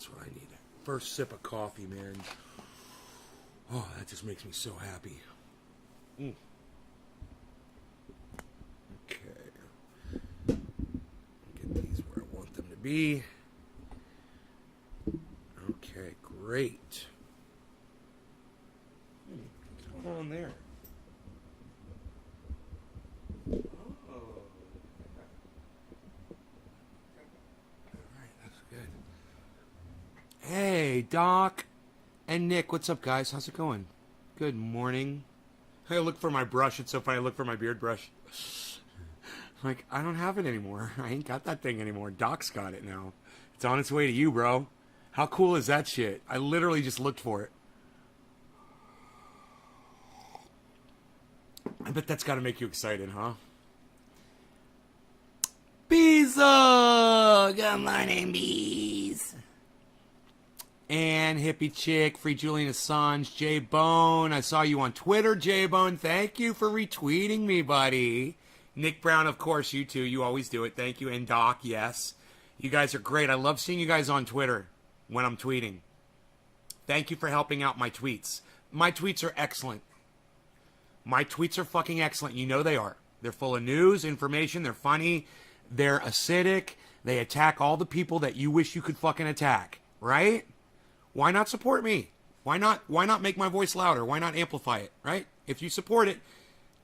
that's what I need. First sip of coffee, man. Oh, that just makes me so happy. Mm. Okay. Get these where I want them to be. Okay, great. What's going on there? Oh. Alright, that's good. Hey, Doc and Nick, what's up, guys? How's it going? Good morning. I look for my brush. It's so funny. I look for my beard brush. I'm like, I don't have it anymore. I ain't got that thing anymore. Doc's got it now. It's on its way to you, bro. How cool is that shit? I literally just looked for it. I bet that's got to make you excited, huh? Bezo! Good morning, bees. And Hippie Chick, Free Julian Assange, J-Bone. I saw you on Twitter, J-Bone. Thank you for retweeting me, buddy. Nick Brown, of course, you too. You always do it. Thank you. And Doc, yes. You guys are great. I love seeing you guys on Twitter when I'm tweeting. Thank you for helping out my tweets. My tweets are excellent. My tweets are fucking excellent. You know they are. They're full of news, information. They're funny. They're acidic. They attack all the people that you wish you could fucking attack. Right? Why not support me? Why not make my voice louder? Why not amplify it? Right? If you support it,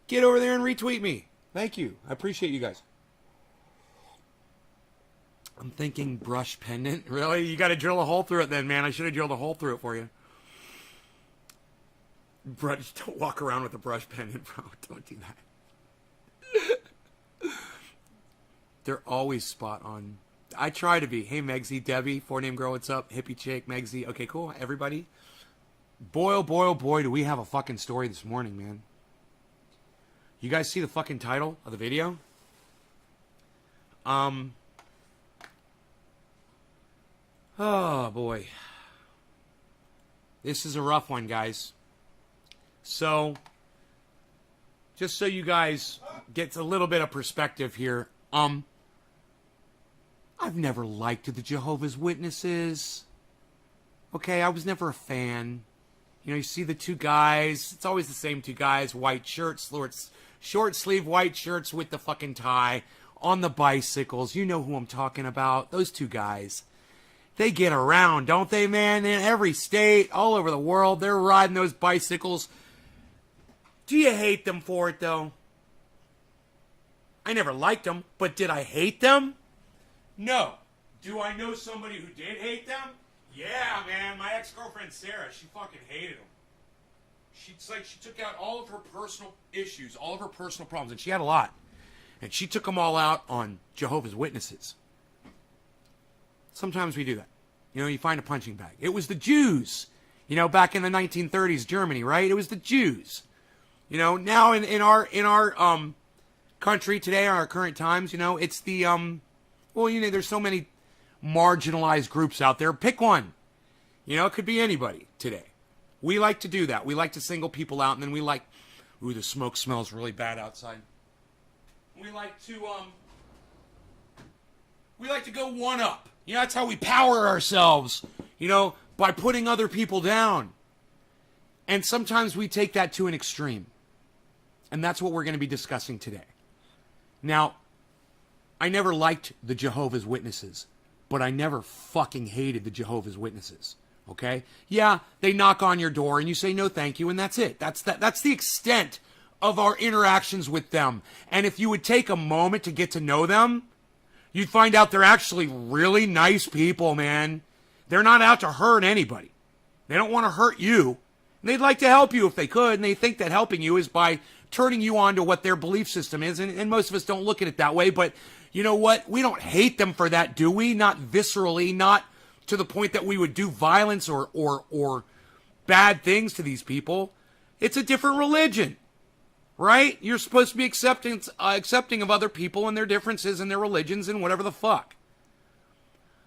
get over there and retweet me. Thank you. I appreciate you guys. I'm thinking brush pendant. Really? You got to drill a hole through it then, man. I should have drilled a hole through it for you. Brush, don't walk around with a brush pendant, bro. Don't do that. They're always spot on. I try to be. Hey, Megsy, Debbie, 4-name girl, what's up? Hippie Chick, Megsy. Okay, cool. Everybody. Boy, oh boy, oh boy, do we have a fucking story this morning, man. You guys see the fucking title of the video? Oh, boy. This is a rough one, guys. So, just so you guys get a little bit of perspective here, I've never liked the Jehovah's Witnesses. Okay, I was never a fan. You know, you see the two guys, it's always the same two guys, white shirts, short sleeve white shirts with the fucking tie, on the bicycles. You know who I'm talking about, those two guys. They get around, don't they, man? In every state, all over the world, they're riding those bicycles. Do you hate them for it, though? I never liked them, but did I hate them? No. Do I know somebody who did hate them? Yeah, man. My ex-girlfriend, Sarah, she fucking hated them. It's like she took out all of her personal issues, all of her personal problems, and she had a lot. And she took them all out on Jehovah's Witnesses. Sometimes we do that. You know, you find a punching bag. It was the Jews. You know, back in the 1930s, Germany, right? It was the Jews. You know, now in our country today, our current times, you know, it's the well, you know, there's so many marginalized groups out there. Pick one. You know, it could be anybody today. We like to do that. We like to single people out, and then we like, ooh, the smoke smells really bad outside. We like to go one up. You know, that's how we power ourselves, you know, by putting other people down. And sometimes we take that to an extreme. And that's what we're going to be discussing today. Now, I never liked the Jehovah's Witnesses, but I never fucking hated the Jehovah's Witnesses. Okay? Yeah, they knock on your door and you say no thank you, and that's it. That's the extent of our interactions with them. And if you would take a moment to get to know them, you'd find out they're actually really nice people, man. They're not out to hurt anybody. They don't want to hurt you. And they'd like to help you if they could, and they think that helping you is by turning you on to what their belief system is, and most of us don't look at it that way, but you know what? We don't hate them for that, do we? Not viscerally, not to the point that we would do violence or bad things to these people. It's a different religion, right? You're supposed to be accepting of other people and their differences and their religions and whatever the fuck.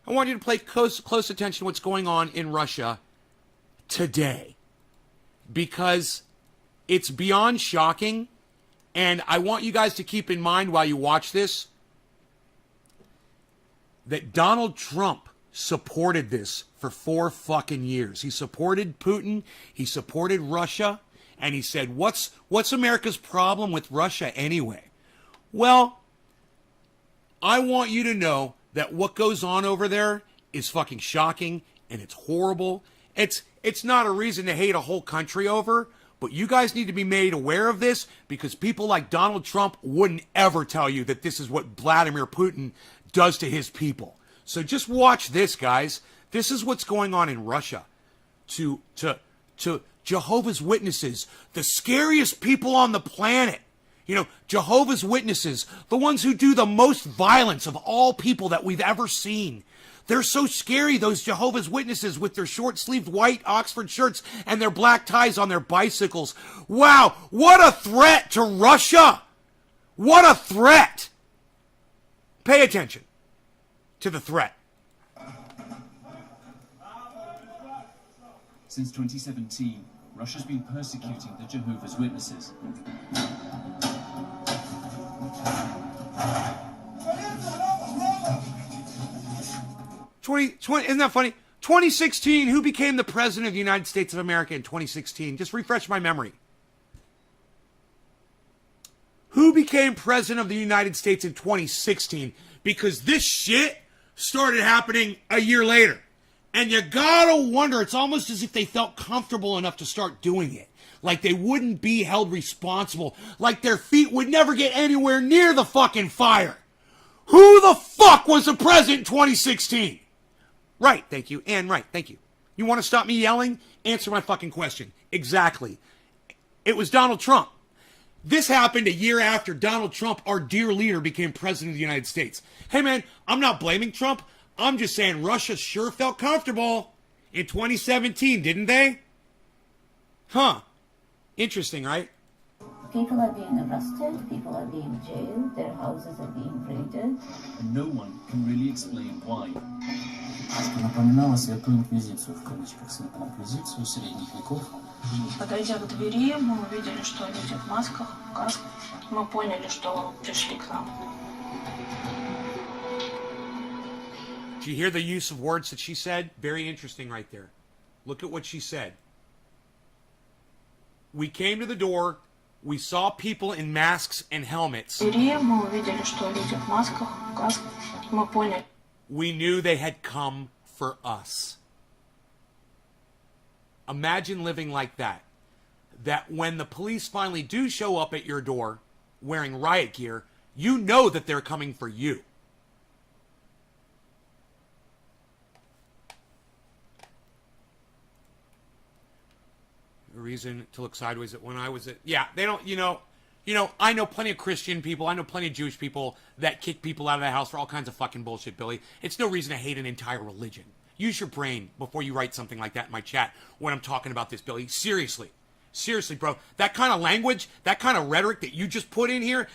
I want you to pay close attention to what's going on in Russia today, because it's beyond shocking, and I want you guys to keep in mind while you watch this that Donald Trump supported this for 4 fucking years. He supported Putin, he supported Russia, and he said, what's America's problem with Russia anyway? Well, I want you to know that what goes on over there is fucking shocking and it's horrible. It's not a reason to hate a whole country over, but you guys need to be made aware of this because people like Donald Trump wouldn't ever tell you that this is what Vladimir Putin does to his people. So just watch this, guys. This is what's going on in Russia. To Jehovah's Witnesses, the scariest people on the planet. You know, Jehovah's Witnesses, the ones who do the most violence of all people that we've ever seen. They're so scary, those Jehovah's Witnesses with their short-sleeved white Oxford shirts and their black ties on their bicycles. Wow, what a threat to Russia! What a threat! Pay attention to the threat. Since 2017, Russia's been persecuting the Jehovah's Witnesses. Isn't that funny? 2016, who became the president of the United States of America in 2016? Just refresh my memory. Who became president of the United States in 2016? Because this shit started happening a year later. And you gotta wonder, it's almost as if they felt comfortable enough to start doing it. Like they wouldn't be held responsible. Like their feet would never get anywhere near the fucking fire. Who the fuck was the president in 2016? Right, thank you. And right, thank you. You want to stop me yelling? Answer my fucking question. Exactly. It was Donald Trump. This happened a year after Donald Trump, our dear leader, became president of the United States. Hey man, I'm not blaming Trump. I'm just saying Russia sure felt comfortable in 2017, didn't they? Huh. Interesting, right? People are being arrested, people are being jailed, their houses are being raided. And no one can really explain why. Что напоминало святую инквизицию, в кавычках, святую инквизицию средних веков. Подойдя к двери, мы увидели, что люди в масках, в касках. Мы поняли, что пришли к нам. Did you hear the use of words that she said? Very interesting right there. Look at what she said. We came to the door, we saw people in masks and helmets. В двери мы увидели, что люди в масках, в касках. Мы поняли. We knew they had come for us. Imagine living like that. That when the police finally do show up at your door wearing riot gear, you know that they're coming for you. The reason to look sideways at when I was at... Yeah, they don't, you know, I know plenty of Christian people, I know plenty of Jewish people that kick people out of the house for all kinds of fucking bullshit, Billy. It's no reason to hate an entire religion. Use your brain before you write something like that in my chat when I'm talking about this, Billy. Seriously. Seriously, bro. That kind of language, that kind of rhetoric that you just put in here,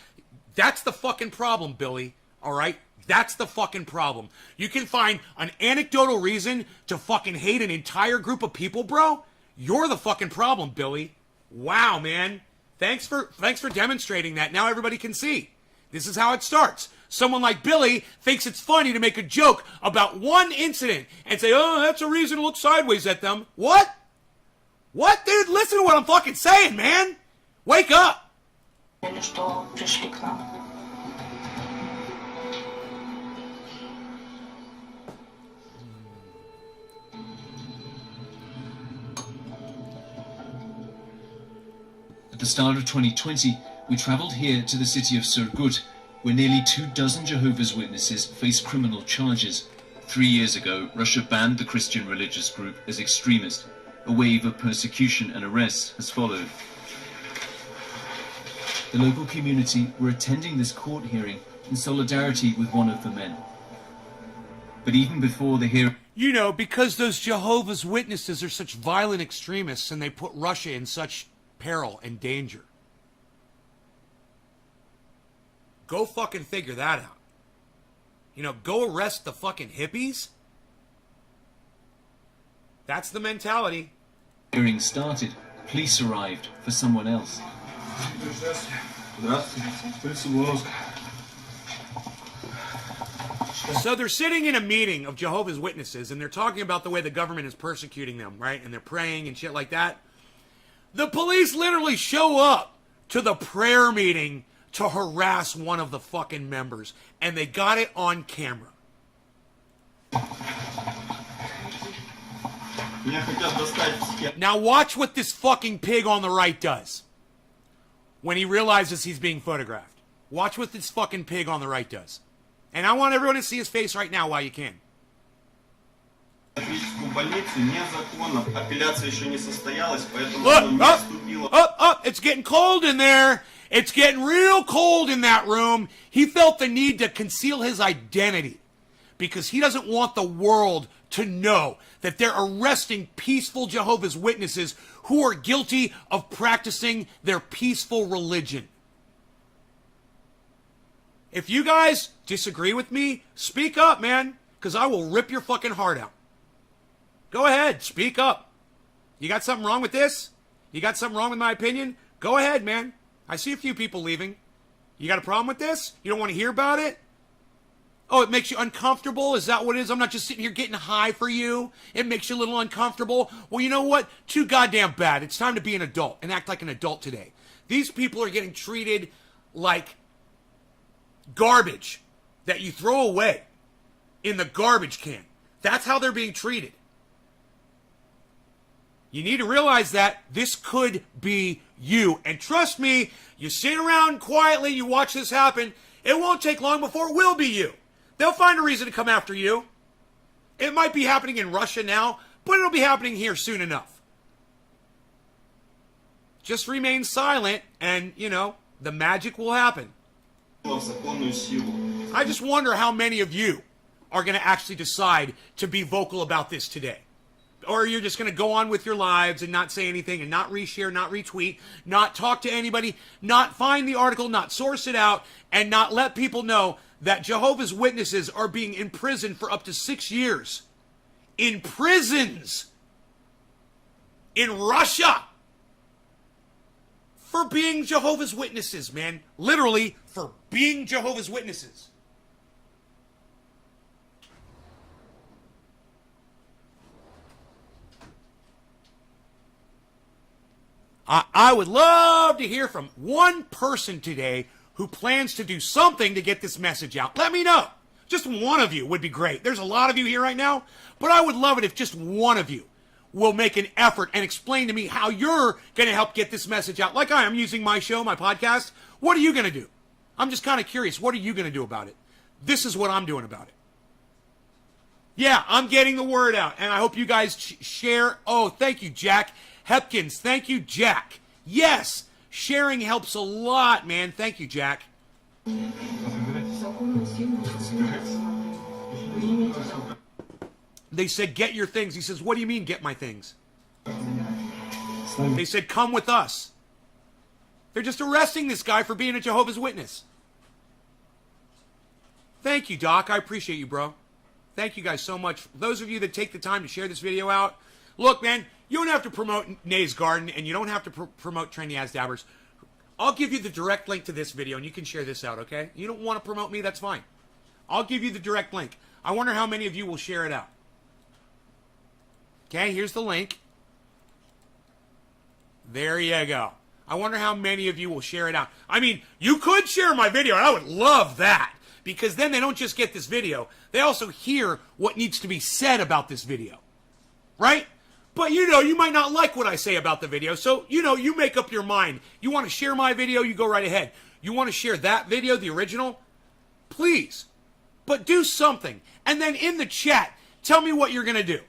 that's the fucking problem, Billy. All right? That's the fucking problem. You can find an anecdotal reason to fucking hate an entire group of people, bro? You're the fucking problem, Billy. Wow, man. Thanks for demonstrating that. Now everybody can see. This is how it starts. Someone like Billy thinks it's funny to make a joke about one incident and say, oh, that's a reason to look sideways at them. What? What, dude? Listen to what I'm fucking saying, man. Wake up. Что пришли к нам. At the start of 2020, we travelled here to the city of Surgut, where nearly 24 Jehovah's Witnesses face criminal charges. 3 years ago, Russia banned the Christian religious group as extremist. A wave of persecution and arrests has followed. The local community were attending this court hearing in solidarity with one of the men. But even before the hearing... You know, because those Jehovah's Witnesses are such violent extremists and they put Russia in such peril and danger. Go fucking figure that out. You know, go arrest the fucking hippies. That's the mentality. Hearing started, police arrived for someone else. So they're sitting in a meeting of Jehovah's Witnesses, and they're talking about the way the government is persecuting them, right? And they're praying and shit like that. The police literally show up to the prayer meeting to harass one of the fucking members. And they got it on camera. Now watch what this fucking pig on the right does when he realizes he's being photographed. Watch what this fucking pig on the right does. And I want everyone to see his face right now while you can. Look, up, it's getting cold in there. It's getting real cold in that room. He felt the need to conceal his identity because he doesn't want the world to know that they're arresting peaceful Jehovah's Witnesses who are guilty of practicing their peaceful religion. If you guys disagree with me, speak up, man, because I will rip your fucking heart out. Go ahead, speak up. You got something wrong with this? You got something wrong with my opinion? Go ahead, man. I see a few people leaving. You got a problem with this? You don't want to hear about it? Oh, it makes you uncomfortable? Is that what it is? I'm not just sitting here getting high for you. It makes you a little uncomfortable. Well, you know what? Too goddamn bad. It's time to be an adult and act like an adult today. These people are getting treated like garbage that you throw away in the garbage can. That's how they're being treated. You need to realize that this could be you. And trust me, you sit around quietly, you watch this happen, it won't take long before it will be you. They'll find a reason to come after you. It might be happening in Russia now, but it'll be happening here soon enough. Just remain silent and, you know, the magic will happen. I just wonder how many of you are going to actually decide to be vocal about this today. Or you're just going to go on with your lives and not say anything and not reshare, not retweet, not talk to anybody, not find the article, not source it out, and not let people know that Jehovah's Witnesses are being imprisoned for up to 6 years. In prisons. In Russia. For being Jehovah's Witnesses, man. Literally, for being Jehovah's Witnesses. I would love to hear from one person today who plans to do something to get this message out. Let me know. Just one of you would be great. There's a lot of you here right now, but I would love it if just one of you will make an effort and explain to me how you're going to help get this message out. Like I am using my show, my podcast. What are you going to do? I'm just kind of curious. What are you going to do about it? This is what I'm doing about it. Yeah, I'm getting the word out, and I hope you guys share. Oh, thank you, Jack Hepkins. Thank you, Jack. Yes, sharing helps a lot, man. Thank you, Jack. They said, get your things. He says, what do you mean, get my things? They said, come with us. They're just arresting this guy for being a Jehovah's Witness. Thank you, Doc. I appreciate you, bro. Thank you guys so much. Those of you that take the time to share this video out, look, man, you don't have to promote Nay's Garden, and you don't have to promote Trendy As Dabbers. I'll give you the direct link to this video, and you can share this out, okay? You don't want to promote me, that's fine. I'll give you the direct link. I wonder how many of you will share it out. Okay, here's the link. There you go. I wonder how many of you will share it out. I mean, you could share my video, and I would love that. Because then they don't just get this video, they also hear what needs to be said about this video. Right? But you know, you might not like what I say about the video, so you know, you make up your mind. You want to share my video, you go right ahead. You want to share that video, the original? Please. But do something. And then in the chat, tell me what you're going to do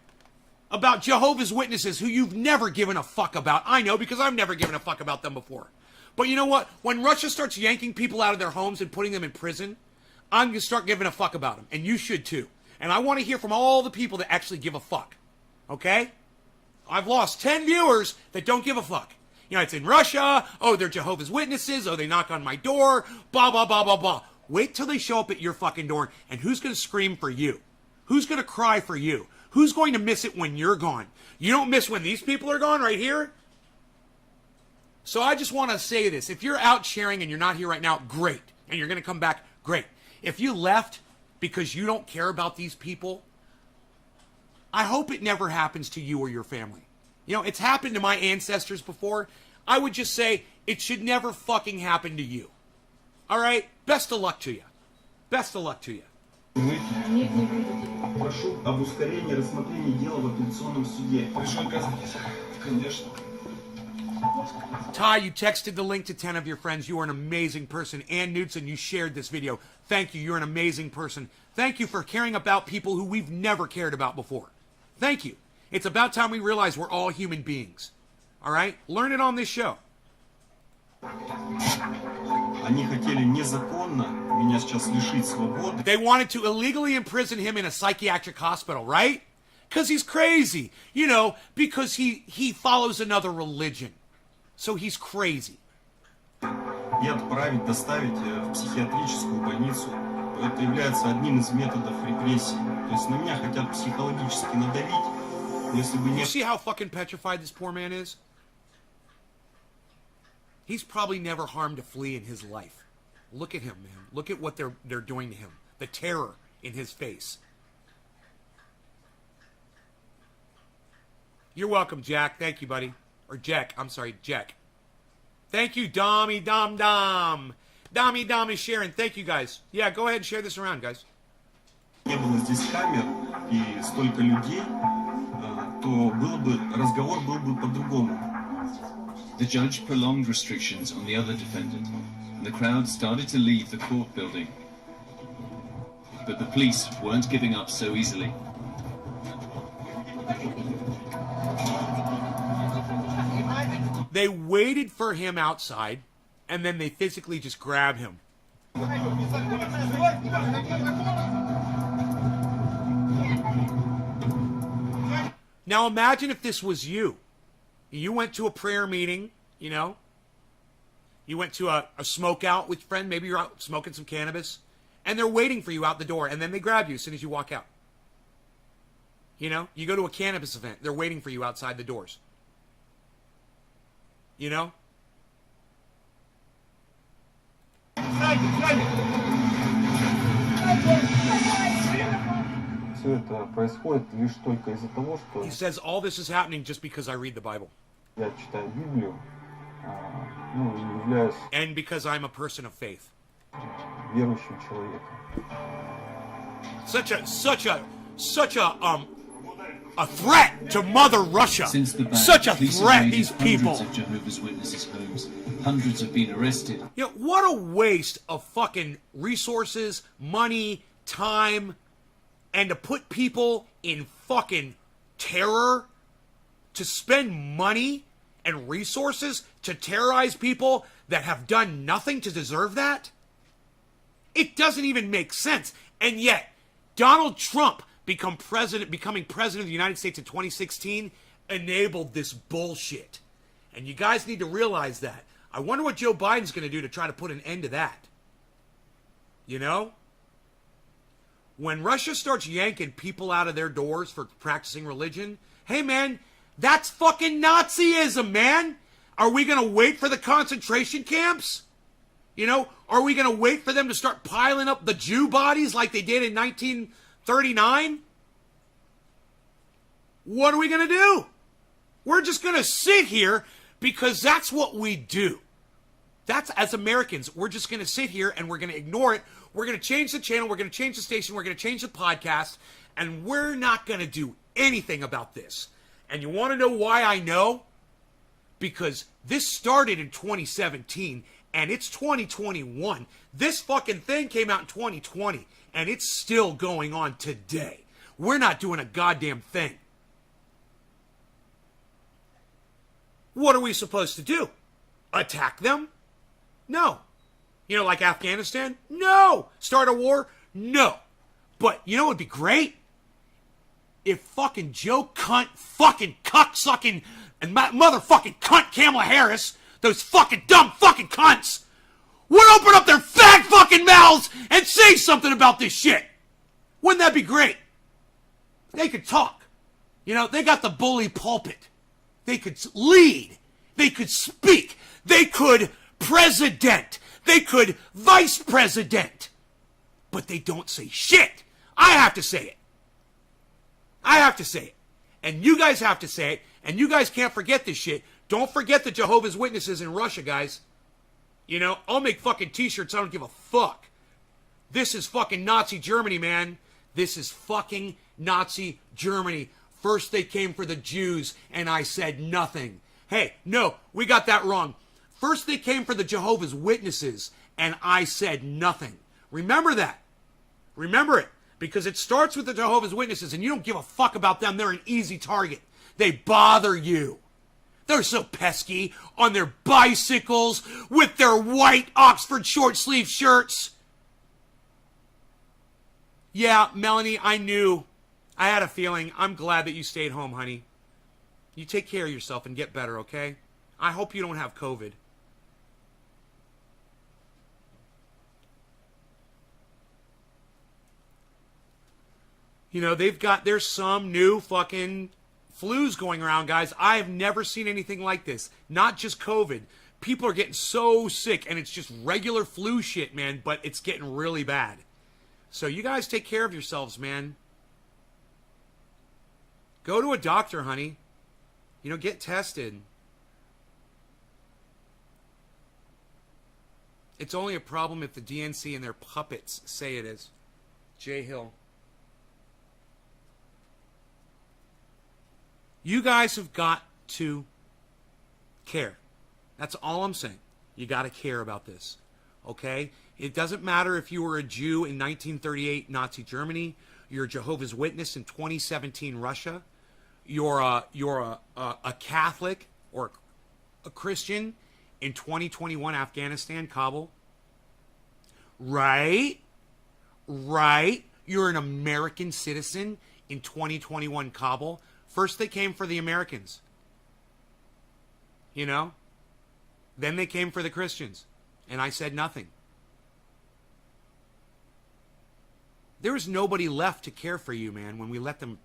about Jehovah's Witnesses who you've never given a fuck about. I know, because I've never given a fuck about them before. But you know what? When Russia starts yanking people out of their homes and putting them in prison, I'm going to start giving a fuck about them. And you should too. And I want to hear from all the people that actually give a fuck. Okay? I've lost 10 viewers that don't give a fuck. You know, it's in Russia. Oh, they're Jehovah's Witnesses. Oh, they knock on my door. Blah, blah, blah, blah, blah. Wait till they show up at your fucking door. And who's going to scream for you? Who's going to cry for you? Who's going to miss it when you're gone? You don't miss when these people are gone right here? So I just want to say this. If you're out sharing and you're not here right now, great. And you're going to come back, great. If you left because you don't care about these people, I hope it never happens to you or your family. You know, it's happened to my ancestors before. I would just say it should never fucking happen to you. All right? Best of luck to you. Best of luck to you. Прошу об ускорении рассмотрения дела в апелляционном суде. Вы же оказываетесь? Конечно. Ty, you texted the link to 10 of your friends. You are an amazing person. Ann Knudsen, you shared this video. Thank you. You're an amazing person. Thank you for caring about people who we've never cared about before. Thank you. It's about time we realize we're all human beings. All right? Learn it on this show. Они хотели незаконно меня сейчас лишить свободы. They wanted to illegally imprison him in a psychiatric hospital, right? Because he's crazy. You know, because he follows another religion. So he's crazy. И отправить, доставить в психиатрическую больницу. Это является одним из методов репрессий. То есть на меня хотят психологически надавить. Если бы не... You see how fucking petrified this poor man is? He's probably never harmed a flea in his life. Look at him, man. Look at what they're doing to him. The terror in his face. You're welcome, Jack. Thank you, buddy. Or Jack. I'm sorry, Jack. Thank you, Dommy Dom Dom. Dommy Dom is sharing. Thank you, guys. Yeah, go ahead and share this around, guys. Не было здесь камер и столько людей, то разговор был бы по-другому. The judge prolonged restrictions on the other defendant, and the crowd started to leave the court building. But the police weren't giving up so easily. They waited for him outside, and then they physically just grabbed him. Now imagine if this was you. You went to a prayer meeting, you know. You went to a smoke out with a friend. Maybe you're out smoking some cannabis. And they're waiting for you out the door. And then they grab you as soon as you walk out. You know. You go to a cannabis event. They're waiting for you outside the doors. You know. Все это происходит лишь только из-за того, что... He says all this is happening just because I read the Bible. Я читаю Библию, ну, и являюсь And because I'm a person of faith. верующим человеком. Such a threat to Mother Russia. Since the ban, Such a police threat, have these raided people. hundreds of Jehovah's Witnesses' homes. Hundreds have been arrested. You know, what a waste of fucking resources, money, time, and to put people in fucking terror, to spend money and resources to terrorize people that have done nothing to deserve that? It doesn't even make sense. And yet, Donald Trump becoming president of the United States in 2016 enabled this bullshit. And you guys need to realize that. I wonder what Joe Biden's going to do to try to put an end to that. You know? When Russia starts yanking people out of their doors for practicing religion, hey man, that's fucking Nazism, man. Are we going to wait for the concentration camps? You know, are we going to wait for them to start piling up the Jew bodies like they did in 1939? What are we going to do? We're just going to sit here because that's what we do. That's, as Americans, we're just going to sit here and we're going to ignore it. We're going to change the channel. We're going to change the station. We're going to change the podcast. And we're not going to do anything about this. And you want to know why I know? Because this started in 2017 and it's 2021. This fucking thing came out in 2020 and it's still going on today. We're not doing a goddamn thing. What are we supposed to do? Attack them? No. You know, like Afghanistan? No. Start a war? No. But you know what would be great? If fucking Joe Cunt, fucking cuck-sucking, and motherfucking cunt Kamala Harris, those fucking dumb fucking cunts, would open up their fat fucking mouths and say something about this shit. Wouldn't that be great? They could talk. You know, they got the bully pulpit. They could lead. They could speak. They could president. They could vice president. but they don't say shit. I have to say it. I have to say it. And you guys have to say it. And you guys can't forget this shit. Don't forget the Jehovah's Witnesses in Russia, guys. You know, I'll make fucking t-shirts. I don't give a fuck. This is fucking Nazi Germany, man. This is fucking Nazi Germany. First they came for the Jews, and I said nothing. Hey, no, we got that wrong. First they came for the Jehovah's Witnesses, and I said nothing. Remember that. Remember it. Because it starts with the Jehovah's Witnesses, and you don't give a fuck about them. They're an easy target. They bother you. They're so pesky on their bicycles with their white Oxford short-sleeve shirts. Yeah, Melanie, I knew. I had a feeling. I'm glad that you stayed home, honey. You take care of yourself and get better, okay? I hope you don't have COVID. You know, there's some new fucking flus going around, guys. I have never seen anything like this. Not just COVID. People are getting so sick, and it's just regular flu shit, man, but it's getting really bad. So you guys take care of yourselves, man. Go to a doctor, honey. You know, get tested. It's only a problem if the DNC and their puppets say it is. Jay Hill. You guys have got to care. That's all I'm saying. You got to care about this. Okay? It doesn't matter if you were a Jew in 1938 Nazi Germany, you're a Jehovah's Witness in 2017 Russia, you're a Catholic or a Christian in 2021 Afghanistan, Kabul. Right? You're an American citizen in 2021 Kabul. First they came for the Americans. You know? Then they came for the Christians. And I said nothing. There was nobody left to care for you, man, when we let them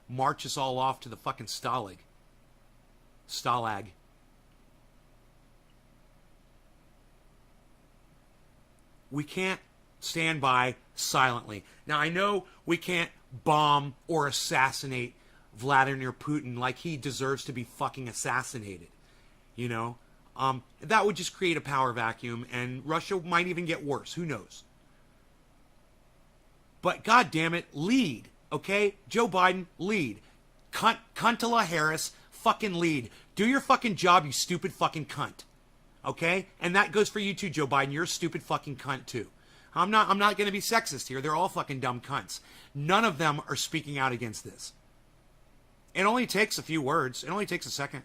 march us all off to the fucking Stalag. We can't stand by silently. Now, I know we can't bomb or assassinate Vladimir Putin like he deserves to be fucking assassinated. You know? That would just create a power vacuum, and Russia might even get worse. Who knows? But God damn it, lead. Okay? Joe Biden, lead. Cuntala Harris, fucking lead. Do your fucking job, you stupid fucking cunt. Okay? And that goes for you too, Joe Biden. You're a stupid fucking cunt too. I'm not going to be sexist here. They're all fucking dumb cunts. None of them are speaking out against this. It only takes a few words. It only takes a second.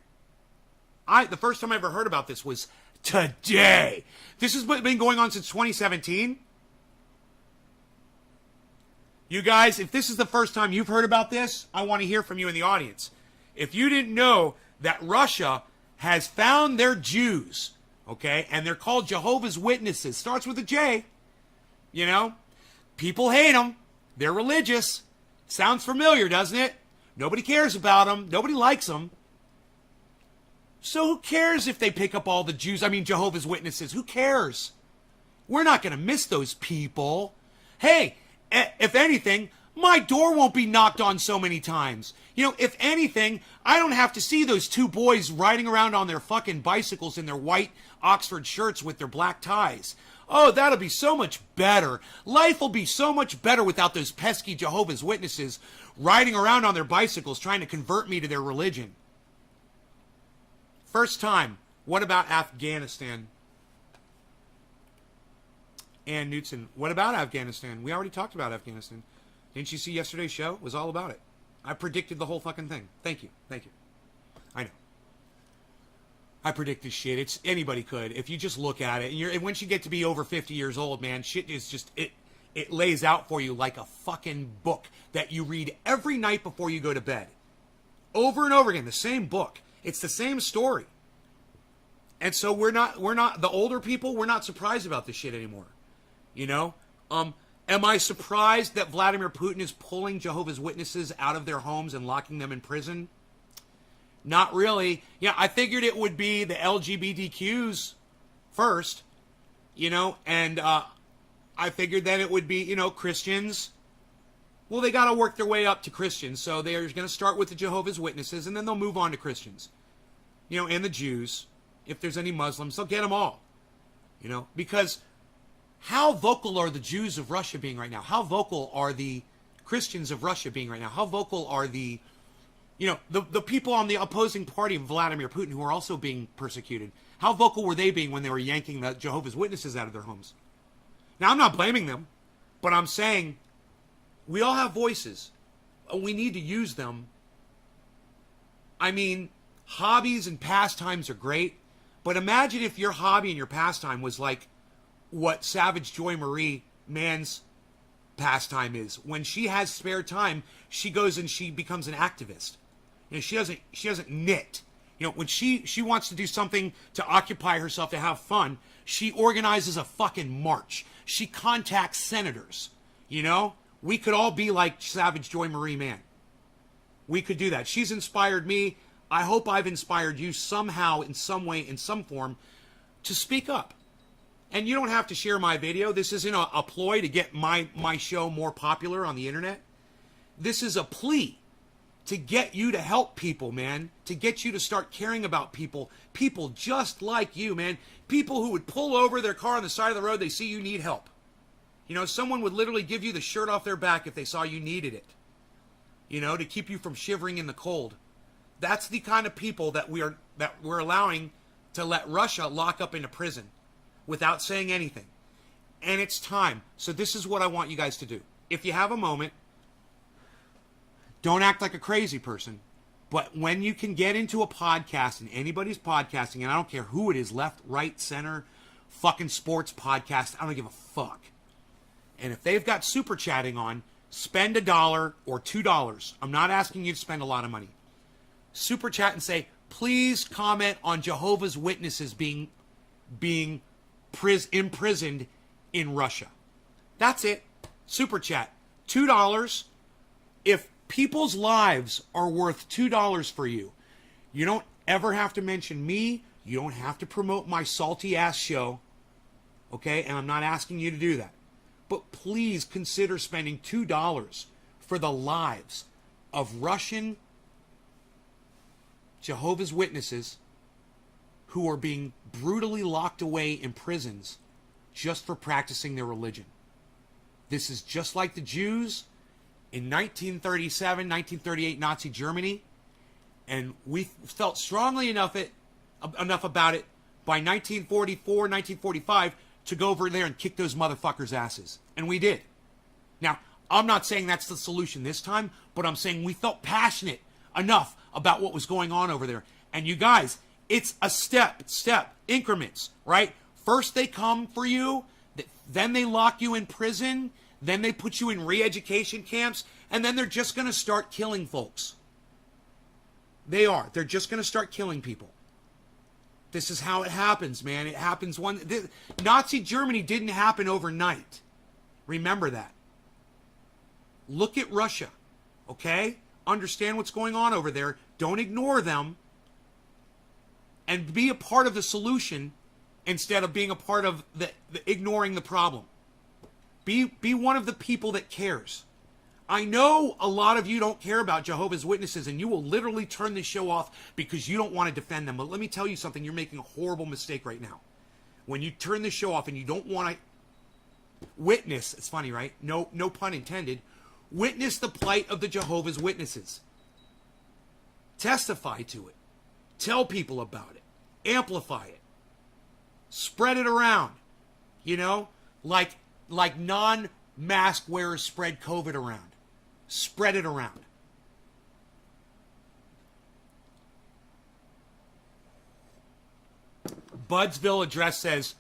The first time I ever heard about this was today. This has been going on since 2017. You guys, if this is the first time you've heard about this, I want to hear from you in the audience. If you didn't know that Russia has found their Jews, okay, and they're called Jehovah's Witnesses, starts with a J, you know, people hate them. They're religious. Sounds familiar, doesn't it? Nobody cares about them. Nobody likes them. So who cares if they pick up all the Jews? I mean, Jehovah's Witnesses. Who cares? We're not going to miss those people. Hey, if anything, my door won't be knocked on so many times. You know, if anything, I don't have to see those two boys riding around on their fucking bicycles in their white Oxford shirts with their black ties. Oh, that'll be so much better. Life will be so much better without those pesky Jehovah's Witnesses riding around on their bicycles trying to convert me to their religion. First time. What about Afghanistan? Ann Knutson. What about Afghanistan? We already talked about Afghanistan. Didn't you see yesterday's show? It was all about it. I predicted the whole fucking thing. Thank you. Thank you. I know. I predict this shit. It's anybody could. If you just look at it. And once you get to be over 50 years old, man, shit is just, it lays out for you like a fucking book that you read every night before you go to bed. Over and over again. The same book. It's the same story. And so we're not, the older people, we're not surprised about this shit anymore. You know? Am I surprised that Vladimir Putin is pulling Jehovah's Witnesses out of their homes and locking them in prison? Not really. Yeah, I figured it would be the LGBTQs first, you know, and I figured then it would be, you know, Christians. Well, they got to work their way up to Christians. So they're going to start with the Jehovah's Witnesses, and then they'll move on to Christians. You know, and the Jews. If there's any Muslims, they'll get them all. You know, because how vocal are the Jews of Russia being right now? How vocal are the Christians of Russia being right now? How vocal are the, you know, the people on the opposing party of Vladimir Putin who are also being persecuted? How vocal were they being when they were yanking the Jehovah's Witnesses out of their homes? Now, I'm not blaming them, but I'm saying we all have voices. We need to use them. I mean, hobbies and pastimes are great, but imagine if your hobby and your pastime was like what Savage Joy Marie Mann's pastime is. When she has spare time, she goes and she becomes an activist. You know, she doesn't knit. You know, when she wants to do something to occupy herself, to have fun, she organizes a fucking march. She contacts senators. You know, we could all be like Savage Joy Marie Mann. We could do that. She's inspired me. I hope I've inspired you somehow, in some way, in some form, to speak up. And you don't have to share my video. This isn't a ploy to get my show more popular on the internet. This is a plea to get you to help people, man. To get you to start caring about people. People just like you, man. People who would pull over their car on the side of the road, they see you need help. You know, someone would literally give you the shirt off their back if they saw you needed it. You know, to keep you from shivering in the cold. That's the kind of people that we're allowing to let Russia lock up into prison without saying anything. And it's time. So this is what I want you guys to do. If you have a moment, don't act like a crazy person. But when you can get into a podcast, and anybody's podcasting, and I don't care who it is, left, right, center, fucking sports podcast, I don't give a fuck. And if they've got super chatting on, spend $1 or $2. I'm not asking you to spend a lot of money. Super chat and say, please comment on Jehovah's Witnesses being imprisoned in Russia. That's it. Super chat. $2. If people's lives are worth $2 for you, you don't ever have to mention me. You don't have to promote my salty ass show. Okay? And I'm not asking you to do that. But please consider spending $2 for the lives of Russian Jehovah's Witnesses who are being brutally locked away in prisons just for practicing their religion. This is just like the Jews in 1937, 1938 Nazi Germany, and we felt strongly enough about it by 1944, 1945 to go over there and kick those motherfuckers' asses. And we did. Now, I'm not saying that's the solution this time, but I'm saying we felt passionate enough about what was going on over there. And you guys, it's a step, increments, right? First they come for you, then they lock you in prison, then they put you in re-education camps, and then they're just going to start killing folks. They are. They're just going to start killing people. This is how it happens, man. It happens Nazi Germany didn't happen overnight. Remember that. Look at Russia, okay? Understand what's going on over there. Don't ignore them. And be a part of the solution instead of being a part of the ignoring the problem. Be one of the people that cares. I know a lot of you don't care about Jehovah's Witnesses, and you will literally turn this show off because you don't want to defend them. But let me tell you something. You're making a horrible mistake right now. When you turn this show off and you don't want to witness, it's funny, right? No pun intended. Witness the plight of the Jehovah's Witnesses. Testify to it. Tell people about it. Amplify it. Spread it around. You know, like non-mask wearers spread COVID around. Spread it around. Budsville Address says,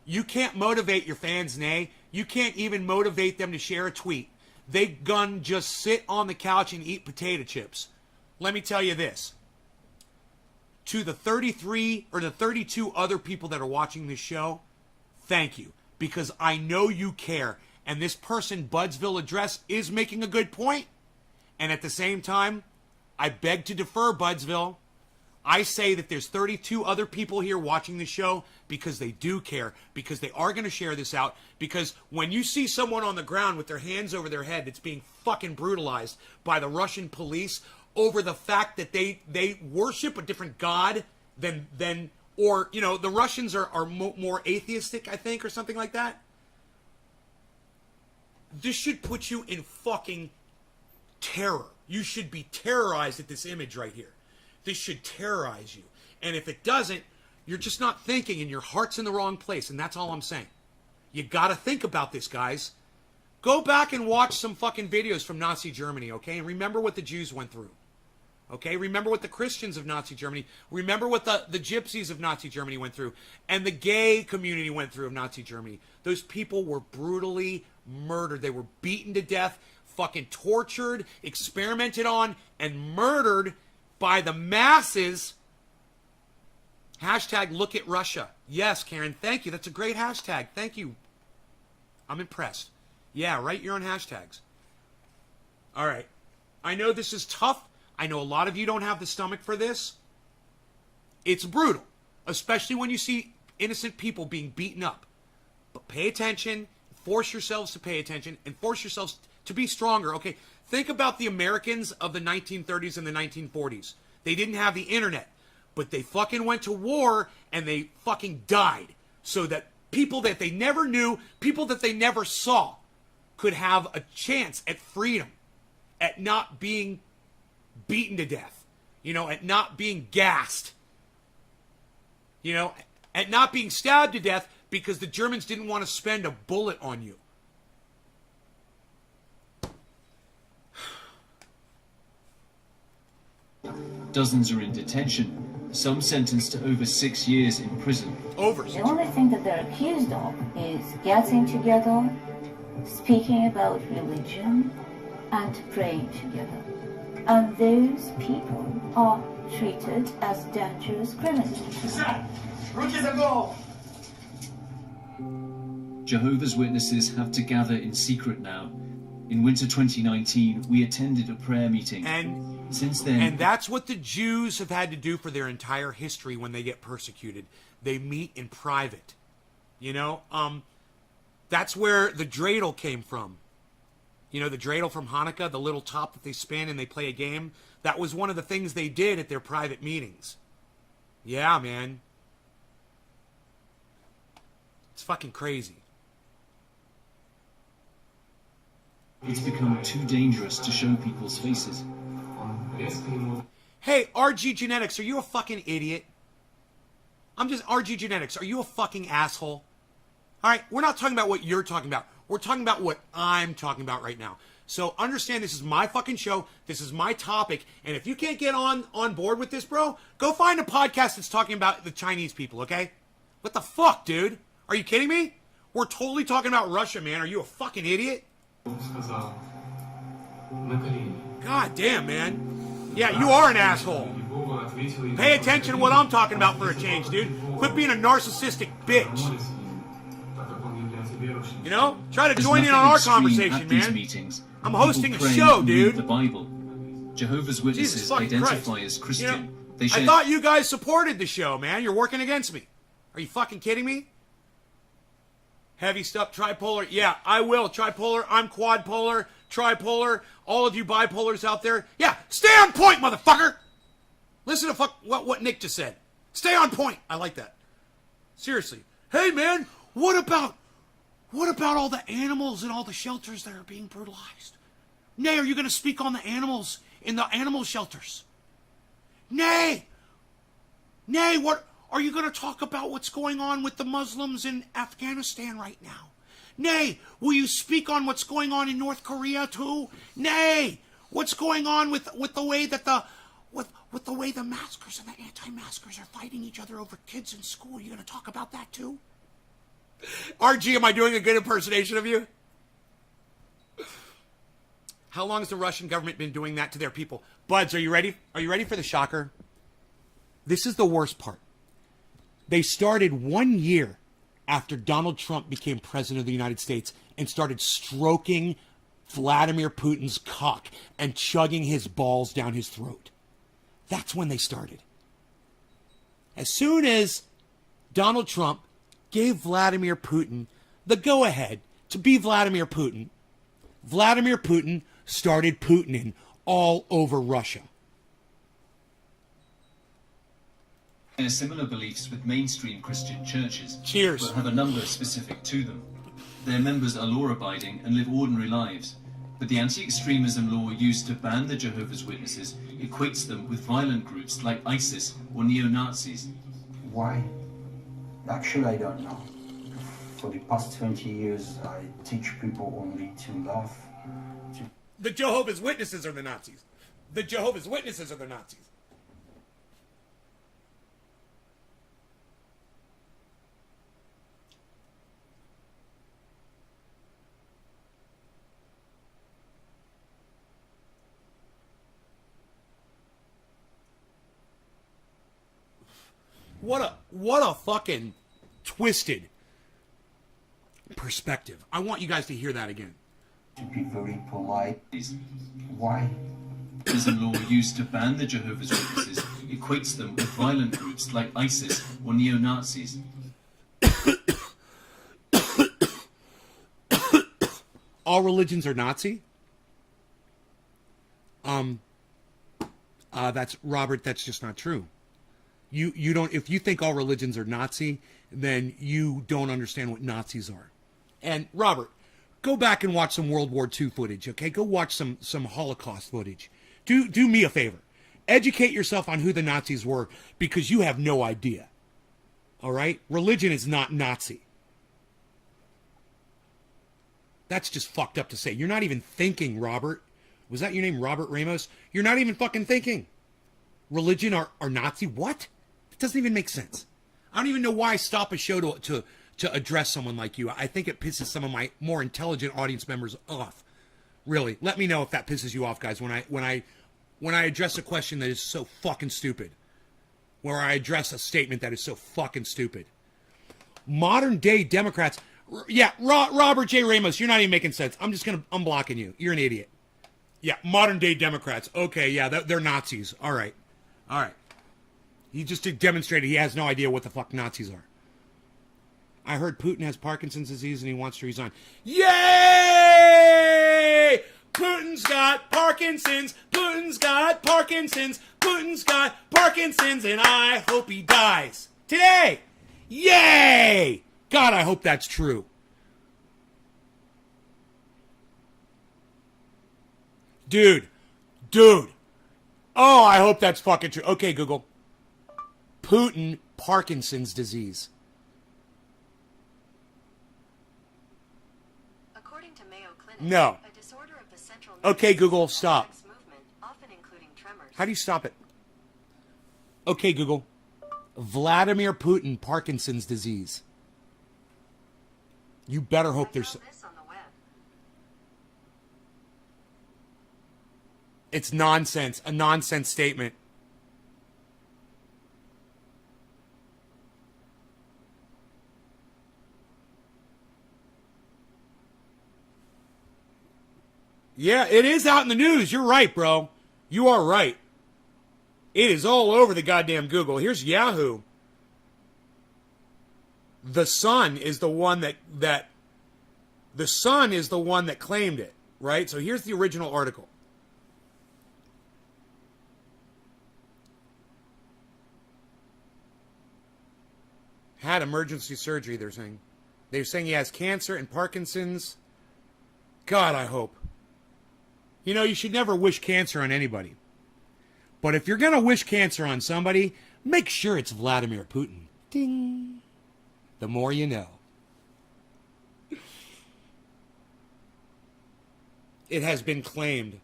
you can't motivate your fans, Nay. You can't even motivate them to share a tweet. They gun just sit on the couch and eat potato chips. Let me tell you this. To the 33 or the 32 other people that are watching this show, thank you. Because I know you care. And this person, Budsville Address, is making a good point. And at the same time, I beg to defer, Budsville. I say that there's 32 other people here watching the show because they do care, because they are going to share this out, because when you see someone on the ground with their hands over their head that's being fucking brutalized by the Russian police over the fact that they worship a different god than or, you know, the Russians are more atheistic, I think, or something like that. This should put you in fucking terror. You should be terrorized at this image right here. This should terrorize you. And if it doesn't, you're just not thinking and your heart's in the wrong place. And that's all I'm saying. You got to think about this, guys. Go back and watch some fucking videos from Nazi Germany, okay? And remember what the Jews went through. Okay? Remember what the Christians of Nazi Germany, remember what the gypsies of Nazi Germany went through, and the gay community went through of Nazi Germany. Those people were brutally murdered. They were beaten to death, fucking tortured, experimented on, and murdered by the masses. Hashtag look at Russia. Yes, Karen, thank you. That's a great hashtag. Thank you. I'm impressed. Yeah, write your own hashtags. All right. I know this is tough. I know a lot of you don't have the stomach for this. It's brutal, especially when you see innocent people being beaten up. But pay attention, force yourselves to pay attention, and force yourselves to be stronger. Okay, think about the Americans of the 1930s and the 1940s. They didn't have the internet, but they fucking went to war and they fucking died so that people that they never knew, people that they never saw, could have a chance at freedom, at not being beaten to death, you know, at not being gassed, you know, at not being stabbed to death because the Germans didn't want to spend a bullet on you. Dozens are in detention, some sentenced to over 6 years in prison. The only thing that they're accused of is getting together, speaking about religion, and praying together. And those people are treated as dangerous criminals. Jehovah's Witnesses have to gather in secret now. In winter 2019, we attended a prayer meeting. And since then... And that's what the Jews have had to do for their entire history when they get persecuted. They meet in private. You know, that's where the dreidel came from. You know, the dreidel from Hanukkah, the little top that they spin and they play a game. That was one of the things they did at their private meetings. Yeah, man. It's fucking crazy. It's become too dangerous to show people's faces. Hey, RG Genetics, are you a fucking idiot? I'm just RG Genetics. Are you a fucking asshole? All right, we're not talking about what you're talking about. We're talking about what I'm talking about right now. So understand this is my fucking show. This is my topic. And if you can't get on board with this, bro, go find a podcast that's talking about the Chinese people, okay? What the fuck, dude? Are you kidding me? We're totally talking about Russia, man. Are you a fucking idiot? God damn, man. Yeah, you are an asshole. Pay attention to what I'm talking about for a change, dude. Quit being a narcissistic bitch. You know? Try to join in on our conversation, man. Meetings, I'm hosting a show, dude. The Bible. Jehovah's Witnesses identify as Christian. You know, I thought you guys supported the show, man. You're working against me. Are you fucking kidding me? Heavy stuff, tripolar. Yeah, I will. Tripolar. I'm quadpolar. Tripolar. All of you bipolars out there. Yeah, stay on point, motherfucker. Listen to what Nick just said. Stay on point. I like that. Seriously. Hey, man, what about all the animals and all the shelters that are being brutalized? Nay, are you going to speak on the animals in the animal shelters? Nay, what are you going to talk about what's going on with the Muslims in Afghanistan right now? Nay, will you speak on what's going on in North Korea too? Nay, what's going on with the way that with the way the maskers and the anti-maskers are fighting each other over kids in school? Are you going to talk about that too? RG, am I doing a good impersonation of you? How long has the Russian government been doing that to their people? Buds, are you ready? Are you ready for the shocker? This is the worst part. They started 1 year after Donald Trump became president of the United States and started stroking Vladimir Putin's cock and chugging his balls down his throat. That's when they started. As soon as Donald Trump gave Vladimir Putin the go-ahead to be Vladimir Putin started Putinin all over Russia. Share similar beliefs with mainstream Christian churches, Cheers. but have a number specific to them. Their members are law-abiding and live ordinary lives, but the anti-extremism law used to ban the Jehovah's Witnesses equates them with violent groups like ISIS or neo-Nazis. Why? Actually, I don't know. For the past 20 years, I teach people only to love. The Jehovah's Witnesses are the Nazis. The Jehovah's Witnesses are the Nazis. What a fucking twisted perspective. I want you guys to hear that again. To be very polite. Why? The law used to ban the Jehovah's Witnesses equates them with violent groups like ISIS or neo-Nazis. All religions are Nazi? That's Robert, that's just not true. You don't, if you think all religions are Nazi, then you don't understand what Nazis are. And Robert, go back and watch some World War II footage, okay? Go watch some Holocaust footage. Do me a favor. Educate yourself on who the Nazis were, because you have no idea. All right? Religion is not Nazi. That's just fucked up to say. You're not even thinking, Robert. Was that your name, Robert Ramos? You're not even fucking thinking. Religion are Nazi? What? It doesn't even make sense. I don't even know why I stop a show to address someone like you. I think it pisses some of my more intelligent audience members off. Really, let me know if that pisses you off, guys. When I address a question that is so fucking stupid, where I address a statement that is so fucking stupid. Modern day Democrats, yeah, Robert J. Ramos, you're not even making sense. I'm just gonna unblocking you. You're an idiot. Yeah, modern day Democrats. Okay, yeah, they're Nazis. All right. He just demonstrated he has no idea what the fuck Nazis are. I heard Putin has Parkinson's disease and he wants to resign. Yay! Putin's got Parkinson's. Putin's got Parkinson's. Putin's got Parkinson's, and I hope he dies today. Yay! God, I hope that's true. Dude. Oh, I hope that's fucking true. Okay, Google. Putin, Parkinson's disease. According to Mayo Clinic, No. a disorder of the central Okay, Google, stop. movement, often including tremors. How do you stop it? Okay, Google. Vladimir Putin, Parkinson's disease. You better hope there's... This on the web. It's nonsense. A nonsense statement. Yeah, it is out in the news. You're right, bro. You are right. It is all over the goddamn Google. Here's Yahoo. The Sun is the one that the Sun is the one that claimed it, right? So here's the original article. Had emergency surgery, they're saying. They're saying he has cancer and Parkinson's. God, I hope. You know, you should never wish cancer on anybody. But if you're going to wish cancer on somebody, make sure it's Vladimir Putin. Ding. The more you know. It has been claimed.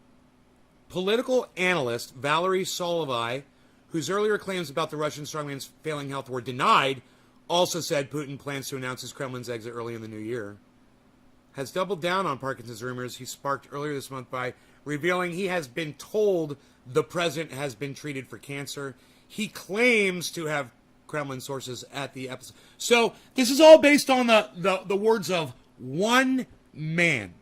Political analyst Valery Solovey, whose earlier claims about the Russian strongman's failing health were denied, also said Putin plans to announce his Kremlin's exit early in the new year. Has doubled down on Parkinson's rumors he sparked earlier this month by revealing he has been told the president has been treated for cancer. He claims to have Kremlin sources at the episode. So this is all based on the words of one man.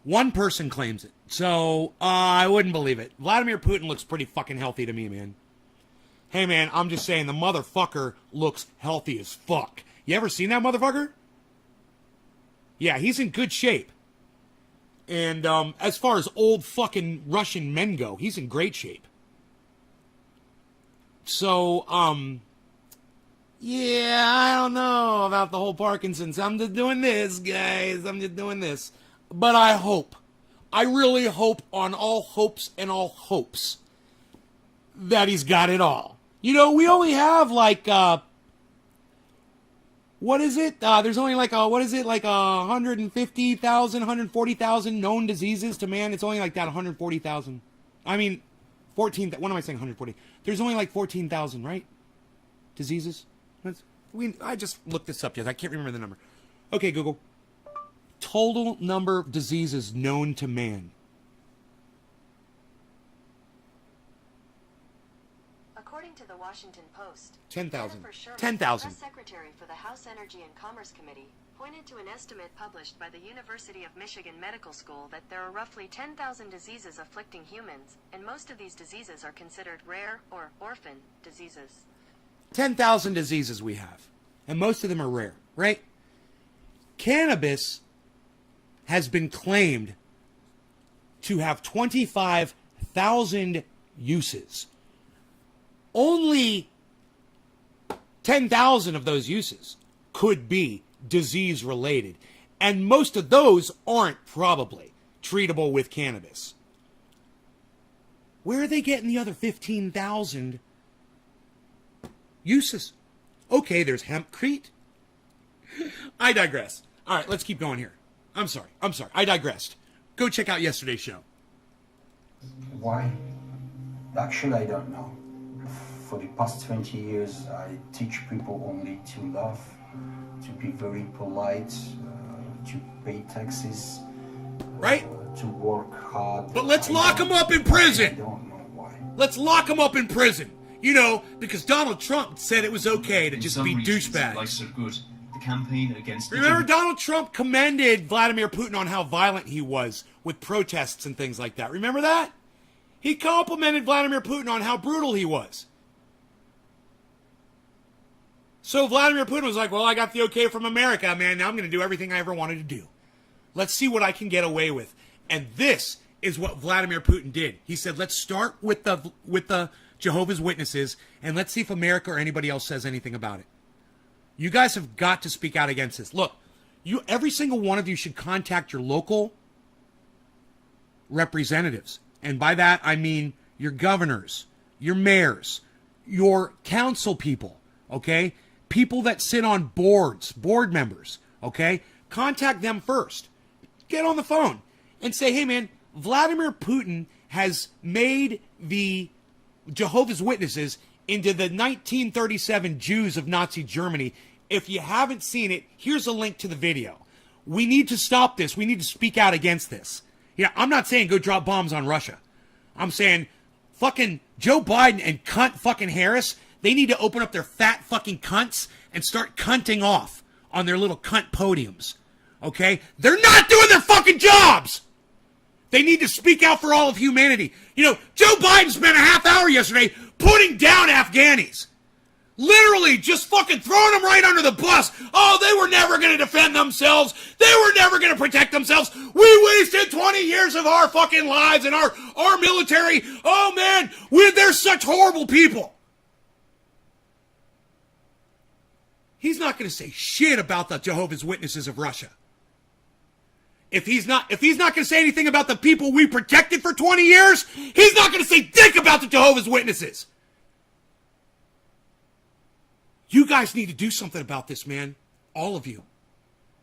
One person claims it. So I wouldn't believe it. Vladimir Putin looks pretty fucking healthy to me, man. Hey, man, I'm just saying the motherfucker looks healthy as fuck. You ever seen that motherfucker? Yeah, he's in good shape. And as far as old fucking Russian men go, he's in great shape. So, yeah, I don't know about the whole Parkinson's. I'm just doing this, guys. I'm just doing this. But I really hope on all hopes and all hopes that he's got it all. You know, we only have like, what is it? There's only like, 150,000, 140,000 known diseases to man. It's only like that, 140,000. I mean, 14, what am I saying, 140? There's only like 14,000, right? Diseases? I just looked this up, yes. I can't remember the number. Okay, Google. Total number of diseases known to man. According to the Washington Post, 10,000. 10,000. 10,000. Press Secretary for the House Energy and Commerce Committee pointed to an estimate published by the University of Michigan Medical School that there are roughly 10,000 diseases afflicting humans, and most of these diseases are considered rare or orphan diseases. 10,000 diseases we have, and most of them are rare, right? Cannabis has been claimed to have 25,000 uses. Only 10,000 of those uses could be disease related, and most of those aren't probably treatable with cannabis. Where are they getting the other 15,000 uses? Okay, there's hempcrete. I digress. All right, let's keep going here. I'm sorry. I digressed. Go check out yesterday's show. Why? Actually, I don't know. For the past 20 years, I teach people only to love, to be very polite, to pay taxes, right? To work hard. But let's lock them up in prison. I don't know why. Let's lock them up in prison. You know, because Donald Trump said it was okay to In just some be regions, douchebags. like Surgut, the campaign against Remember, Donald Trump commended Vladimir Putin on how violent he was with protests and things like that. Remember that? He complimented Vladimir Putin on how brutal he was. So Vladimir Putin was like, well, I got the okay from America, man. Now I'm going to do everything I ever wanted to do. Let's see what I can get away with. And this is what Vladimir Putin did. He said, let's start with the Jehovah's Witnesses, and let's see if America or anybody else says anything about it. You guys have got to speak out against this. Look, every single one of you should contact your local representatives. And by that, I mean your governors, your mayors, your council people, okay? People that sit on boards, board members, okay? Contact them first. Get on the phone and say, hey, man, Vladimir Putin has made the Jehovah's Witnesses into the 1937 Jews of Nazi Germany. If you haven't seen it, here's a link to the video. We need to stop this. We need to speak out against this. Yeah, I'm not saying go drop bombs on Russia. I'm saying fucking Joe Biden and cunt fucking Harris, they need to open up their fat fucking cunts and start cunting off on their little cunt podiums. Okay? They're not doing their fucking jobs! They need to speak out for all of humanity. You know, Joe Biden spent a half hour yesterday putting down Afghanis. Literally just fucking throwing them right under the bus. Oh, they were never going to defend themselves. They were never going to protect themselves. We wasted 20 years of our fucking lives and our military. Oh, man, they're such horrible people. He's not going to say shit about the Jehovah's Witnesses of Russia. If he's not going to say anything about the people we protected for 20 years, he's not going to say dick about the Jehovah's Witnesses. You guys need to do something about this, man. All of you.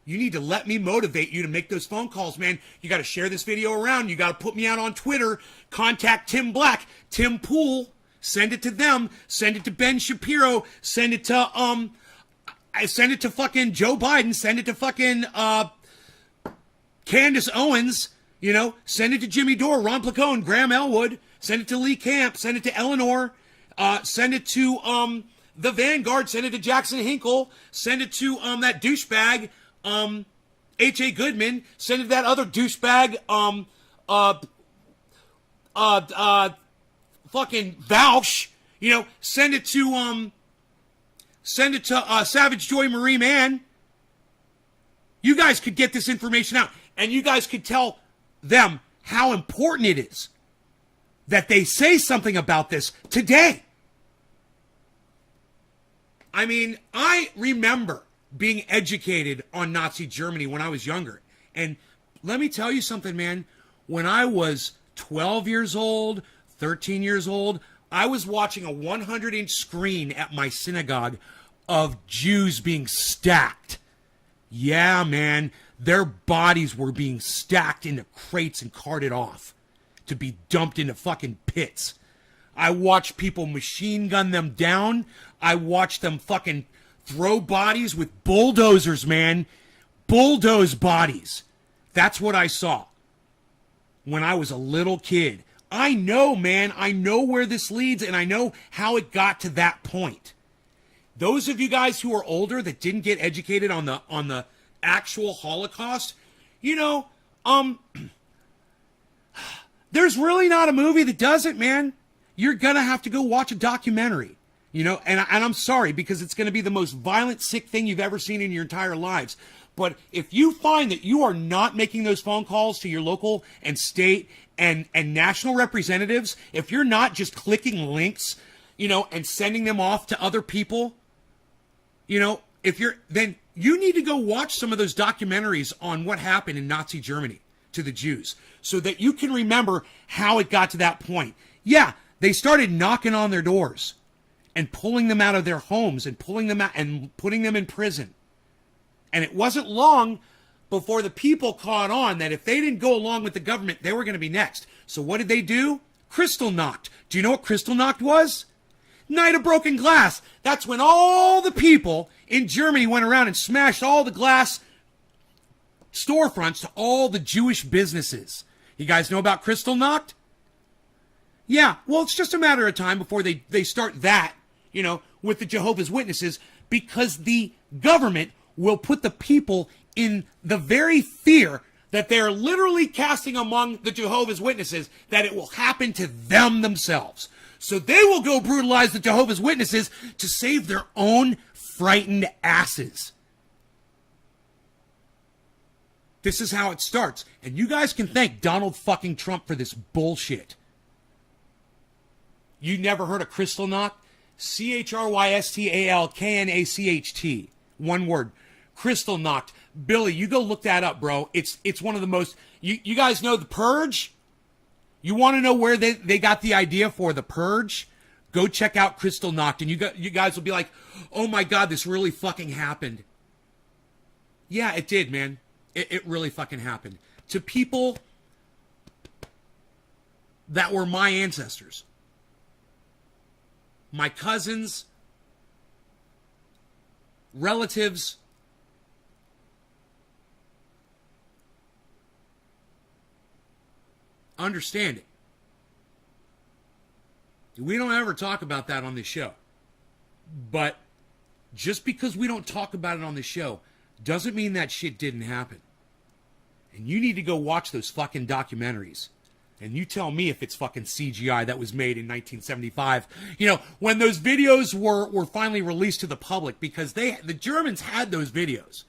You need to let me motivate you to make those phone calls, man. You got to share this video around. You got to put me out on Twitter. Contact Tim Black, Tim Pool. Send it to them. Send it to Ben Shapiro. Send it to fucking Joe Biden. Send it to fucking Candace Owens. You know, send it to Jimmy Dore, Ron Placone, Graham Elwood. Send it to Lee Camp. Send it to Eleanor. Send it to the Vanguard. Send it to Jackson Hinkle. Send it to that douchebag H.A. Goodman. Send it to that other douchebag fucking Vaush. You know, send it to Savage Joy Marie Mann. You guys could get this information out, and you guys could tell them how important it is that they say something about this today. I mean, I remember being educated on Nazi Germany when I was younger. And let me tell you something, man. When I was 12 years old, 13 years old, I was watching a 100-inch screen at my synagogue of Jews being stacked. Yeah, man, their bodies were being stacked into crates and carted off to be dumped into fucking pits. I watched people machine gun them down. I watched them fucking throw bodies with bulldozers, man. Bulldoze bodies. That's what I saw when I was a little kid. I know, man. I know where this leads, and I know how it got to that point. Those of you guys who are older that didn't get educated on the actual Holocaust, you know, there's really not a movie that does it, man. You're gonna have to go watch a documentary, you know, and I'm sorry, because it's gonna be the most violent, sick thing you've ever seen in your entire lives. But if you find that you are not making those phone calls to your local and state and national representatives, if you're not just clicking links, you know, and sending them off to other people, you know, then you need to go watch some of those documentaries on what happened in Nazi Germany to the Jews so that you can remember how it got to that point. Yeah, they started knocking on their doors and pulling them out of their homes and pulling them out and putting them in prison. And it wasn't long before the people caught on that if they didn't go along with the government, they were going to be next. So what did they do? Kristallnacht. Do you know what Kristallnacht was? Night of Broken Glass. That's when all the people in Germany went around and smashed all the glass storefronts to all the Jewish businesses. You guys know about Kristallnacht? Yeah, well, it's just a matter of time before they start that, you know, with the Jehovah's Witnesses, because the government will put the people in the very fear that they're literally casting among the Jehovah's Witnesses that it will happen to them themselves. So they will go brutalize the Jehovah's Witnesses to save their own frightened asses. This is how it starts. And you guys can thank Donald fucking Trump for this bullshit. You never heard of Kristallnacht? Chrystalknacht. One word. Kristallnacht. Billy, you go look that up, bro. It's one of the most... You guys know The Purge? You want to know where they got the idea for The Purge? Go check out Kristallnacht, and you guys will be like, oh my God, this really fucking happened. Yeah, it did, man. It really fucking happened. To people that were my ancestors. My cousins, relatives, understand it. We don't ever talk about that on this show. But just because we don't talk about it on the show doesn't mean that shit didn't happen. And you need to go watch those fucking documentaries. And you tell me if it's fucking CGI that was made in 1975. You know, when those videos were finally released to the public, because the Germans had those videos.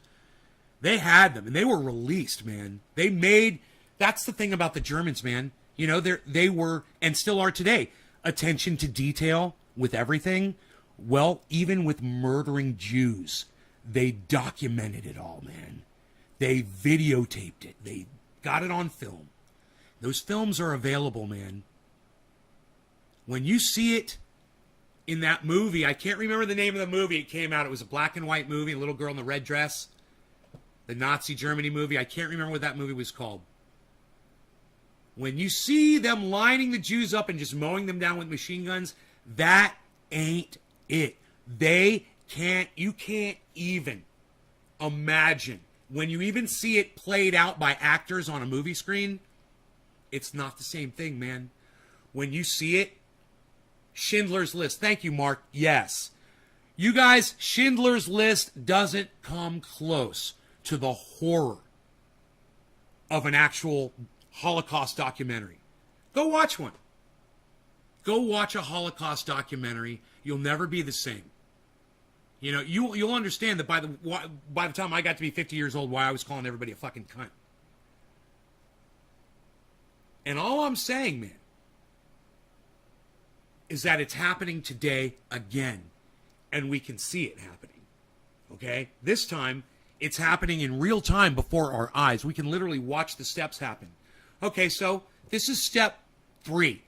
They had them, and they were released, man. That's the thing about the Germans, man. You know, they were, and still are today, attention to detail with everything. Well, even with murdering Jews, they documented it all, man. They videotaped it. They got it on film. Those films are available, man. When you see it in that movie, I can't remember the name of the movie. It came out. It was a black and white movie, a little girl in the red dress. The Nazi Germany movie. I can't remember what that movie was called. When you see them lining the Jews up and just mowing them down with machine guns, that ain't it. You can't even imagine. When you even see it played out by actors on a movie screen, it's not the same thing, man. When you see it, Schindler's List. Thank you, Mark. Yes. You guys, Schindler's List doesn't come close to the horror of an actual Holocaust documentary. Go watch one. Go watch a Holocaust documentary. You'll never be the same. You know, you'll understand that by the time I got to be 50 years old, why I was calling everybody a fucking cunt. And all I'm saying, man, is that it's happening today again. And we can see it happening. Okay? This time, it's happening in real time before our eyes. We can literally watch the steps happen. Okay, so this is step 3.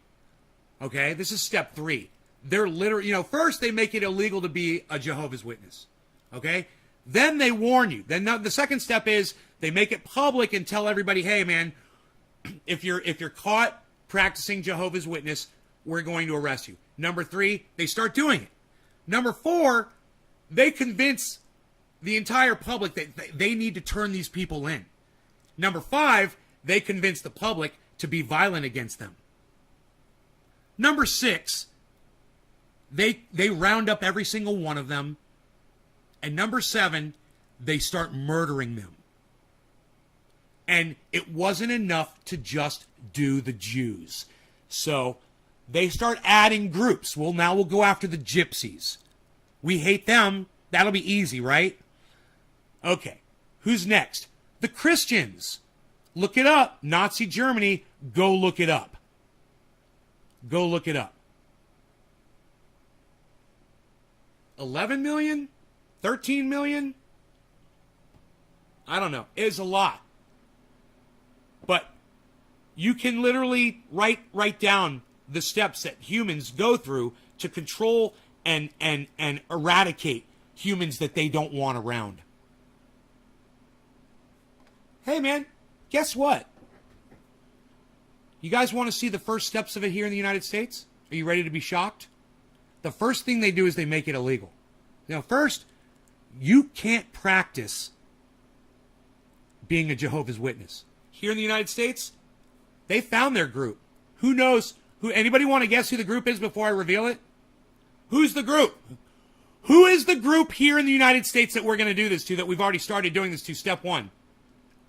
Okay? This is step 3. They're literally, first they make it illegal to be a Jehovah's Witness. Okay? Then they warn you. Then the second step is they make it public and tell everybody, hey, man, if you're caught practicing Jehovah's Witness, we're going to arrest you. Number 3, they start doing it. Number 4, they convince the entire public that they need to turn these people in. Number 5, they convince the public to be violent against them. Number 6, they round up every single one of them. And number 7, they start murdering them. And it wasn't enough to just do the Jews. So they start adding groups. Well, now we'll go after the gypsies. We hate them. That'll be easy, right? Okay. Who's next? The Christians. Look it up. Nazi Germany. Go look it up. Go look it up. 11 million? 13 million? I don't know. It's a lot. But you can literally write down the steps that humans go through to control and eradicate humans that they don't want around. Hey, man, guess what? You guys want to see the first steps of it here in the United States? Are you ready to be shocked? The first thing they do is they make it illegal. Now, first, you can't practice being a Jehovah's Witness. Here in the United States, they found their group. Who knows? Anybody want to guess who the group is before I reveal it? Who's the group? Who is the group here in the United States that we're going to do this to, that we've already started doing this to? Step 1.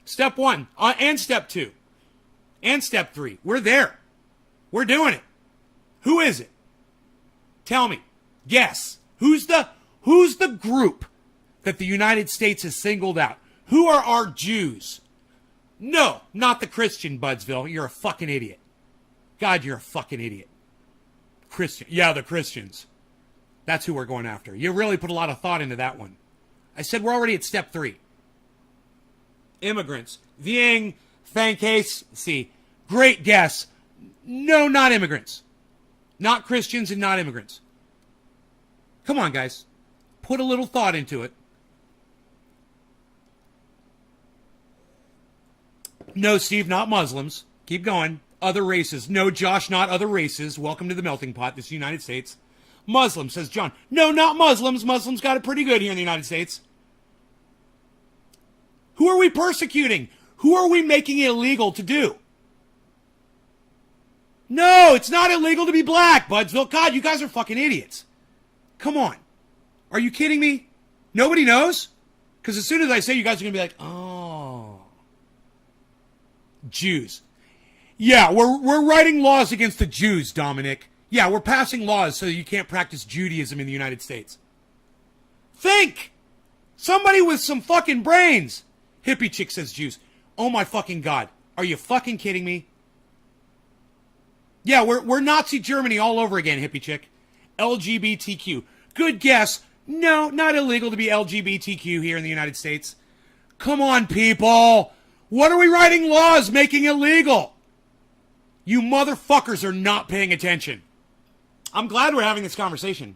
Step 1 and step 2 and step 3. We're there. We're doing it. Who is it? Tell me. Guess. Who's the group that the United States has singled out? Who are our Jews? No, not the Christian, Budsville. You're a fucking idiot. God, you're a fucking idiot. Christian. Yeah, the Christians. That's who we're going after. You really put a lot of thought into that one. I said we're already at step 3. Immigrants. Vieng, Thankcase. See, great guess. No, not immigrants. Not Christians and not immigrants. Come on, guys. Put a little thought into it. No, Steve, not Muslims. Keep going. Other races. No, Josh, not other races. Welcome to the melting pot. This is the United States. Muslims, says John. No, not Muslims. Muslims got it pretty good here in the United States. Who are we persecuting? Who are we making it illegal to do? No, it's not illegal to be black, Budsville. God, you guys are fucking idiots. Come on. Are you kidding me? Nobody knows? Because as soon as I say, you guys are going to be like, oh. Jews. Yeah, we're writing laws against the Jews, Dominic. Yeah, we're passing laws so you can't practice Judaism in the United States. Think! Somebody with some fucking brains. Hippie chick says Jews. Oh my fucking God. Are you fucking kidding me? Yeah, we're Nazi Germany all over again, hippie chick. LGBTQ. Good guess. No, not illegal to be LGBTQ here in the United States. Come on, people. What are we writing laws making illegal? You motherfuckers are not paying attention. I'm glad we're having this conversation.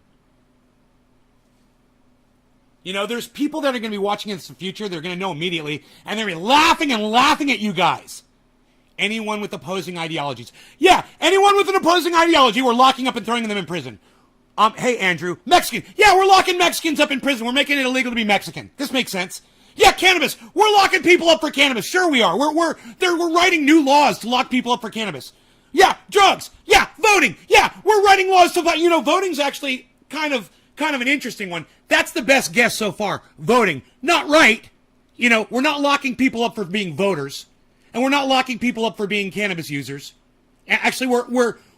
You know, there's people that are going to be watching this in the future. They're going to know immediately. And they're going to be laughing and laughing at you guys. Anyone with opposing ideologies. Yeah, anyone with an opposing ideology, we're locking up and throwing them in prison. Hey, Andrew, Mexican. Yeah, we're locking Mexicans up in prison. We're making it illegal to be Mexican. This makes sense. Yeah, cannabis. We're locking people up for cannabis. Sure we are. We're writing new laws to lock people up for cannabis. Yeah, drugs. Yeah, voting. Yeah, we're writing laws to vote. You know, voting's actually kind of an interesting one. That's the best guess so far. Voting. Not right. You know, we're not locking people up for being voters. And we're not locking people up for being cannabis users. Actually,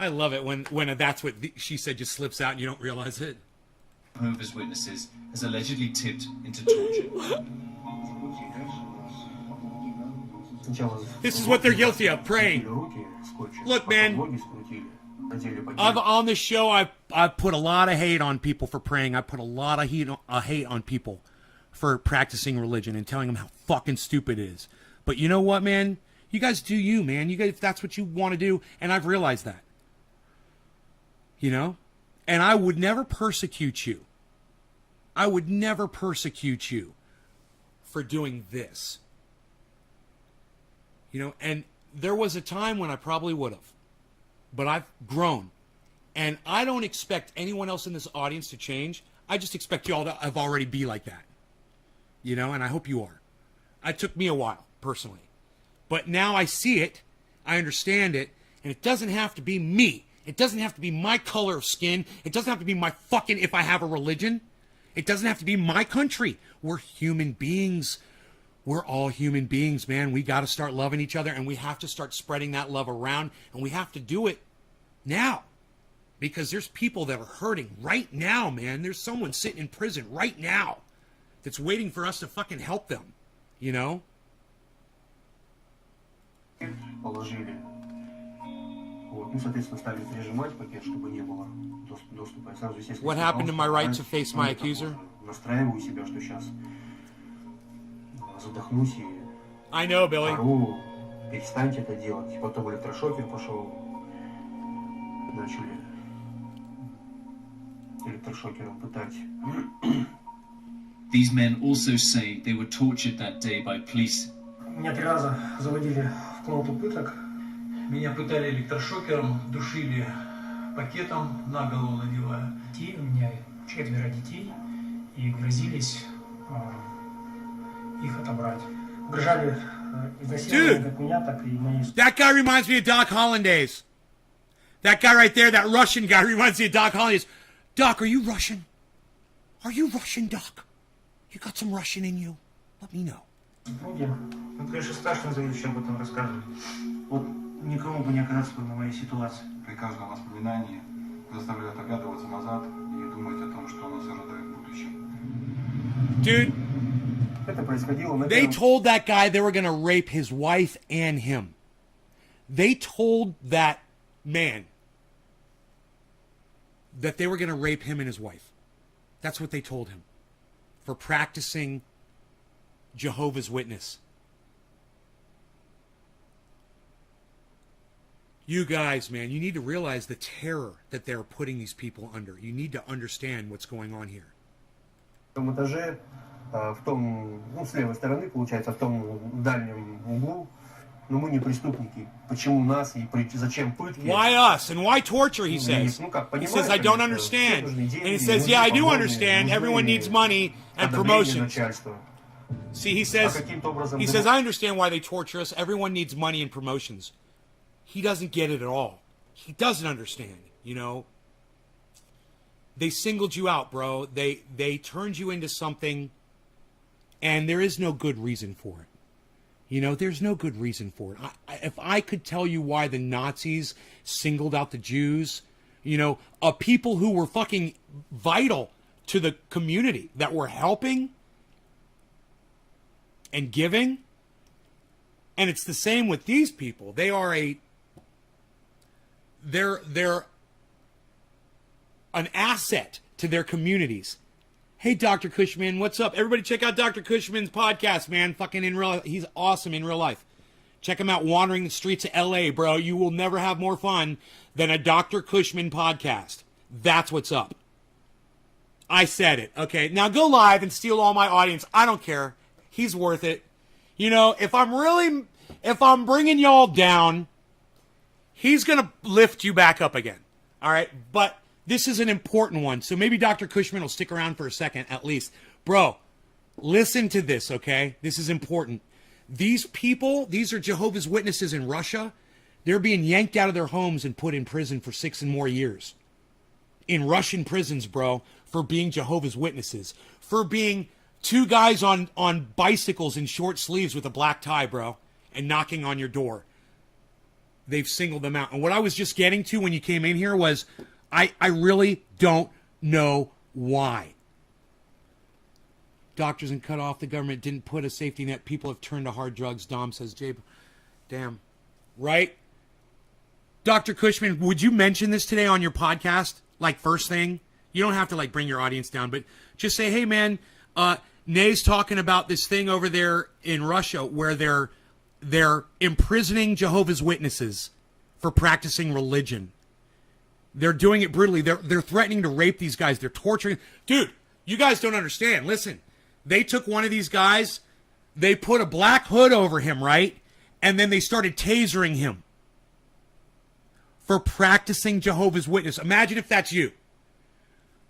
I love it when that's what she said just slips out and you don't realize it. Jehovah's Witnesses has allegedly tipped into torture. This is what they're guilty of, praying. Look, man, on this show, I've put a lot of hate on people for praying. I put a lot of hate on people for practicing religion and telling them how fucking stupid it is. But you know what, man? You guys do you, man. You guys, if that's what you want to do, and I've realized that. You know? And I would never persecute you. I would never persecute you for doing this. You know, and there was a time when I probably would have. But I've grown. And I don't expect anyone else in this audience to change. I just expect you all to have already be like that. You know, and I hope you are. It took me a while, personally. But now I see it, I understand it, and it doesn't have to be me. It doesn't have to be my color of skin. It doesn't have to be my fucking, if I have a religion. It doesn't have to be my country. We're human beings. We're all human beings, man. We got to start loving each other, and we have to start spreading that love around, and we have to do it now. Because there's people that are hurting right now, man. There's someone sitting in prison right now that's waiting for us to fucking help them, you know? Положили. Вот. Ну, соответственно, стали прижимать пакет, чтобы не было доступа. Сразу, естественно, What happened to my right to face my accuser? Настраиваю себя, что сейчас задохнусь и I know, Billy. ору, перестаньте это делать. Потом электрошокер пошел. Начали электрошокером пытать. These men also say they were tortured that day by police. Меня 3 раза заводили в комнату пыток. Меня пытали электрошокером, душили пакетом на голову надевая. Детей, у меня 4 детей, и грозились их отобрать. Угрожали изнасиловать как меня, так и мои... That guy reminds me of Doc Hollandaise. That guy right there, that Russian guy, reminds me of Doc Hollandaise. Doc, are you Russian? Are you Russian, Doc? You got some Russian in you? Let me know. Супруги. Ну, конечно, страшно завидующий об этом рассказывать. Вот никому бы не оказаться на моей ситуации. При каждом воспоминании заставляют оглядываться назад и думать о том, что нас ожидает в будущем. Dude, Это происходило на they первом... told that guy they were going to rape his wife and him. They told that man that they were going to rape him and his wife. That's what they told him for practicing Jehovah's Witness. You guys, man, you need to realize the terror that they're putting these people under. You need to understand what's going on here. В том этаже, в том, ну, с левой стороны, получается, в том дальнем углу. Но мы не преступники. Почему нас и зачем пытки? Why us and why torture, he says. He says, I don't understand. And he says, yeah, I do understand. Everyone needs money and promotions. See, he says, I understand why they torture us. Everyone needs money and promotions. He doesn't get it at all. He doesn't understand, you know. They singled you out, bro. They turned you into something, and there is no good reason for it. You know, there's no good reason for it. If I could tell you why the Nazis singled out the Jews, you know, people who were fucking vital to the community, that were helping and giving, and it's the same with these people. They're an asset to their communities. Hey, Dr. Cushman, what's up? Everybody check out Dr. Cushman's podcast, man. Fucking he's awesome in real life. Check him out, Wandering the Streets of LA, bro. You will never have more fun than a Dr. Cushman podcast. That's what's up. I said it. Okay, now go live and steal all my audience. I don't care. He's worth it. You know, if I'm bringing y'all down, he's going to lift you back up again. All right, but this is an important one, so maybe Dr. Cushman will stick around for a second at least. Bro, listen to this, okay? This is important. These people, these are Jehovah's Witnesses in Russia. They're being yanked out of their homes and put in prison for 6 and more years. In Russian prisons, bro, for being Jehovah's Witnesses. For being 2 guys on bicycles in short sleeves with a black tie, bro, and knocking on your door. they've singled them out. And what I was just getting to when you came in here was I really don't know why. Doctors and cut off. The government didn't put a safety net. People have turned to hard drugs. Dom says, Jay, damn. Right? Dr. Cushman, would you mention this today on your podcast? Like first thing? You don't have to like bring your audience down, but just say, hey man, Nay's talking about this thing over there in Russia where they're imprisoning Jehovah's Witnesses for practicing religion. They're doing it brutally. They're threatening to rape these guys. They're torturing. Dude, you guys don't understand. Listen, they took one of these guys, they put a black hood over him, right? And then they started tasering him for practicing Jehovah's Witness. Imagine if that's you.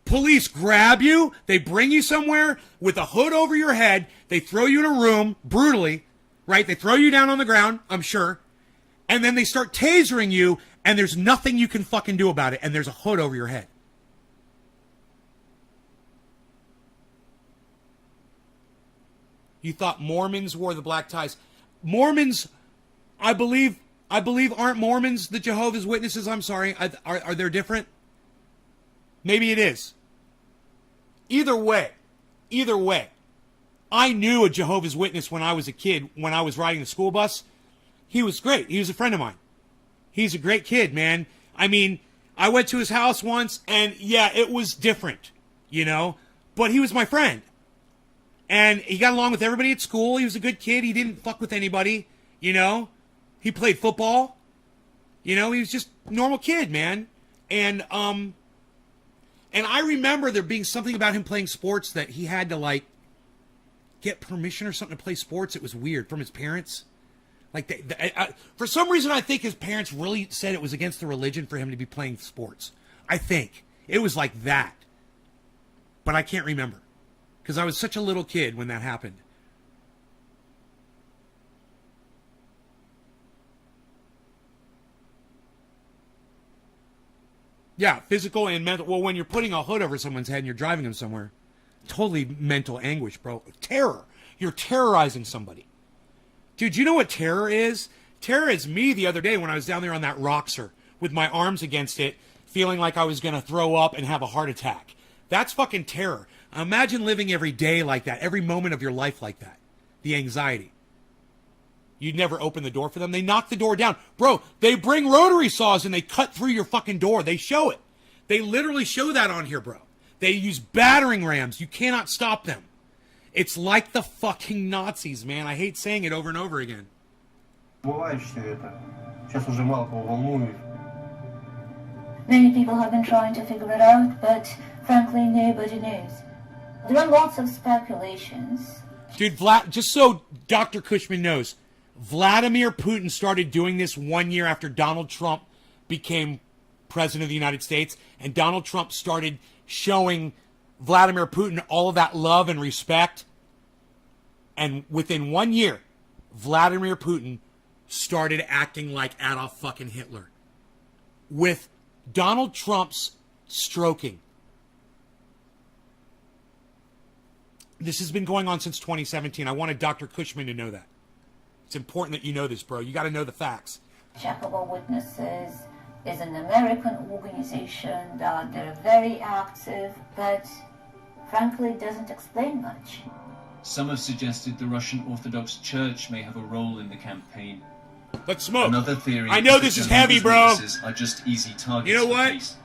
Police grab you, they bring you somewhere with a hood over your head, they throw you in a room, brutally, right? They throw you down on the ground, I'm sure, and then they start tasering you, and there's nothing you can fucking do about it, and there's a hood over your head. You thought Mormons wore the black ties. Mormons, I believe aren't Mormons the Jehovah's Witnesses? I'm sorry. Are they different? Maybe it is. Either way, I knew a Jehovah's Witness when I was a kid, when I was riding the school bus. He was great. He was a friend of mine. He's a great kid, man. I mean, I went to his house once, and yeah, it was different, you know? But he was my friend. And he got along with everybody at school. He was a good kid. He didn't fuck with anybody, you know? He played football. You know, he was just a normal kid, man. And I remember there being something about him playing sports that he had to, like, get permission or something to play sports. It was weird from his parents. Like, for some reason, I think his parents really said it was against the religion for him to be playing sports. I think. It was like that. But I can't remember. Because I was such a little kid when that happened. Yeah, physical and mental. Well, when you're putting a hood over someone's head and you're driving them somewhere, totally mental anguish, bro. Terror. You're terrorizing somebody. Dude, you know what terror is? Terror is me the other day when I was down there on that Roxer with my arms against it, feeling like I was going to throw up and have a heart attack. That's fucking terror. Imagine living every day like that, every moment of your life like that. The anxiety. You'd never open the door for them. They knock the door down. Bro, they bring rotary saws and they cut through your fucking door. They show it. They literally show that on here, bro. They use battering rams. You cannot stop them. It's like the fucking Nazis, man. I hate saying it over and over again. Many people have been trying to figure it out, but frankly, nobody knows. There are lots of speculations. Dude, just so Dr. Cushman knows, Vladimir Putin started doing this 1 year after Donald Trump became president of the United States, and Donald Trump started showing Vladimir Putin all of that love and respect. And within 1 year, Vladimir Putin started acting like Adolf fucking Hitler. With Donald Trump's stroking. This has been going on since 2017. I wanted Dr. Cushman to know that. It's important that you know this, bro. You got to know the facts. Jahovah Witnesses is an American organization that they're very active, but frankly doesn't explain much. Some have suggested the Russian Orthodox Church may have a role in the campaign. Let's smoke. Another theory. I know this is heavy, bro. Are just easy targets. You know what? For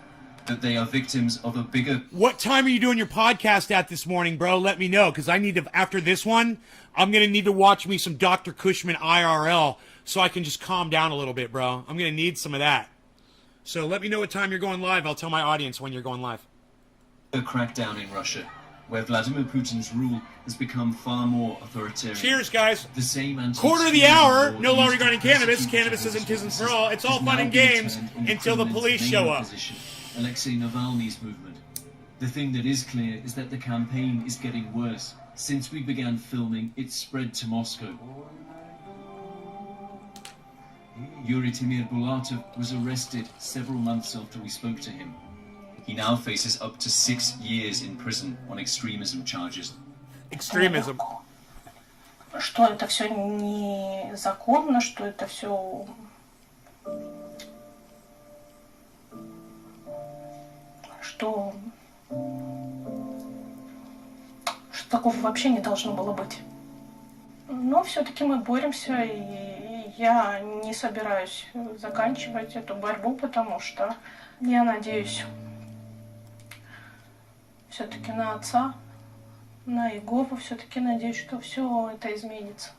that they are victims of a bigger... What time are you doing your podcast at this morning, bro? Let me know, because I need to, after this one, I'm going to need to watch me some Dr. Cushman IRL so I can just calm down a little bit, bro. I'm going to need some of that. So let me know what time you're going live. I'll tell my audience when you're going live. A crackdown in Russia, where Vladimir Putin's rule has become far more authoritarian. Cheers, guys. The same quarter of the hour, no longer regarding cannabis. Cannabis isn't tisn't for all. It's all fun and games until the police show up. Alexei Navalny's movement. The thing that is clear is that the campaign is getting worse. Since we began filming, it's spread to Moscow. Yuri Timir Bulatov was arrested several months after we spoke to him. He now faces up to 6 years in prison on extremism charges. Extremism. Что это все незаконно, что это все что такого вообще не должно было быть. Но все-таки мы боремся, и я не собираюсь заканчивать эту борьбу, потому что я надеюсь все-таки на Отца, на Иегову, все-таки надеюсь, что все это изменится.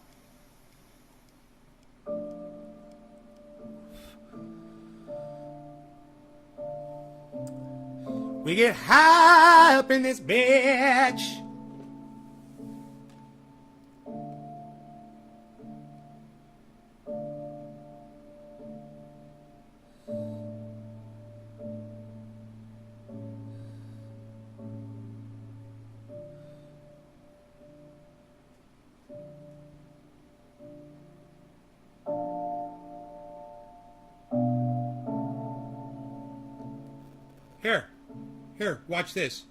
We get high up in this bitch. Here, watch this.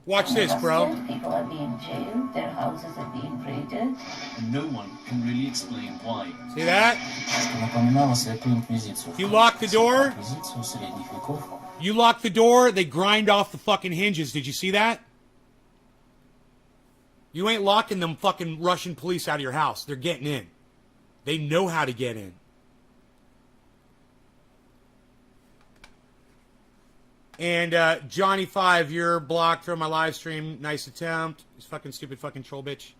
Watch this, bro. People are being jailed, their houses are being raided. And no one can really explain why. See that? Что напоминало Святую Инквизицию. You lock the door. Инквизицию средних веков. You lock the door, they grind off the fucking hinges. Did you see that? You ain't locking them fucking Russian police out of your house. They're getting in. They know how to get in. And Johnny 5, you're blocked from my live stream. Nice attempt. This fucking stupid fucking troll bitch.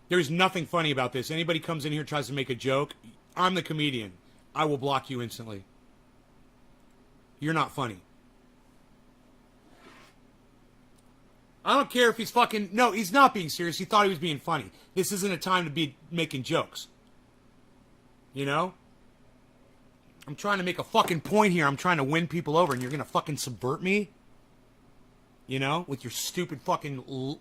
There's nothing funny about this. Anybody comes in here tries to make a joke, I'm the comedian. I will block you instantly. You're not funny. I don't care if he's fucking... No, he's not being serious. He thought he was being funny. This isn't a time to be making jokes. You know? I'm trying to make a fucking point here. I'm trying to win people over, and you're going to fucking subvert me? You know? With your stupid fucking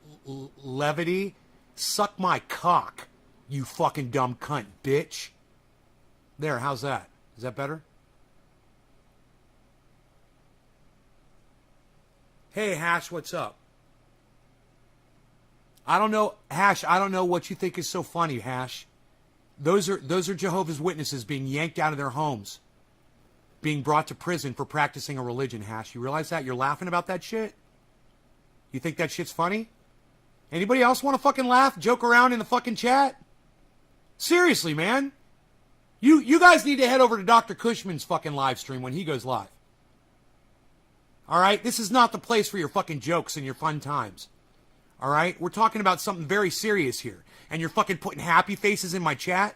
levity? Suck my cock, you fucking dumb cunt, bitch. There, how's that? Is that better? Hey, Hash, what's up? I don't know, Hash, I don't know what you think is so funny, Hash. Those are Jehovah's Witnesses being yanked out of their homes. Being brought to prison for practicing a religion, Hash. You realize that? You're laughing about that shit? You think that shit's funny? Anybody else want to fucking laugh, joke around in the fucking chat? Seriously, man. You guys need to head over to Dr. Cushman's fucking live stream when he goes live. Alright? This is not the place for your fucking jokes and your fun times. Alright? We're talking about something very serious here. And you're fucking putting happy faces in my chat?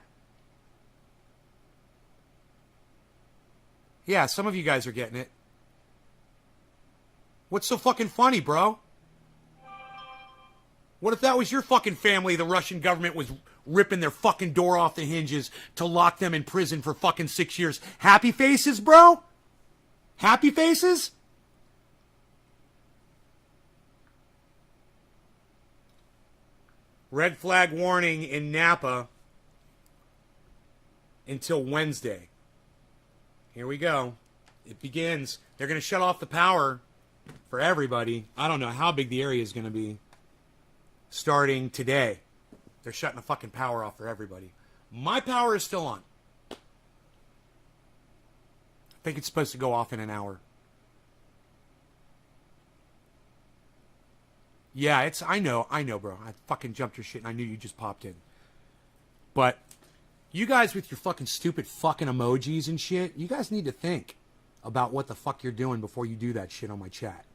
Yeah, some of you guys are getting it. What's so fucking funny, bro? What if that was your fucking family, the Russian government was ripping their fucking door off the hinges to lock them in prison for fucking 6 years? Happy faces, bro? Happy faces? Red flag warning in Napa until Wednesday. Here we go. It begins. They're going to shut off the power for everybody. I don't know how big the area is going to be. Starting today. They're shutting the fucking power off for everybody. My power is still on. I think it's supposed to go off in an hour. Yeah, I know, bro. I fucking jumped your shit and I knew you just popped in. But you guys with your fucking stupid fucking emojis and shit, you guys need to think about what the fuck you're doing before you do that shit on my chat.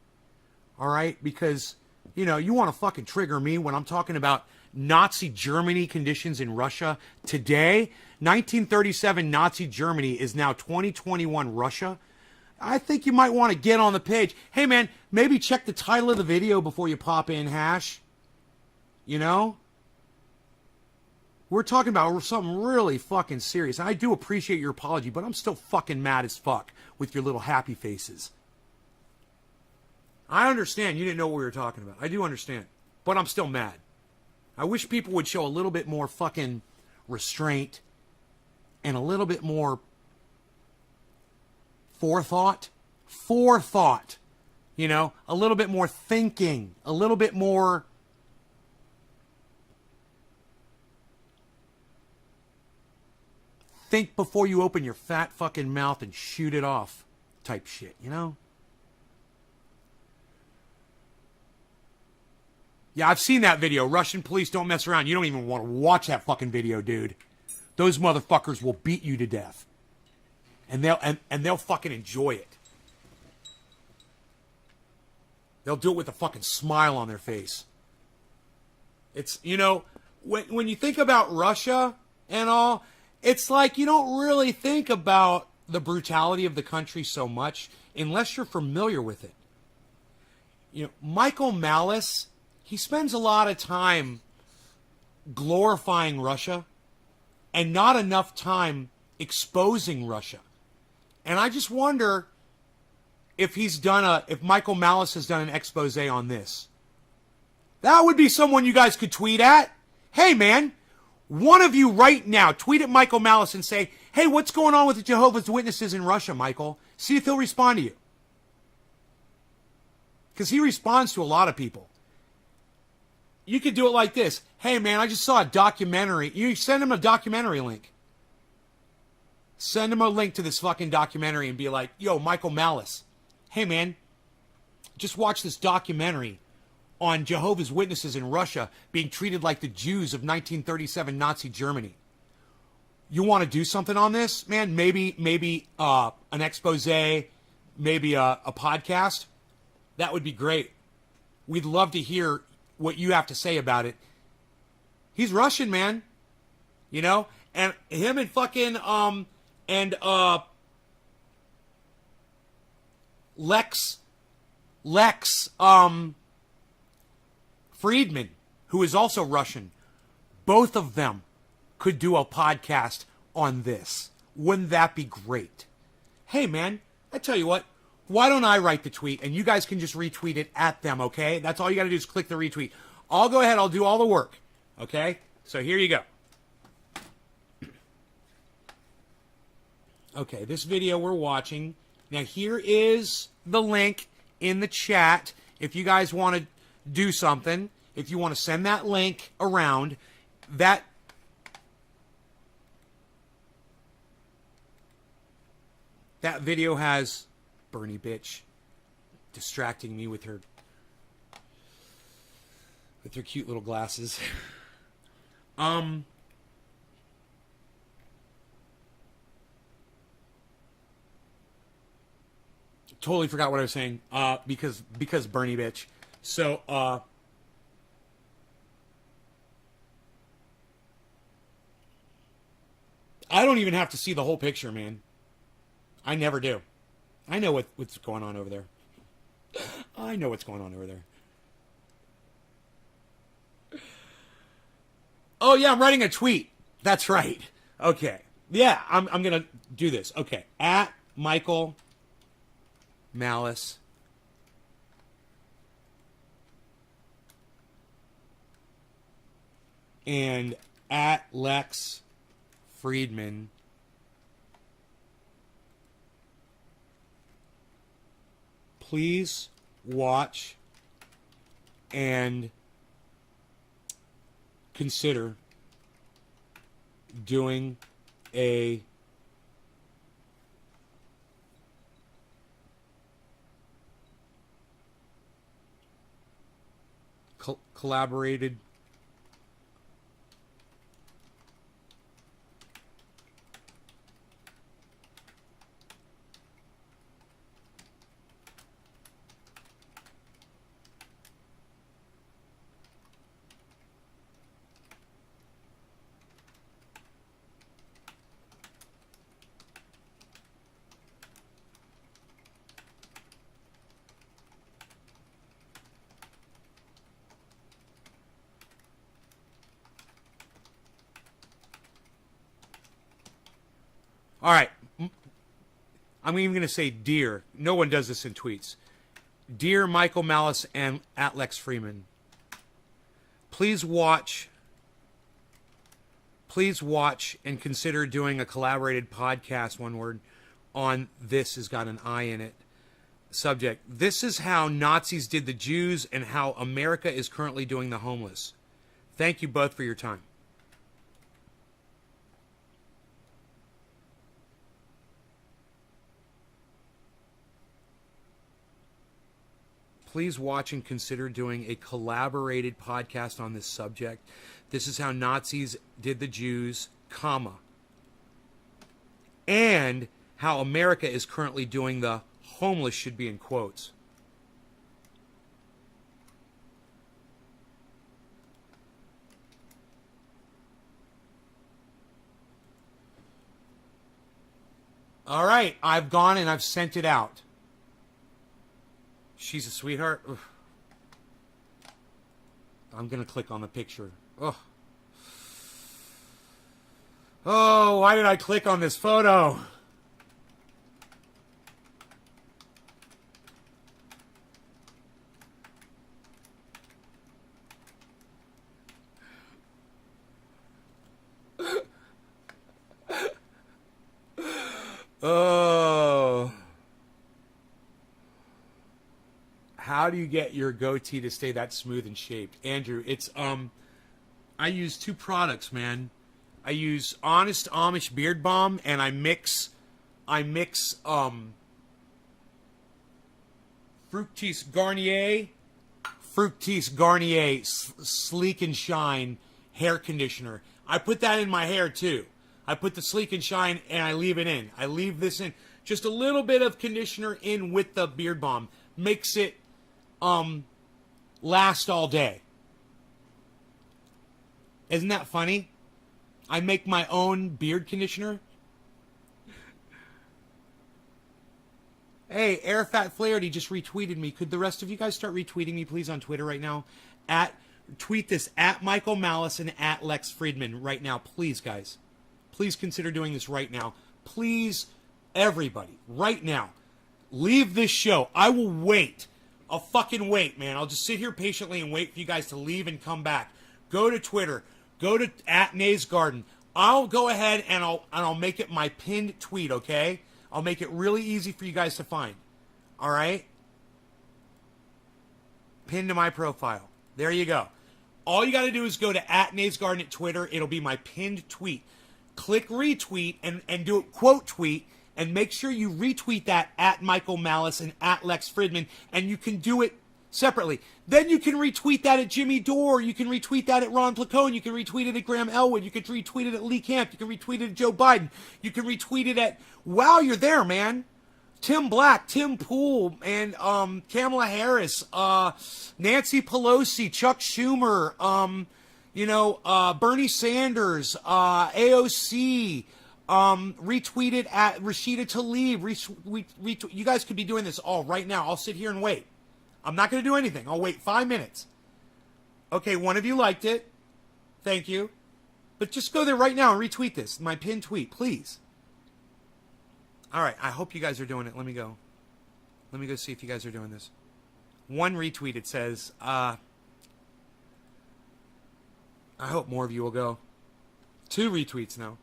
Alright? Because, you know, you want to fucking trigger me when I'm talking about Nazi Germany conditions in Russia today. 1937 Nazi Germany is now 2021 Russia. I think you might want to get on the page. Hey, man, maybe check the title of the video before you pop in, Hash. You know? We're talking about something really fucking serious. I do appreciate your apology, but I'm still fucking mad as fuck with your little happy faces. I understand you didn't know what we were talking about. I do understand. But I'm still mad. I wish people would show a little bit more fucking restraint and a little bit more forethought. Forethought. You know, a little bit more thinking. A little bit more... Think before you open your fat fucking mouth and shoot it off. type shit, you know? Yeah, I've seen that video. Russian police don't mess around. You don't even want to watch that fucking video, dude. Those motherfuckers will beat you to death. And they'll fucking enjoy it. They'll do it with a fucking smile on their face. It's, you know, when you think about Russia and all, it's like you don't really think about the brutality of the country so much unless you're familiar with it. You know, Michael Malice, he spends a lot of time glorifying Russia and not enough time exposing Russia. And I just wonder if if Michael Malice has done an expose on this. That would be someone you guys could tweet at. Hey, man, one of you right now, tweet at Michael Malice and say, hey, what's going on with the Jehovah's Witnesses in Russia, Michael? See if he'll respond to you. Because he responds to a lot of people. You could do it like this. Hey, man, I just saw a documentary. You send him a documentary link. Send him a link to this fucking documentary and be like, yo, Michael Malice. Hey, man, just watch this documentary on Jehovah's Witnesses in Russia being treated like the Jews of 1937 Nazi Germany. You want to do something on this, man? Maybe an expose, maybe a podcast. That would be great. We'd love to hear what you have to say about it. He's Russian, man. You know? And him and fucking, Lex Friedman, who is also Russian, both of them could do a podcast on this. Wouldn't that be great? Hey, man, I tell you what, why don't I write the tweet and you guys can just retweet it at them, okay? That's all you got to do is click the retweet. I'll go ahead, I'll do all the work, okay? So here you go. Okay, this video we're watching. Now here is the link in the chat. If you guys want to do something, if you want to send that link around, that video has Bernie bitch distracting me with her cute little glasses. Totally forgot what I was saying, because Bernie bitch. So, I don't even have to see the whole picture, man. I never do. I know what's going on over there. I know what's going on over there. Oh, yeah, I'm writing a tweet. That's right. Okay. Yeah, I'm going to do this. Okay. At Michael Malice. And at Lex Friedman. Please watch and consider doing a collaborated All right. I'm even going to say dear. No one does this in tweets. Dear Michael Malice and at Lex Freeman, please watch and consider doing a collaborated podcast, one word, on this has got an I in it. Subject, this is how Nazis did the Jews and how America is currently doing the homeless. Thank you both for your time. please watch and consider doing a collaborated podcast on this subject. This is how Nazis did the Jews, comma, and how America is currently doing the homeless, should be in quotes. All right, I've gone and I've sent it out. She's a sweetheart. Ugh. I'm going to click on the picture. Ugh. Oh, why did I click on this photo? Oh. How do you get your goatee to stay that smooth and shaped? Andrew, it's I use two products, man. I use Honest Amish Beard Balm, and I mix Fructis Garnier Sleek and Shine hair conditioner. I put that in my hair too. I put the Sleek and Shine and I leave it in. I leave this in. Just a little bit of conditioner in with the beard balm. Makes it last all day. Isn't that funny? I make my own beard conditioner. Hey, Arafat Flaherty just retweeted me. Could the rest of you guys start retweeting me, please, on Twitter right now? Tweet this at Michael Malice and at Lex Friedman right now, please, guys. Please consider doing this right now. Please, everybody, right now. Leave this show. I will wait. I'll fucking wait, man. I'll just sit here patiently and wait for you guys to leave and come back. Go to Twitter. Go to at Nays Garden. I'll go ahead and I'll make it my pinned tweet, okay? I'll make it really easy for you guys to find. All right? Pinned to my profile. There you go. All you got to do is go to at Nays Garden at Twitter. It'll be my pinned tweet. Click retweet and do a quote tweet, and make sure you retweet that at Michael Malice and at Lex Friedman, and you can do it separately. Then you can retweet that at Jimmy Dore. You can retweet that at Ron Placone. You can retweet it at Graham Elwood. You can retweet it at Lee Camp. You can retweet it at Joe Biden. You can retweet it at, wow, you're there, man. Tim Black, Tim Pool, and Kamala Harris, Nancy Pelosi, Chuck Schumer, Bernie Sanders, AOC, retweeted at Rashida Tlaib. You guys could be doing this all right now. I'll sit here and wait. I'm not going to do anything. I'll wait 5 minutes. Okay, one of you liked it. Thank you. But just go there right now and retweet this. My pinned tweet, please. All right, I hope you guys are doing it. Let me go see if you guys are doing this. One retweet, it says, I hope more of you will go. 2 retweets now.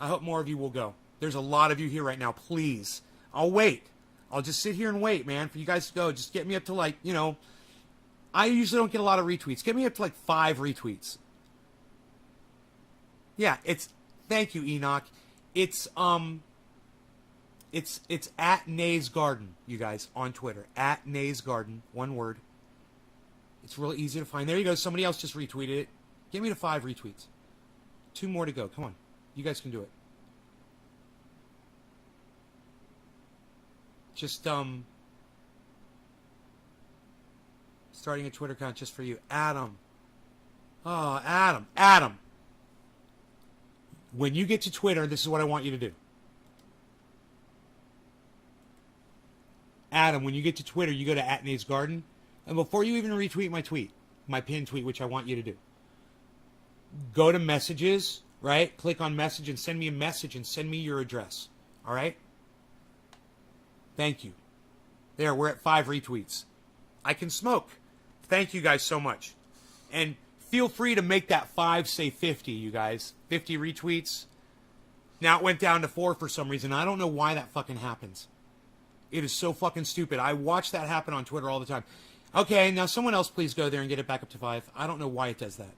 I hope more of you will go. There's a lot of you here right now. Please. I'll wait. I'll just sit here and wait, man, for you guys to go. Just get me up to I usually don't get a lot of retweets. Get me up to 5 retweets. Yeah, thank you, Enoch. It's at Nays Garden, you guys, on Twitter. At Nays Garden, one word. It's really easy to find. There you go. Somebody else just retweeted it. Get me to 5 retweets. 2 more to go. Come on. You guys can do it. Just, starting a Twitter account just for you. Adam. Oh, Adam. When you get to Twitter, this is what I want you to do. Adam, when you get to Twitter, you go to @Nays Garden. And before you even retweet my tweet, my pinned tweet, which I want you to do, go to messages, right? Click on message and send me a message and send me your address. All right? Thank you. There, we're at 5 retweets. I can smoke. Thank you guys so much. And feel free to make that 5 say 50, you guys. 50 retweets. Now it went down to 4 for some reason. I don't know why that fucking happens. It is so fucking stupid. I watch that happen on Twitter all the time. Okay, now someone else please go there and get it back up to 5. I don't know why it does that.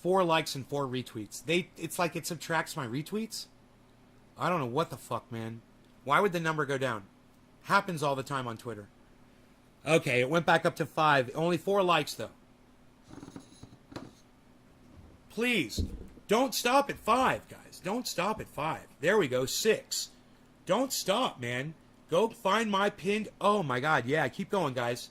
4 likes and 4 retweets. It's like it subtracts my retweets? I don't know what the fuck, man. Why would the number go down? Happens all the time on Twitter. Okay, it went back up to 5. Only 4 likes, though. Please, don't stop at 5, guys. Don't stop at 5. There we go, 6. Don't stop, man. Go find my pinned... Oh, my God. Yeah, keep going, guys.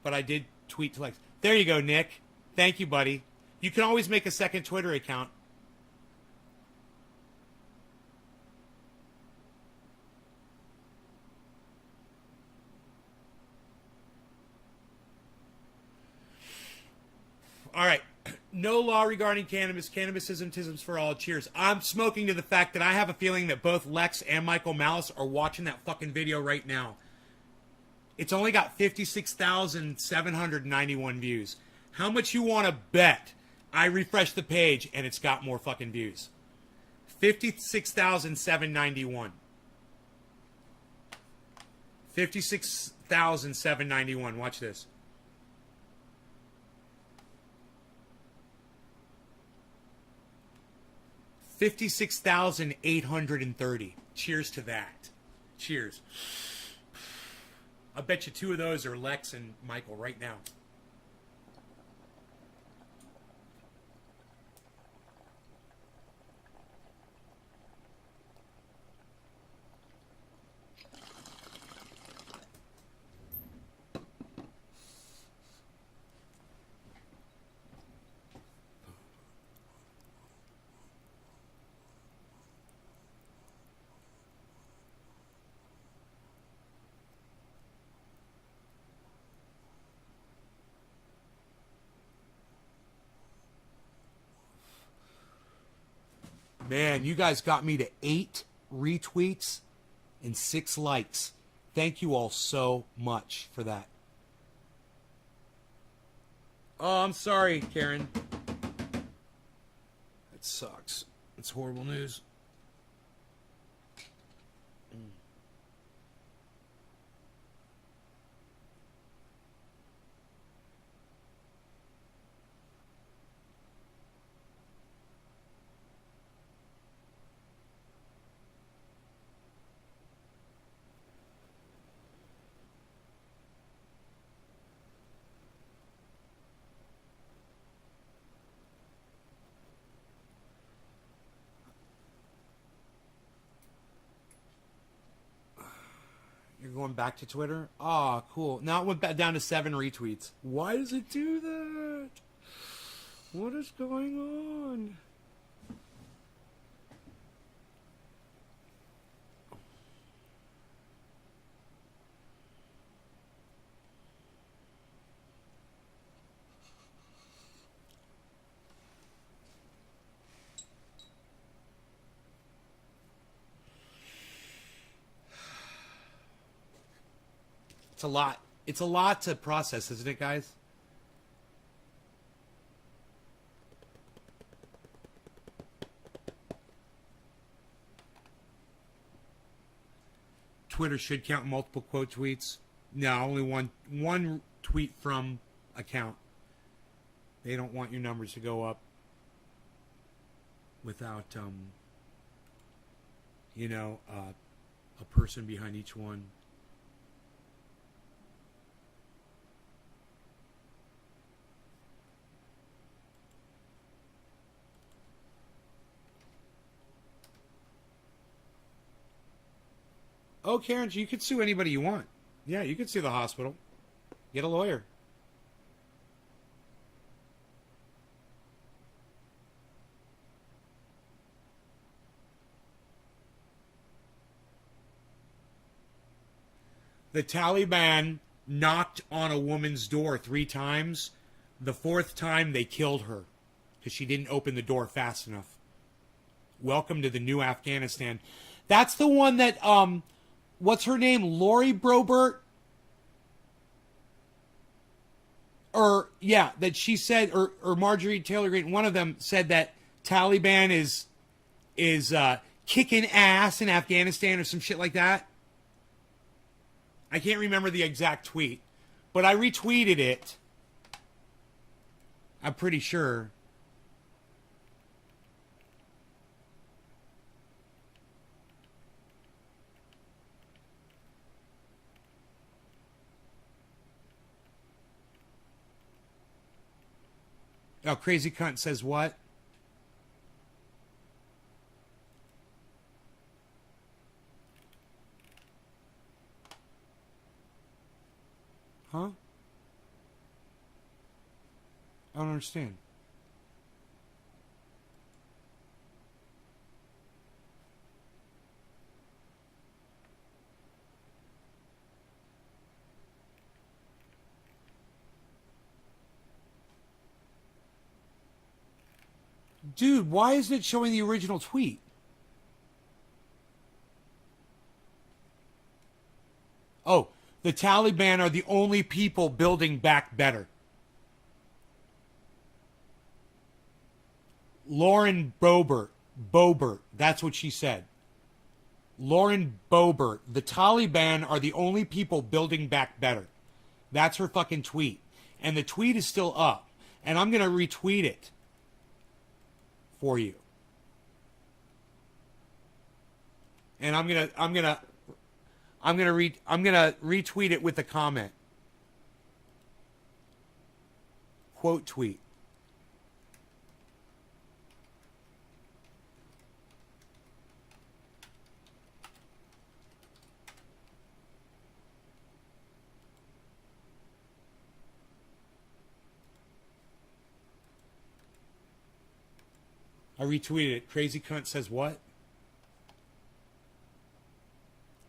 But I did tweet to likes. There you go, Nick. Thank you, buddy. You can always make a second Twitter account. All right. No law regarding cannabis. Cannabisism for all. Cheers. I'm smoking to the fact that I have a feeling that both Lex and Michael Malice are watching that fucking video right now. It's only got 56,791 views. How much you want to bet I refresh the page and it's got more fucking views? 56,791. 56,791. Watch this. 56,830. Cheers to that. Cheers. I bet you 2 of those are Lex and Michael right now. Man, you guys got me to 8 retweets and 6 likes. Thank you all so much for that. Oh, I'm sorry, Karen. That sucks. It's horrible news. You're going back to Twitter? Ah, cool. Now it went back down to 7 retweets. Why does it do that? What is going on? It's a lot. It's a lot to process, isn't it, guys? Twitter should count multiple quote tweets. No, only one tweet from account. They don't want your numbers to go up without a person behind each one. Oh, Karen, you could sue anybody you want. Yeah, you could sue the hospital. Get a lawyer. The Taliban knocked on a woman's door 3 times. The 4th time, they killed her because she didn't open the door fast enough. Welcome to the new Afghanistan. That's the one that... what's her name? Lori Brobert? Or, yeah, that she said, or Marjorie Taylor Greene, one of them said that Taliban is kicking ass in Afghanistan or some shit like that. I can't remember the exact tweet, but I retweeted it. I'm pretty sure. Oh, crazy cunt says what? Huh? I don't understand. Dude, why isn't it showing the original tweet? Oh, the Taliban are the only people building back better. Lauren Boebert, that's what she said. Lauren Boebert, the Taliban are the only people building back better. That's her fucking tweet. And the tweet is still up. And I'm going to retweet it for you. And I'm going to retweet it with a comment. Quote tweet. I retweeted it. Crazy cunt says what?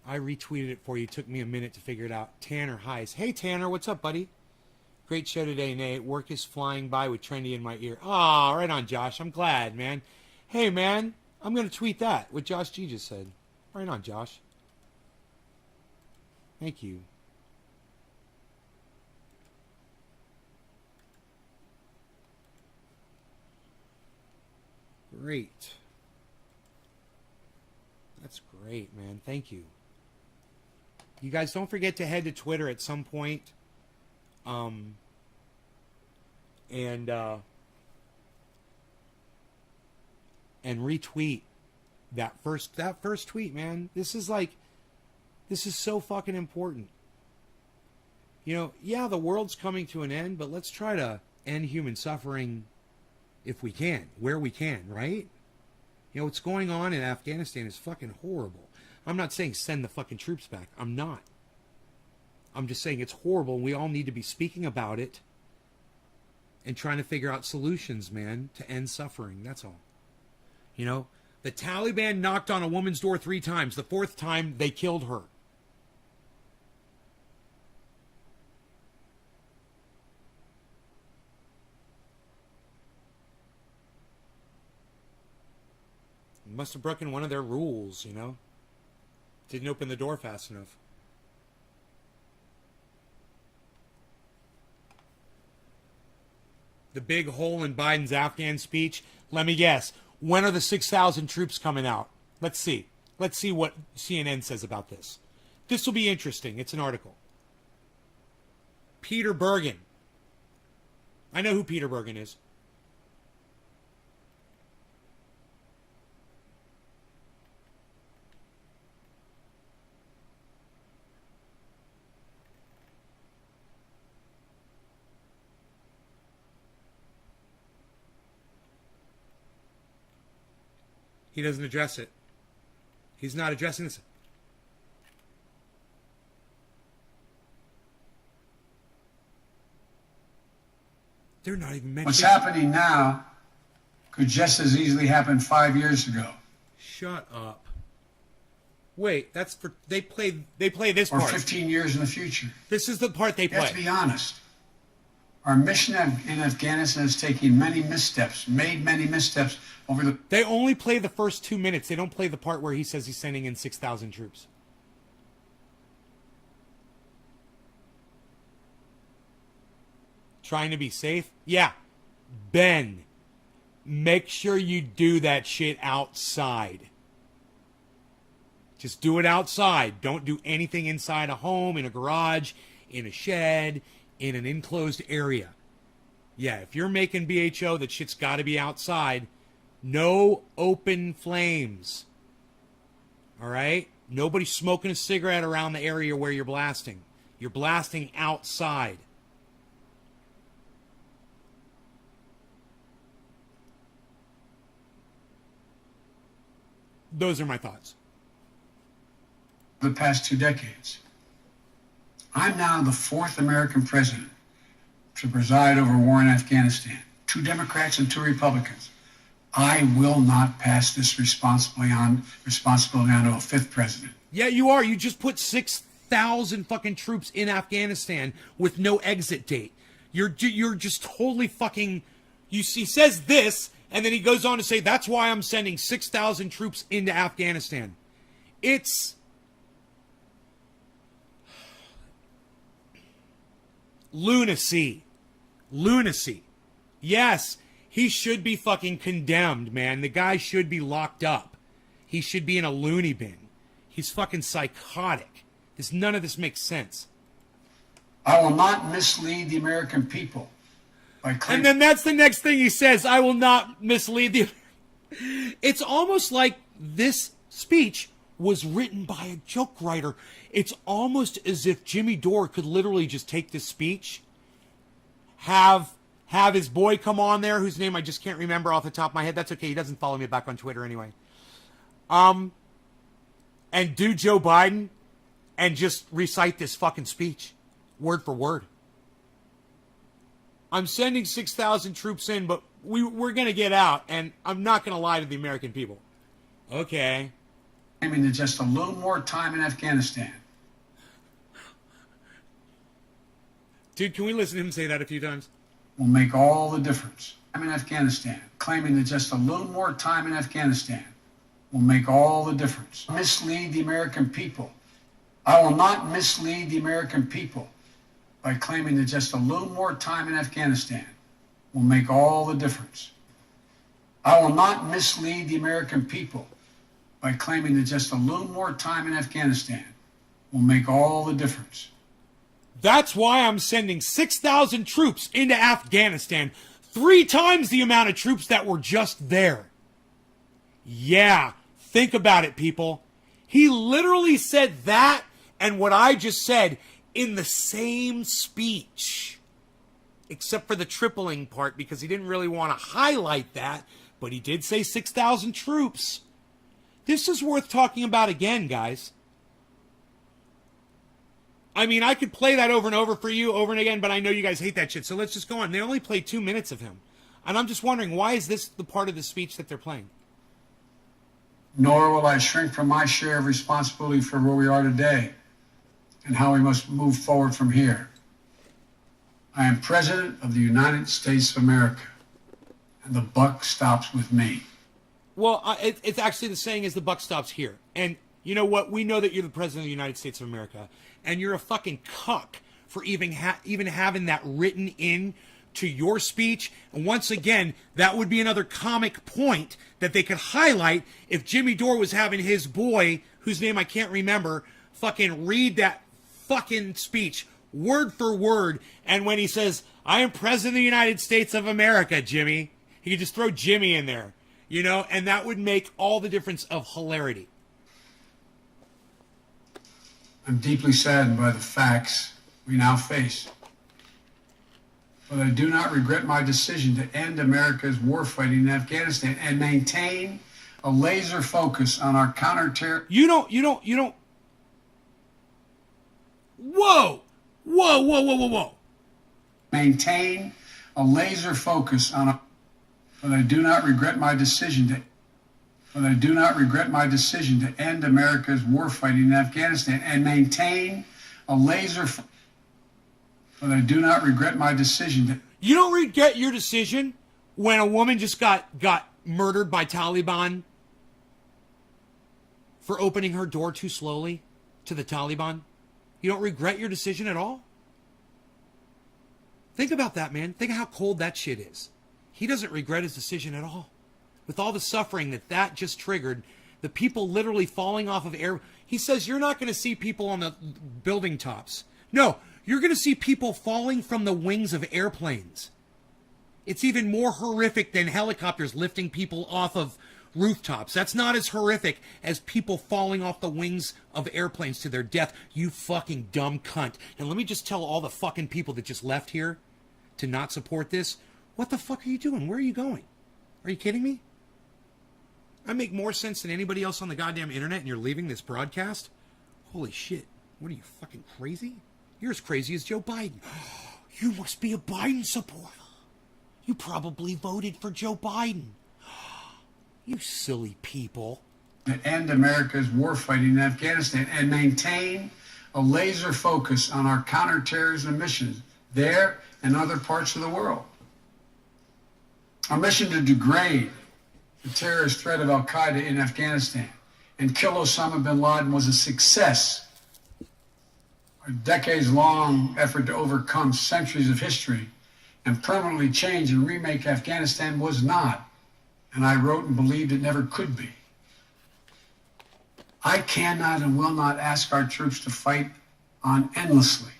I retweeted it for you. It took me a minute to figure it out. Tanner Heis. Hey, Tanner. What's up, buddy? Great show today, Nate. Work is flying by with Trendy in my ear. Ah, right on, Josh. I'm glad, man. Hey, man. I'm going to tweet that, what Josh G just said. Right on, Josh. Thank you. Great. That's great, man. Thank you. You guys don't forget to head to Twitter at some point. And retweet that first tweet, man. This is so fucking important. You know, yeah, the world's coming to an end, but let's try to end human suffering if we can, where we can, right? You know, what's going on in Afghanistan is fucking horrible. I'm not saying send the fucking troops back. I'm not. I'm just saying it's horrible, and we all need to be speaking about it and trying to figure out solutions, man, to end suffering. That's all. You know, the Taliban knocked on a woman's door 3 times. The 4th time, they killed her. Must have broken one of their rules, you know. Didn't open the door fast enough. The big hole in Biden's Afghan speech. Let me guess. When are the 6,000 troops coming out? Let's see. Let's see what CNN says about this. This will be interesting. It's an article. Peter Bergen. I know who Peter Bergen is. He doesn't address it. He's not addressing this. They're not even mentioning. What's happening now could just as easily happen 5 years ago. Shut up. Wait, that's for they play this or part. 15 years in the future. This is the part they play. Let's be honest. Our mission in Afghanistan is taking many missteps, made many missteps over the... They only play the first 2 minutes. They don't play the part where he says he's sending in 6,000 troops. Trying to be safe? Yeah. Ben, make sure you do that shit outside. Just do it outside. Don't do anything inside a home, in a garage, in a shed, in an enclosed area. Yeah, if you're making BHO, that shit's got to be outside. No open flames. All right? Nobody smoking a cigarette around the area where you're blasting. You're blasting outside. those are my thoughts. The past 2 decades. I'm now the 4th American president to preside over war in Afghanistan. 2 Democrats and 2 Republicans. I will not pass this responsibility on to a 5th president. Yeah, you are. You just put 6,000 fucking troops in Afghanistan with no exit date. You're just totally fucking. He says this, and then he goes on to say, that's why I'm sending 6,000 troops into Afghanistan. It's lunacy. Lunacy. Yes, he should be fucking condemned, man. The guy should be locked up. He should be in a loony bin. He's fucking psychotic. None of this makes sense. I will not mislead the American people by claiming... And then that's the next thing he says. I will not mislead the... It's almost like this speech was written by a joke writer. It's almost as if Jimmy Dore could literally just take this speech, have his boy come on there, whose name I just can't remember off the top of my head. That's okay. He doesn't follow me back on Twitter anyway. And do Joe Biden and just recite this fucking speech word for word. I'm sending 6,000 troops in, but we're going to get out, and I'm not going to lie to the American people. Okay. Claiming to just a little more time in Afghanistan. Dude, can we listen to him say that a few times? Will make all the difference. I'm in Afghanistan. Claiming that just a little more time in Afghanistan will make all the difference. Mislead the American people. I will not mislead the American people by claiming that just a little more time in Afghanistan will make all the difference. I will not mislead the American people by claiming that just a little more time in Afghanistan will make all the difference. That's why I'm sending 6,000 troops into Afghanistan, 3 times the amount of troops that were just there. Yeah, think about it, people. He literally said that and what I just said in the same speech, except for the tripling part, because he didn't really want to highlight that, but he did say 6,000 troops. This is worth talking about again, guys. I mean, I could play that over and over for you, over and again, but I know you guys hate that shit, so let's just go on. They only played 2 minutes of him. And I'm just wondering, why is this the part of the speech that they're playing? Nor will I shrink from my share of responsibility for where we are today and how we must move forward from here. I am President of the United States of America, and the buck stops with me. Well, it's actually the saying is the buck stops here. And you know what? We know that you're the President of the United States of America, and you're a fucking cuck for even having that written in to your speech. And once again, that would be another comic point that they could highlight if Jimmy Dore was having his boy, whose name I can't remember, fucking read that fucking speech word for word. And when he says, I am President of the United States of America, Jimmy, he could just throw Jimmy in there, you know, and that would make all the difference of hilarity. I'm deeply saddened by the facts we now face. But I do not regret my decision to end America's warfighting in Afghanistan and maintain a laser focus on our counter-terror... You don't... Whoa! Maintain a laser focus on... But I do not regret my decision to... But I do not regret my decision to end America's warfighting in Afghanistan and maintain a laser... But I do not regret my decision to... You don't regret your decision when a woman just got murdered by Taliban for opening her door too slowly to the Taliban? You don't regret your decision at all? Think about that, man. Think of how cold that shit is. He doesn't regret his decision at all. With all the suffering that just triggered, the people literally falling off of air... He says you're not going to see people on the building tops. No, you're going to see people falling from the wings of airplanes. It's even more horrific than helicopters lifting people off of rooftops. That's not as horrific as people falling off the wings of airplanes to their death. You fucking dumb cunt. And let me just tell all the fucking people that just left here to not support this, what the fuck are you doing? Where are you going? Are you kidding me? I make more sense than anybody else on the goddamn internet, and you're leaving this broadcast? Holy shit. What are you, fucking crazy? You're as crazy as Joe Biden. You must be a Biden supporter. You probably voted for Joe Biden. You silly people. To end America's war fighting in Afghanistan and maintain a laser focus on our counterterrorism missions there and other parts of the world. Our mission to degrade the terrorist threat of al-Qaeda in Afghanistan and kill Osama bin Laden was a success. Our decades-long effort to overcome centuries of history and permanently change and remake Afghanistan was not, and I wrote and believed it never could be. I cannot and will not ask our troops to fight on endlessly.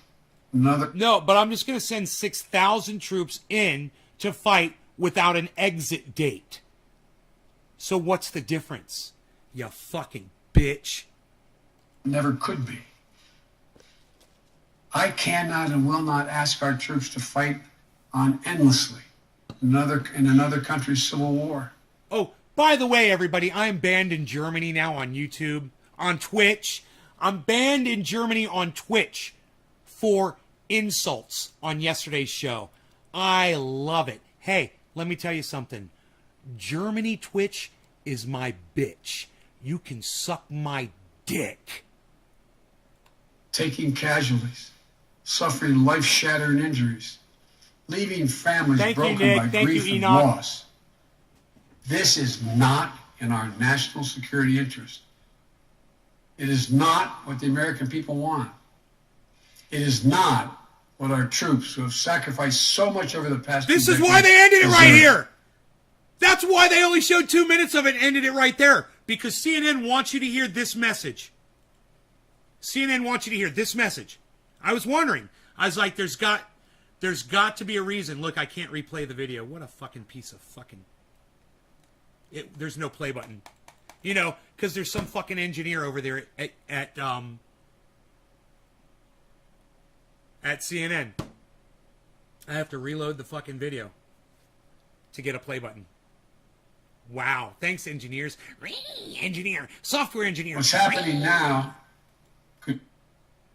No, but I'm just going to send 6,000 troops in to fight without an exit date. So what's the difference? You fucking bitch. Never could be. I cannot and will not ask our troops to fight on endlessly in another country's civil war. Oh, by the way, everybody, I am banned in Germany now on YouTube, on Twitch. I'm banned in Germany on Twitch for insults on yesterday's show. I love it. Hey, let me tell you something. Germany Twitch is my bitch. You can suck my dick. Taking casualties, suffering life-shattering injuries, leaving families broken by grief and loss. This is not in our national security interest. It is not what the American people want. It is not what our troops who have sacrificed so much over the past 2 decades This is why they ended it right here. That's why they only showed 2 minutes of it and ended it right there. Because CNN wants you to hear this message. CNN wants you to hear this message. I was wondering. I was like, there's got to be a reason. Look, I can't replay the video. What a fucking piece of fucking... There's no play button. You know, because there's some fucking engineer over there at CNN. I have to reload the fucking video to get a play button. Wow. Thanks, engineers. Engineer. Software engineer. What's happening now could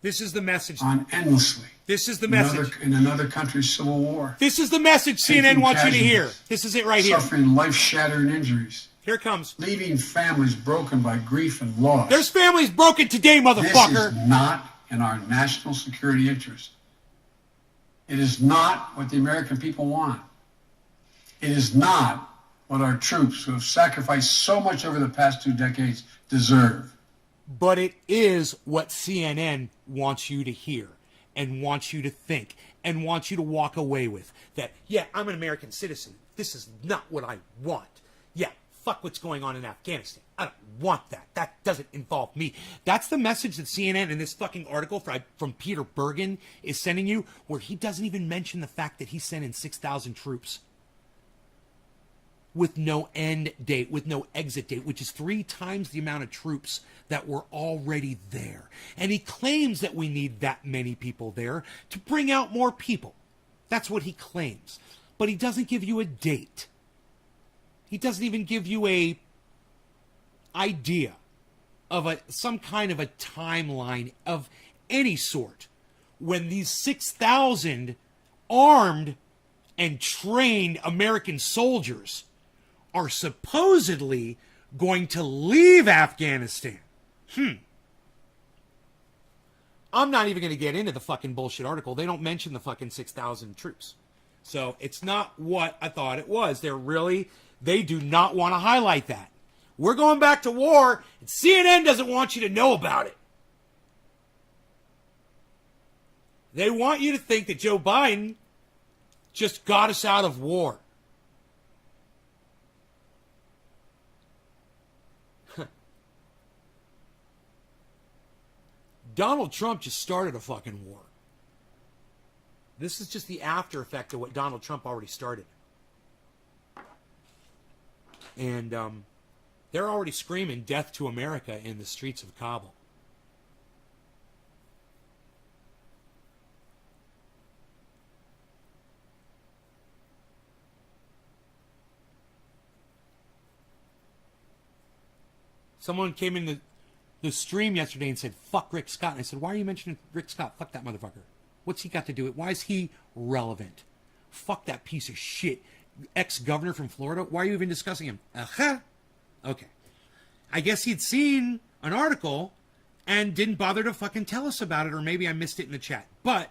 this is the message. On endlessly. This is the message. In another country's civil war. This is the message CNN wants you to hear. This is it right here. Suffering life-shattering injuries. Here it comes. Leaving families broken by grief and loss. There's families broken today, motherfucker. This is not in our national security interest. It is not what the American people want. It is not what our troops who have sacrificed so much over the past 2 decades deserve. But it is what CNN wants you to hear and wants you to think and wants you to walk away with. That, yeah, I'm an American citizen. This is not what I want. Yeah, fuck what's going on in Afghanistan. I don't want that. That doesn't involve me. That's the message that CNN in this fucking article from Peter Bergen is sending you, where he doesn't even mention the fact that he sent in 6,000 troops. With no end date, with no exit date, which is 3 times the amount of troops that were already there. And he claims that we need that many people there to bring out more people. That's what he claims. But he doesn't give you a date. He doesn't even give you a idea of some kind of a timeline of any sort when these 6,000 armed and trained American soldiers are supposedly going to leave Afghanistan. I'm not even going to get into the fucking bullshit article. They don't mention the fucking 6,000 troops. So it's not what I thought it was. They do not want to highlight that. We're going back to war, and CNN doesn't want you to know about it. They want you to think that Joe Biden just got us out of war. Donald Trump just started a fucking war. This is just the after effect of what Donald Trump already started. And they're already screaming death to America in the streets of Kabul. Someone came in the stream yesterday and said, fuck Rick Scott. And I said, why are you mentioning Rick Scott? Fuck that motherfucker. What's he got to do with it? Why is he relevant? Fuck that piece of shit. Ex-governor from Florida. Why are you even discussing him? Okay. I guess he'd seen an article and didn't bother to fucking tell us about it, or maybe I missed it in the chat. But,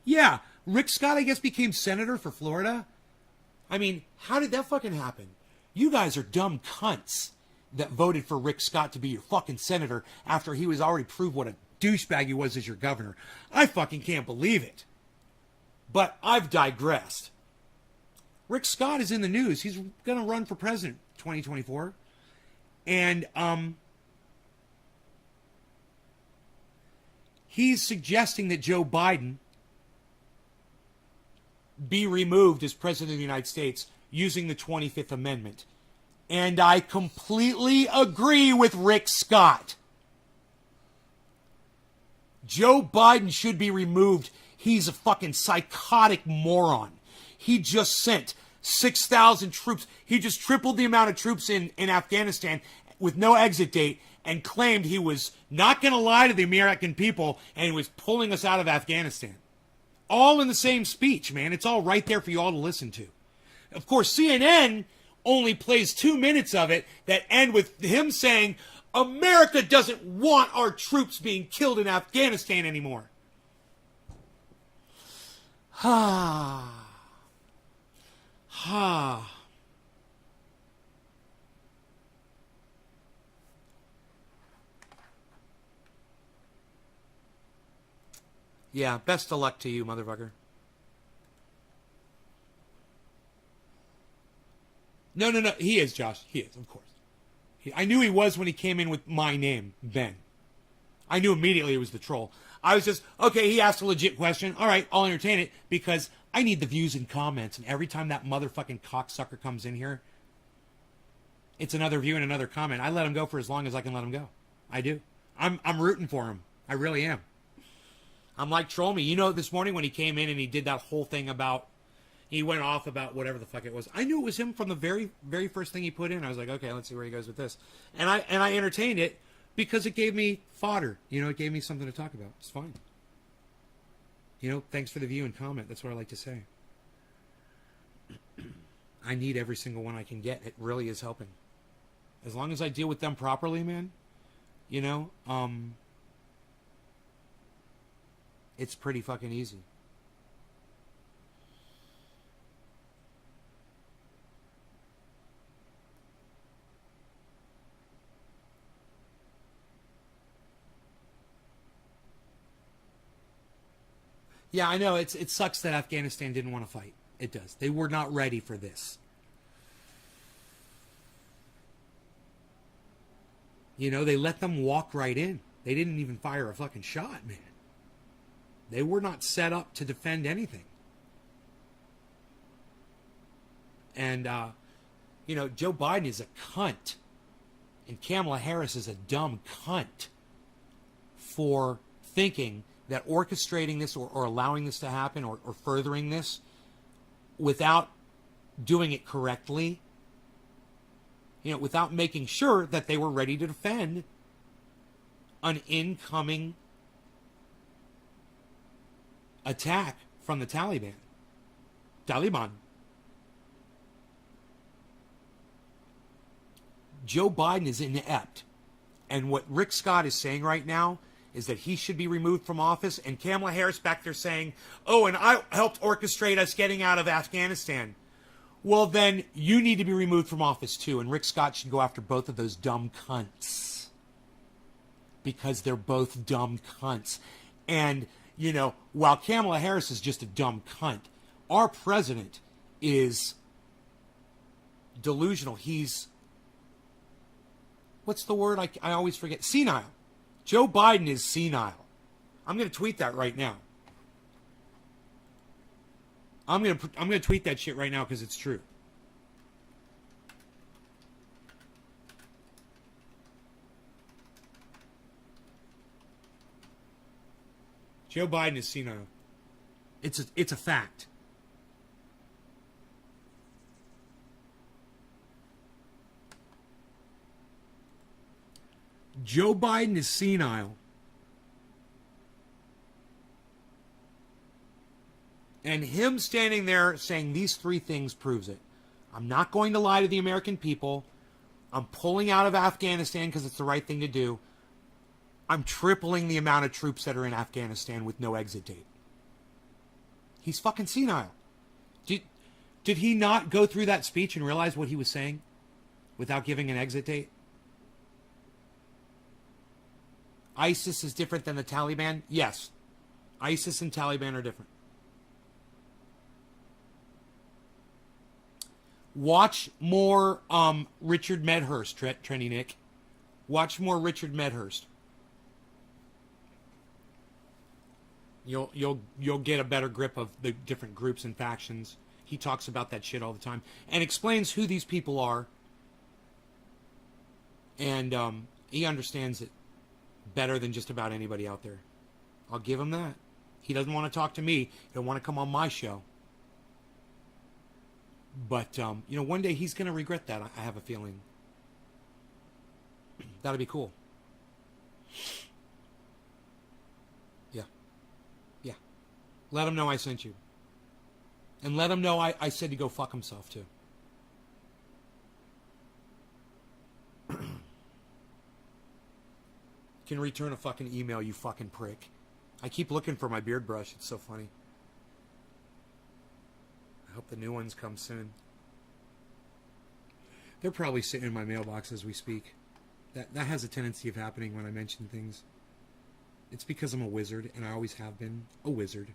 yeah, Rick Scott, I guess, became senator for Florida. I mean, how did that fucking happen? You guys are dumb cunts that voted for Rick Scott to be your fucking senator after he was already proved what a douchebag he was as your governor. I fucking can't believe it. But I've digressed. Rick Scott is in the news. He's going to run for president 2024. And he's suggesting that Joe Biden be removed as president of the United States using the 25th Amendment. And I completely agree with Rick Scott. Joe Biden should be removed. He's a fucking psychotic moron. He just sent 6,000 troops. He just tripled the amount of troops in Afghanistan with no exit date and claimed he was not going to lie to the American people and he was pulling us out of Afghanistan. All in the same speech, man. It's all right there for you all to listen to. Of course, CNN only plays 2 minutes of it that end with him saying, America doesn't want our troops being killed in Afghanistan anymore. Yeah, best of luck to you, motherfucker. No. He is, Josh. He is, of course. I knew he was when he came in with my name, Ben. I knew immediately it was the troll. I was just, okay, he asked a legit question. All right, I'll entertain it because I need the views and comments. And every time that motherfucking cocksucker comes in here, it's another view and another comment. I let him go for as long as I can let him go. I do. I'm rooting for him. I really am. I'm like, troll me. You know, this morning when he came in and he did that whole thing about, he went off about whatever the fuck it was. I knew it was him from the very, very first thing he put in. I was like, okay, let's see where he goes with this. And I entertained it because it gave me fodder. You know, it gave me something to talk about. It's fine. You know, thanks for the view and comment. That's what I like to say. I need every single one I can get. It really is helping. As long as I deal with them properly, man, you know, it's pretty fucking easy. Yeah, I know. It sucks that Afghanistan didn't want to fight. It does. They were not ready for this. You know, they let them walk right in. They didn't even fire a fucking shot, man. They were not set up to defend anything. And, you know, Joe Biden is a cunt. And Kamala Harris is a dumb cunt for thinking that orchestrating this or allowing this to happen or furthering this without doing it correctly, you know, without making sure that they were ready to defend an incoming attack from the Taliban. Joe Biden is inept. And what Rick Scott is saying right now is that he should be removed from office, and Kamala Harris back there saying, oh, and I helped orchestrate us getting out of Afghanistan. Well, then you need to be removed from office too, and Rick Scott should go after both of those dumb cunts. Because they're both dumb cunts. And, you know, while Kamala Harris is just a dumb cunt, our president is delusional. He's, what's the word? I always forget. Senile. Joe Biden is senile. I'm going to tweet that right now. I'm going to tweet that shit right now because it's true. Joe Biden is senile. It's a fact. Joe Biden is senile. And him standing there saying these three things proves it. I'm not going to lie to the American people. I'm pulling out of Afghanistan because it's the right thing to do. I'm tripling the amount of troops that are in Afghanistan with no exit date. He's fucking senile. Did he not go through that speech and realize what he was saying without giving an exit date? ISIS is different than the Taliban? Yes. ISIS and Taliban are different. Watch more Richard Medhurst, Trendy Nick. Watch more Richard Medhurst. You'll get a better grip of the different groups and factions. He talks about that shit all the time and explains who these people are. And he understands it better than just about anybody out there. I'll give him that. He doesn't want to talk to me. He doesn't want to come on my show. But, one day he's going to regret that, I have a feeling. That'll be cool. Yeah. Yeah. Let him know I sent you. And let him know I said to go fuck himself, too. Can return a fucking email, you fucking prick. I keep looking for my beard brush. It's so funny. I hope the new ones come soon. They're probably sitting in my mailbox as we speak. That has a tendency of happening when I mention things. It's because I'm a wizard, and I always have been a wizard.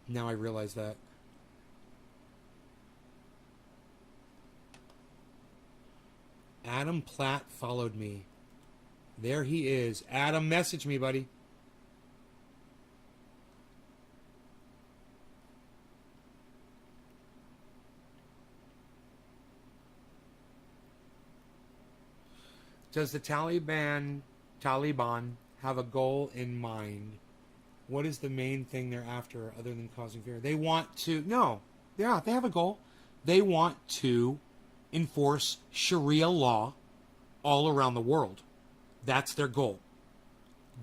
Now I realize that. Adam Platt followed me. There he is. Adam, message me, buddy. Does the Taliban have a goal in mind? What is the main thing they're after other than causing fear? They want to... No. Yeah, they have a goal. They want to enforce Sharia law all around the world. That's their goal.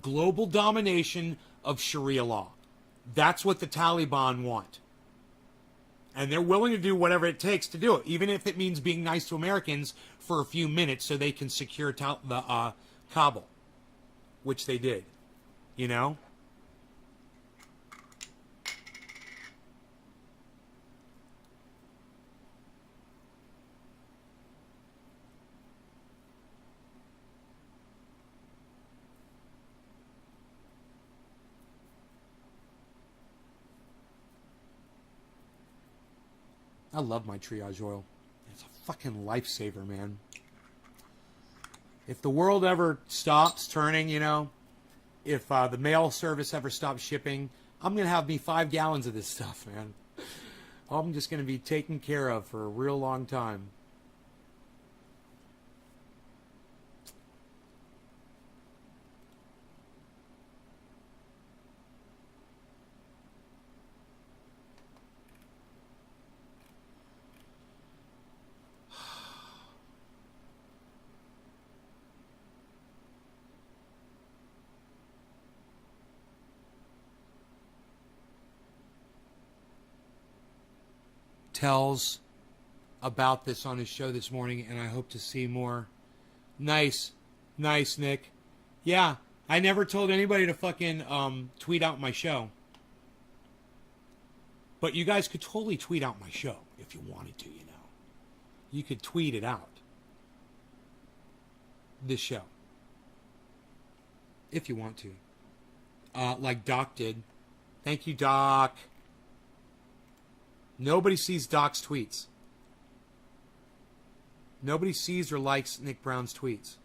Global domination of Sharia law. That's what the Taliban want. And they're willing to do whatever it takes to do it, even if it means being nice to Americans for a few minutes so they can secure the Kabul, which they did. You know? I love my triage oil. It's a fucking lifesaver, man. If the world ever stops turning, if the mail service ever stops shipping, I'm going to have me 5 gallons of this stuff, man. I'm just going to be taken care of for a real long time. Tells about this on his show this morning, and I hope to see more. Nice, Nick. Yeah, I never told anybody to fucking tweet out my show. But you guys could totally tweet out my show if you wanted to, You could tweet it out. This show. If you want to. Like Doc did. Thank you, Doc. Nobody sees Doc's tweets. Nobody sees or likes Nick Brown's tweets.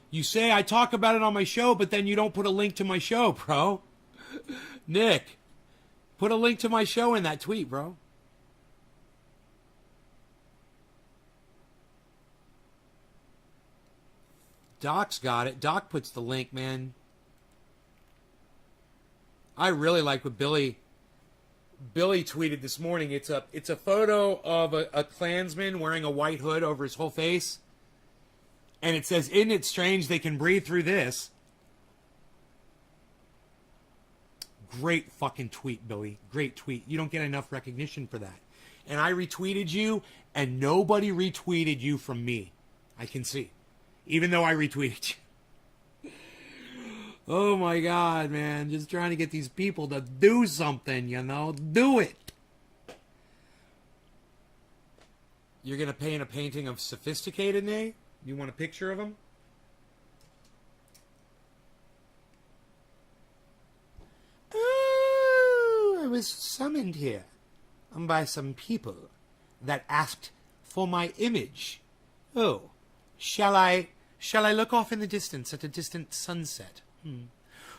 You say I talk about it on my show, but then you don't put a link to my show, bro. Nick, put a link to my show in that tweet, bro. Doc's got it. Doc puts the link, man. I really like what Billy Billy tweeted this morning. It's a photo of a Klansman wearing a white hood over his whole face. And it says, "Isn't it strange they can breathe through this?" Great fucking tweet, Billy. Great tweet. You don't get enough recognition for that. And I retweeted you, and nobody retweeted you from me. I can see. Even though I retweeted you. Oh my God, man. Just trying to get these people to do something, you know? Do it. You're going to paint a painting of Sophisticated Nay? You want a picture of him? Oh, I was summoned here by some people that asked for my image. Oh, shall I look off in the distance at a distant sunset?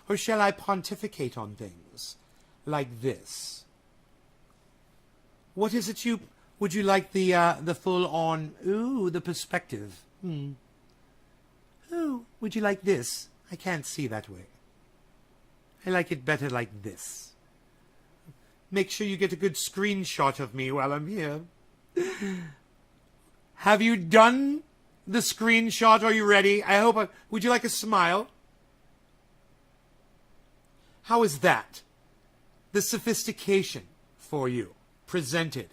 Or shall I pontificate on things like this? What is it you... Would you like the full-on... Ooh, the perspective. Oh, would you like this? I can't see that way. I like it better like this. Make sure you get a good screenshot of me while I'm here. Have you done the screenshot? Are you ready? I hope... Would you like a smile? How is that? The sophistication for you. Presented.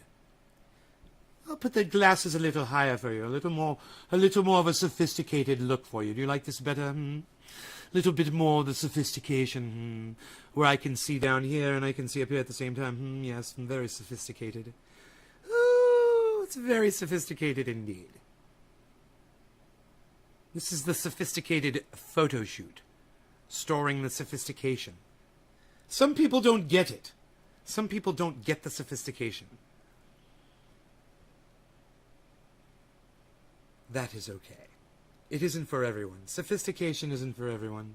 I'll put the glasses a little higher for you. A little more of a sophisticated look for you. Do you like this better? A little bit more of the sophistication. Where I can see down here and I can see up here at the same time. Yes, very sophisticated. Ooh, it's very sophisticated indeed. This is the sophisticated photo shoot. Storing the sophistication. Some people don't get it. Some people don't get the sophistication. That is okay. It isn't for everyone. Sophistication isn't for everyone.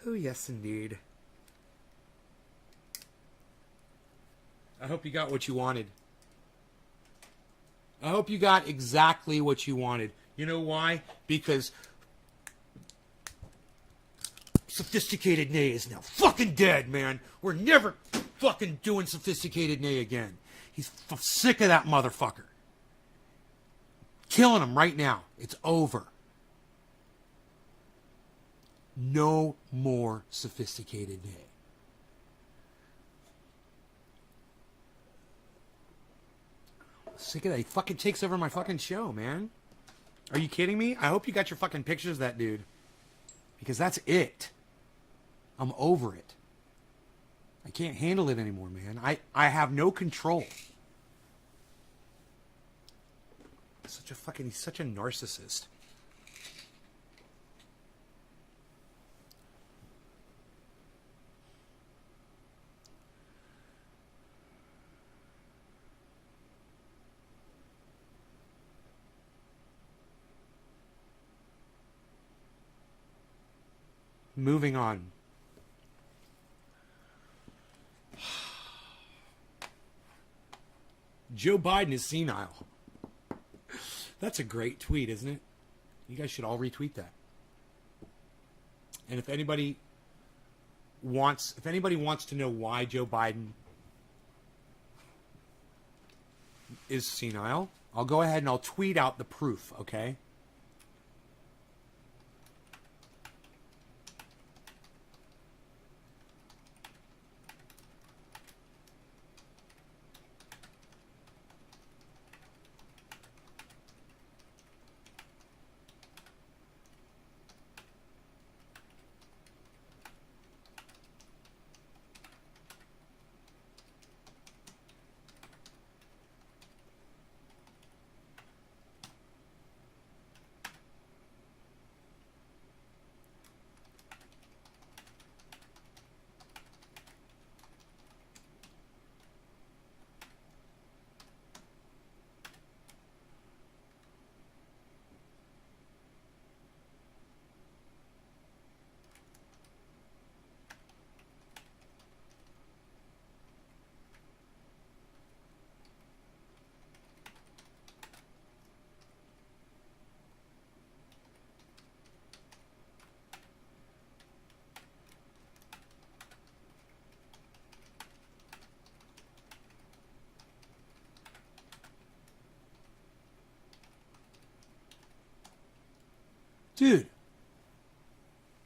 Oh, yes, indeed. I hope you got what you wanted. I hope you got exactly what you wanted. You know why? Because Sophisticated Nay is now fucking dead, man. We're never fucking doing Sophisticated Nay again. He's sick of that motherfucker. Killing him right now. It's over. No more Sophisticated Nay. Sick of that. He fucking takes over my fucking show, man. Are you kidding me? I hope you got your fucking pictures of that dude. Because that's it. I'm over it. I can't handle it anymore, man. I have no control. He's such a narcissist. Moving on. Joe Biden is senile. That's a great tweet, isn't it? You guys should all retweet that. And if anybody wants to know why Joe Biden is senile, I'll go ahead and I'll tweet out the proof, okay?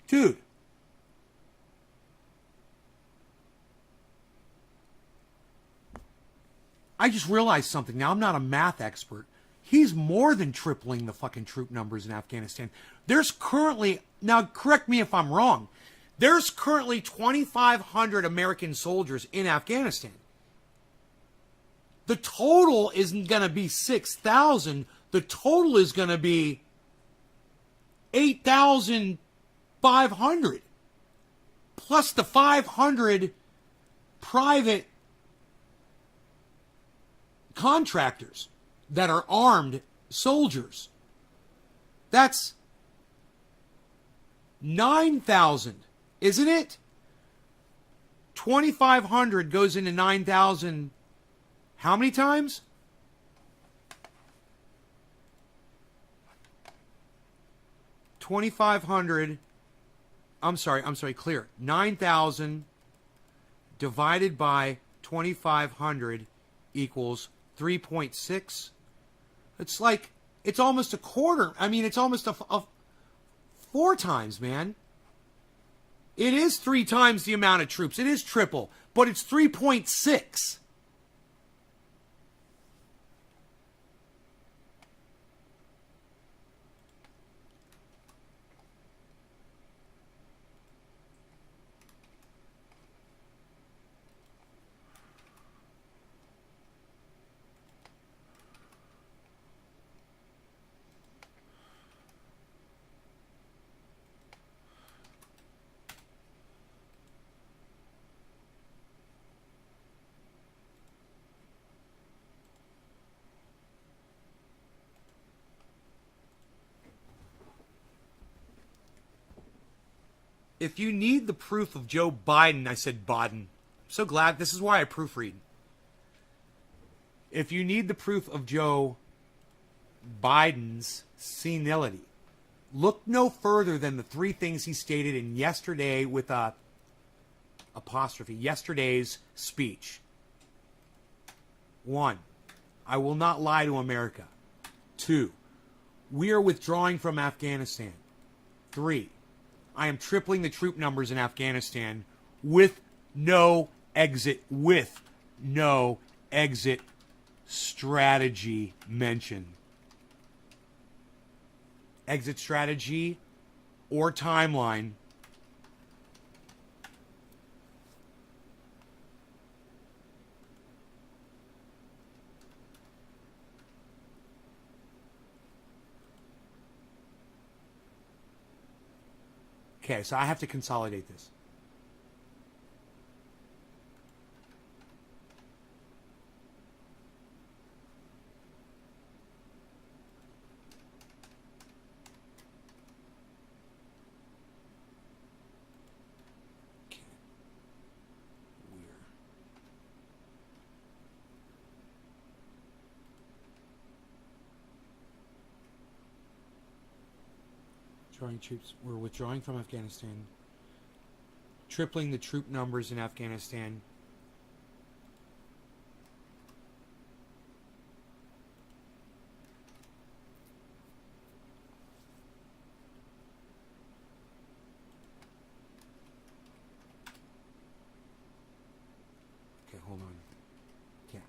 Dude. I just realized something. Now, I'm not a math expert. He's more than tripling the fucking troop numbers in Afghanistan. There's currently, now correct me if I'm wrong, there's currently 2,500 American soldiers in Afghanistan. The total isn't going to be 6,000. The total is going to be 8,500. Plus the 500 private contractors that are armed soldiers. That's 9,000, isn't it? 2,500 goes into 9,000 how many times? Clear. 9,000 divided by 2,500 equals 3.6. It's like, it's almost a quarter. I mean, it's almost a 4 times, man. It is 3 times the amount of troops. It is triple, but it's 3.6. If you need the proof of Joe Biden, I said Biden. I'm so glad. This is why I proofread. If you need the proof of Joe Biden's senility, look no further than the 3 things he stated in yesterday with a apostrophe, yesterday's speech. 1, I will not lie to America. 2, we are withdrawing from Afghanistan. 3, I am tripling the troop numbers in Afghanistan with no exit strategy mentioned. Exit strategy or timeline. Okay, so I have to consolidate this. Okay. Weird. Withdrawing troops. We're withdrawing from Afghanistan. Tripling the troop numbers in Afghanistan. Okay, hold on. Yeah.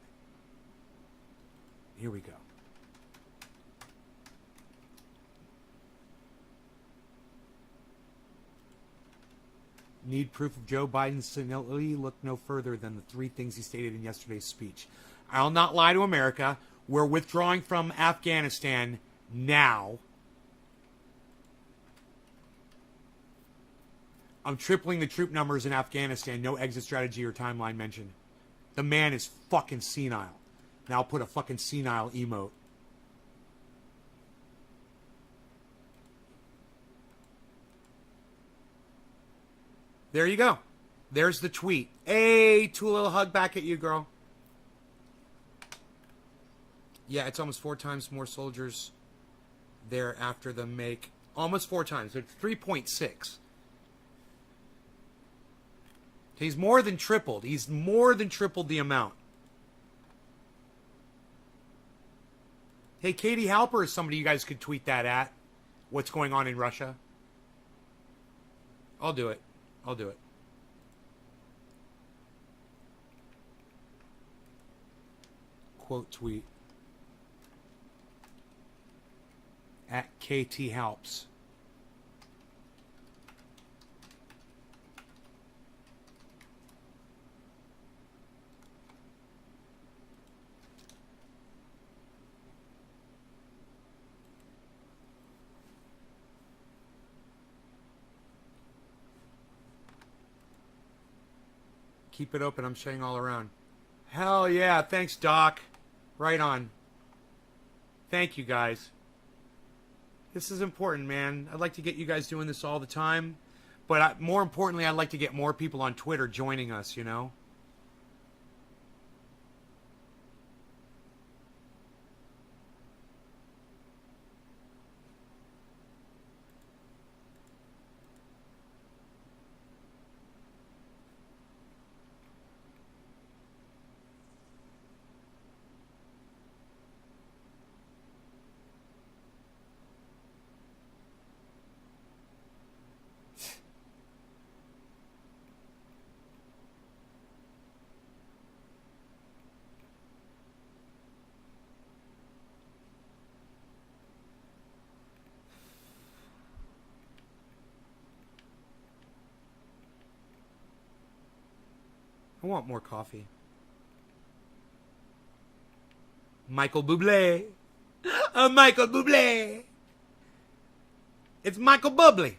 Here we go. Need proof of Joe Biden's senility? Look no further than the 3 things he stated in yesterday's speech. I'll not lie to America. We're withdrawing from Afghanistan now. I'm tripling the troop numbers in Afghanistan. No exit strategy or timeline mentioned. The man is fucking senile. Now I'll put a fucking senile emote. There you go. There's the tweet. Hey, Tulil, hug back at you, girl. Yeah, it's almost 4 times more soldiers there after the make. Almost 4 times. It's 3.6. He's more than tripled. He's more than tripled the amount. Hey, Katie Halper is somebody you guys could tweet that at. what's going on in Russia? I'll do it. I'll do it. Quote tweet. At KT Helps. Keep it open. I'm showing all around. Hell yeah. Thanks, Doc. Right on. Thank you, guys. This is important, man. I'd like to get you guys doing this all the time. But more importantly, I'd like to get more people on Twitter joining us, you know? I want more coffee. Michael Bublé. Michael Bublé. It's Michael Bublé.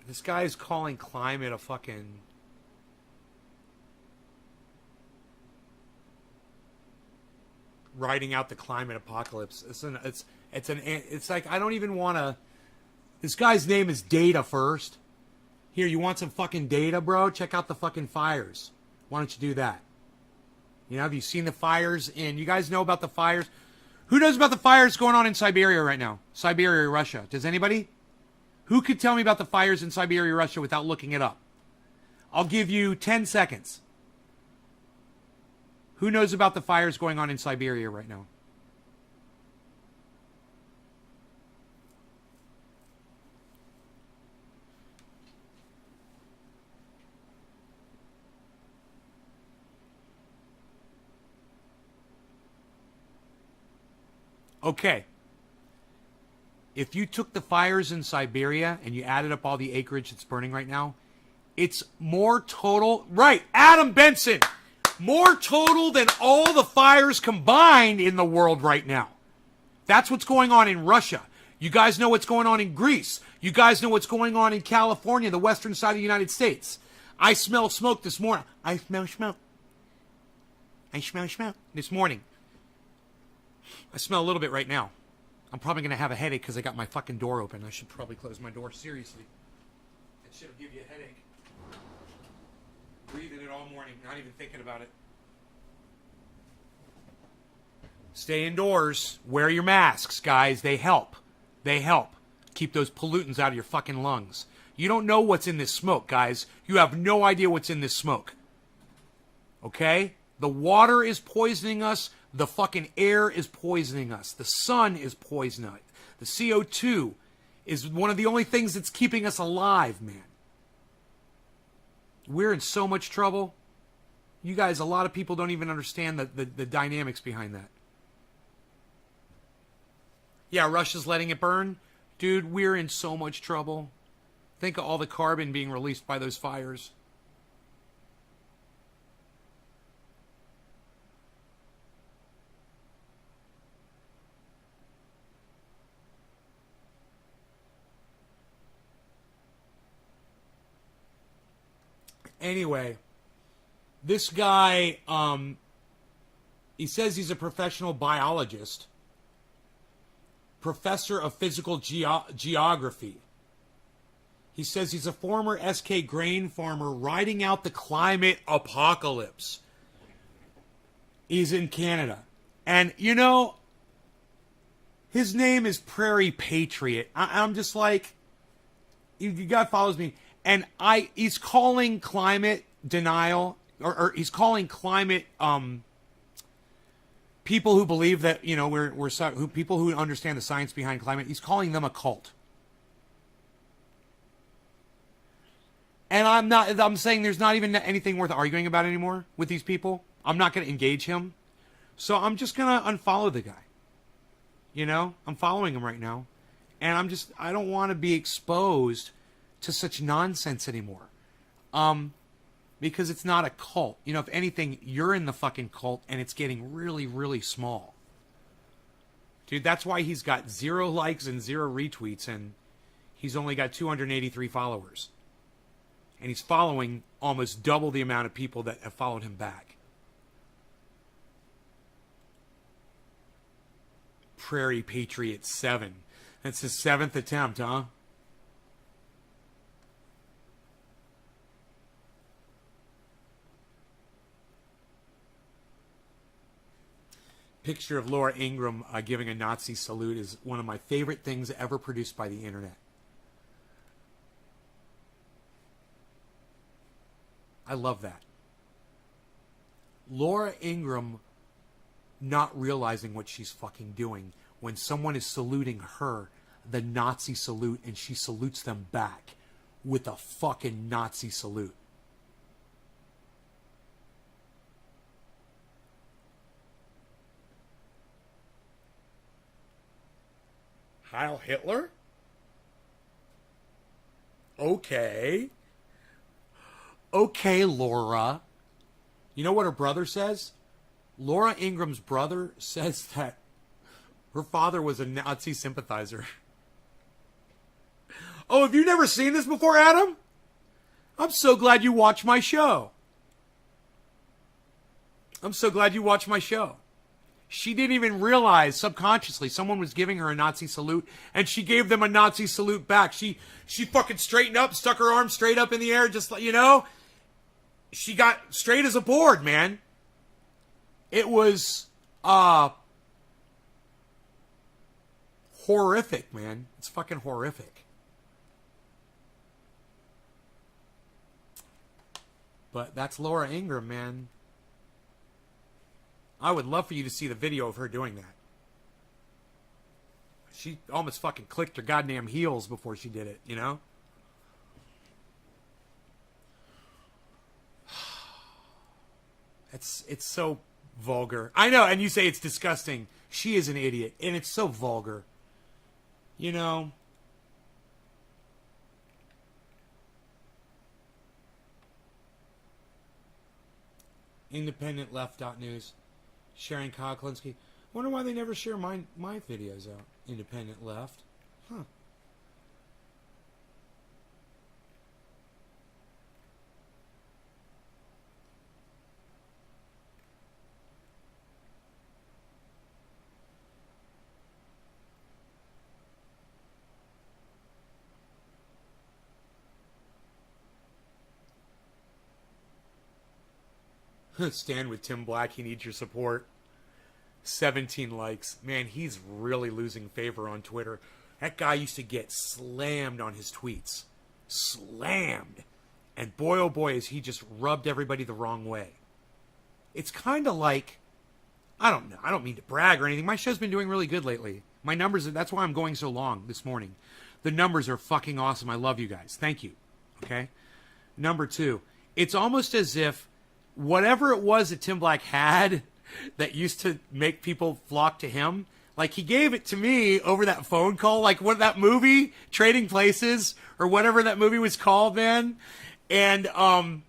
This guy is calling climate a fucking... writing out the climate apocalypse. It's like, I don't even want to... This guy's name is Data First. Here, you want some fucking data, bro? Check out the fucking fires. Why don't you do that? You know, have you seen the fires in... You guys know about the fires? Who knows about the fires going on in Siberia right now? Siberia, Russia. Does anybody? Who could tell me about the fires in Siberia, Russia without looking it up? I'll give you 10 seconds. Who knows about the fires going on in Siberia right now? Okay. If you took the fires in Siberia and you added up all the acreage that's burning right now, it's more total. Right, Adam Benson. More total than all the fires combined in the world right now. That's what's going on in Russia. You guys know what's going on in Greece. You guys know what's going on in California, the western side of the United States. I smell smoke this morning. I smell smoke. I smell smoke this morning. I smell a little bit right now. I'm probably going to have a headache because I got my fucking door open. I should probably close my door. Seriously. It should give you a headache. Breathing it all morning, not even thinking about it. Stay indoors. Wear your masks, guys. They help. They help. Keep those pollutants out of your fucking lungs. You don't know what's in this smoke, guys. You have no idea what's in this smoke. Okay? The water is poisoning us. The fucking air is poisoning us. The sun is poisoning us. The CO2 is one of the only things that's keeping us alive, man. We're in so much trouble. You guys, a lot of people don't even understand the dynamics behind that. Yeah, Russia's letting it burn. Dude, we're in so much trouble. Think of all the carbon being released by those fires. Anyway, this guy, he says he's a professional biologist, professor of physical geography. He says he's a former SK grain farmer riding out the climate apocalypse. He's in Canada. And, you know, his name is Prairie Patriot. I'm just like, you guy follows me. And he's calling climate denial, or he's calling climate, people who believe that, you know, people who understand the science behind climate, he's calling them a cult. And I'm saying there's not even anything worth arguing about anymore with these people. I'm not going to engage him. So I'm just going to unfollow the guy. You know, I'm following him right now. And I don't want to be exposed to such nonsense anymore. Because it's not a cult. You know, if anything, you're in the fucking cult and it's getting really, really small. Dude, that's why he's got 0 likes and 0 retweets and he's only got 283 followers. And he's following almost double the amount of people that have followed him back. Prairie Patriot 7. That's his 7th attempt, huh? Picture of Laura Ingraham giving a Nazi salute is one of my favorite things ever produced by the internet. I love that. Laura Ingraham not realizing what she's fucking doing when someone is saluting her the Nazi salute and she salutes them back with a fucking Nazi salute. Heil Hitler? Okay. Okay, Laura. You know what her brother says? Laura Ingraham's brother says that her father was a Nazi sympathizer. Oh, have you never seen this before, Adam? I'm so glad you watched my show. I'm so glad you watched my show. She didn't even realize subconsciously someone was giving her a Nazi salute, and she gave them a Nazi salute back. She fucking straightened up, stuck her arm straight up in the air, just like, you know. She got straight as a board, man. It was horrific, man. It's fucking horrific. But that's Laura Ingraham, man. I would love for you to see the video of her doing that. She almost fucking clicked her goddamn heels before she did it, you know? It's so vulgar. I know, and you say it's disgusting. She is an idiot, and it's so vulgar. You know? IndependentLeft.news. Sharing Kyle Klinsky. Wonder why they never share my videos out. Independent Left. Huh. Stand with Tim Black. He needs your support. 17 likes. Man, he's really losing favor on Twitter. That guy used to get slammed on his tweets. Slammed. And boy, oh boy, has he just rubbed everybody the wrong way. It's kind of like, I don't know. I don't mean to brag or anything. My show's been doing really good lately. My numbers, that's why I'm going so long this morning. The numbers are fucking awesome. I love you guys. Thank you. Okay? Number 2, it's almost as if whatever it was that Tim Black had that used to make people flock to him, like he gave it to me over that phone call, like what that movie, Trading Places, or whatever that movie was called, man. And now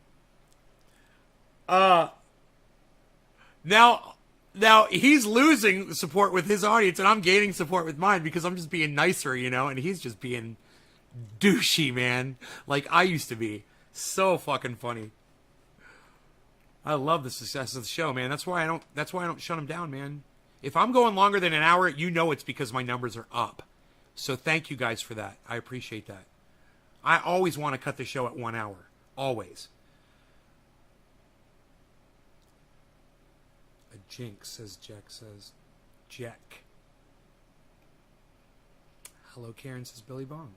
he's losing support with his audience, and I'm gaining support with mine because I'm just being nicer, you know, and he's just being douchey, man, like I used to be. So fucking funny. I love the success of the show, man. That's why I don't shut them down, man. If I'm going longer than an hour, you know it's because my numbers are up. So thank you guys for that. I appreciate that. I always want to cut the show at 1 hour. Always. A jinx, says Jack, says Jack. Hello, Karen, says Billy Bong.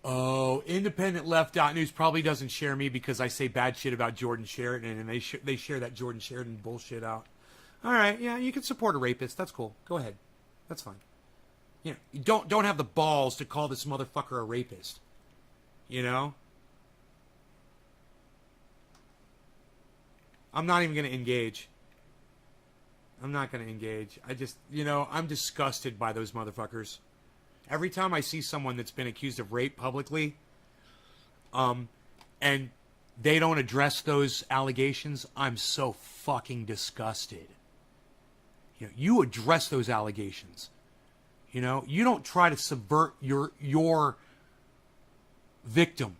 Oh, Independent Left News probably doesn't share me because I say bad shit about Jordan Sheridan, and they share that Jordan Sheridan bullshit out. All right, yeah, you can support a rapist. That's cool. Go ahead. That's fine. You know, you don't have the balls to call this motherfucker a rapist. You know? I'm not even going to engage. I'm not going to engage. I just, you know, I'm disgusted by those motherfuckers. Every time I see someone that's been accused of rape publicly, and they don't address those allegations, I'm so fucking disgusted. You know, you address those allegations. You know, you don't try to subvert your victim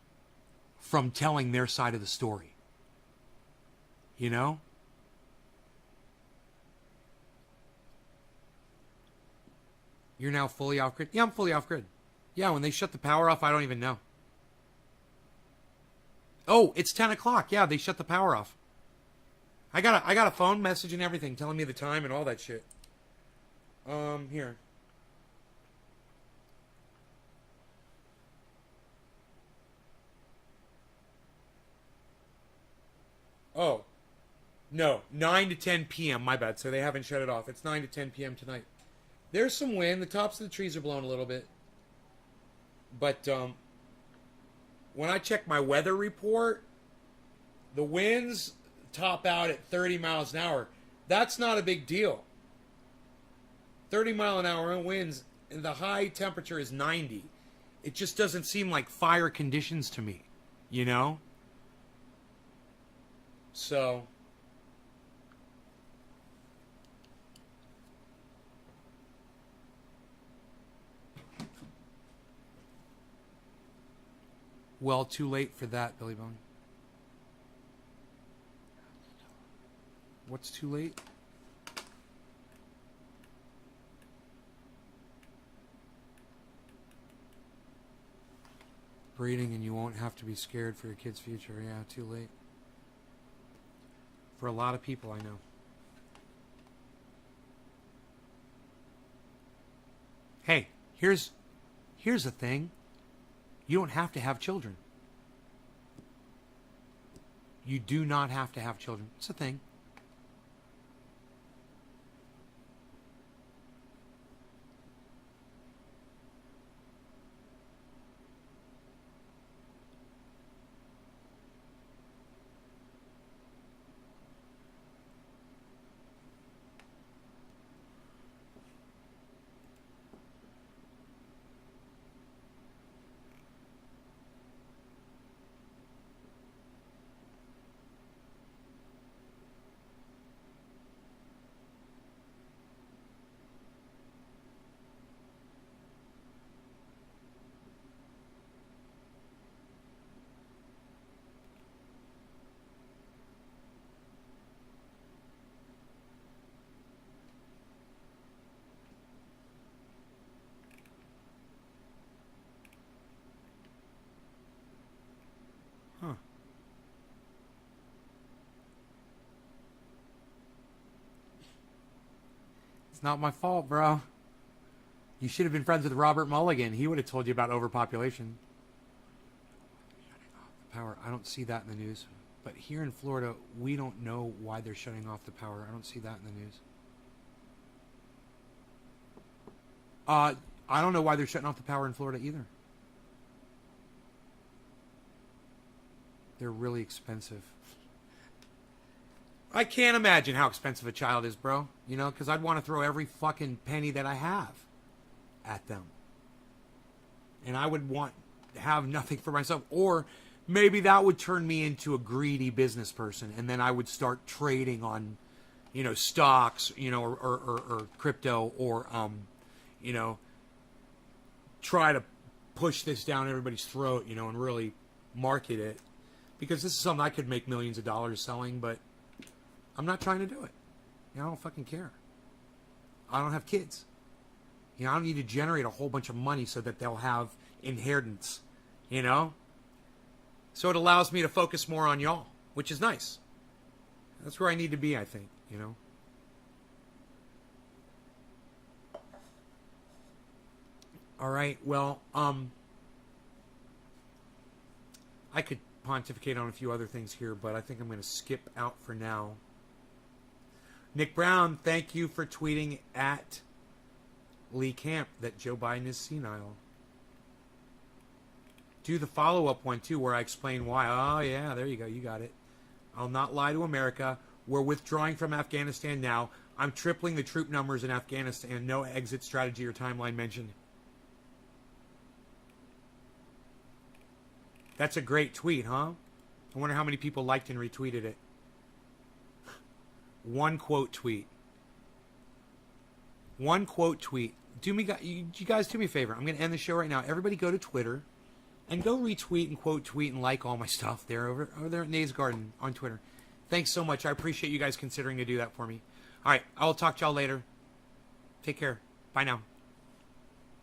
from telling their side of the story. You know? You're now fully off grid? Yeah, I'm fully off grid. Yeah, when they shut the power off, I don't even know. Oh, it's 10 o'clock. Yeah, they shut the power off. I got a phone message and everything telling me the time and all that shit. Here. Oh. No, 9 to 10 p.m. My bad. So they haven't shut it off. It's 9 to 10 p.m. tonight. There's some wind. The tops of the trees are blowing a little bit. But when I check my weather report, the winds top out at 30 miles an hour. That's not a big deal. 30 mile an hour winds, and the high temperature is 90. It just doesn't seem like fire conditions to me, you know? So... Well, too late for that, Billy Bone. What's too late? Breeding, and you won't have to be scared for your kid's future. Yeah, too late. For a lot of people, I know. Hey, here's the thing. You don't have to have children. You do not have to have children. It's a thing. Huh. It's not my fault, bro. You should have been friends with Robert Mulligan. He would have told you about overpopulation. Shutting off the power. I don't see that in the news. But here in Florida, we don't know why they're shutting off the power. I don't see that in the news. I don't know why they're shutting off the power in Florida either. They're really expensive. I can't imagine how expensive a child is, bro. You know, because I'd want to throw every fucking penny that I have at them. And I would want to have nothing for myself. Or maybe that would turn me into a greedy business person. And then I would start trading on, you know, stocks, you know, or crypto, or, you know, try to push this down everybody's throat, you know, and really market it. Because this is something I could make millions of dollars selling, but I'm not trying to do it. You know, I don't fucking care. I don't have kids. You know, I don't need to generate a whole bunch of money so that they'll have inheritance, you know? So it allows me to focus more on y'all, which is nice. That's where I need to be, I think, you know? All right, well, I could pontificate on a few other things here, but I think I'm going to skip out for now. Nick Brown, thank you for tweeting at Lee Camp that Joe Biden is senile. Do the follow-up one, too, where I explain why. Oh, yeah, there you go. You got it. I'll not lie to America. We're withdrawing from Afghanistan now. I'm tripling the troop numbers in Afghanistan. No exit strategy or timeline mentioned. That's a great tweet, huh? I wonder how many people liked and retweeted it. One quote tweet. One quote tweet. You guys do me a favor. I'm going to end the show right now. Everybody go to Twitter and go retweet and quote tweet and like all my stuff there over there at Nays Garden on Twitter. Thanks so much. I appreciate you guys considering to do that for me. All right. I'll talk to y'all later. Take care. Bye now.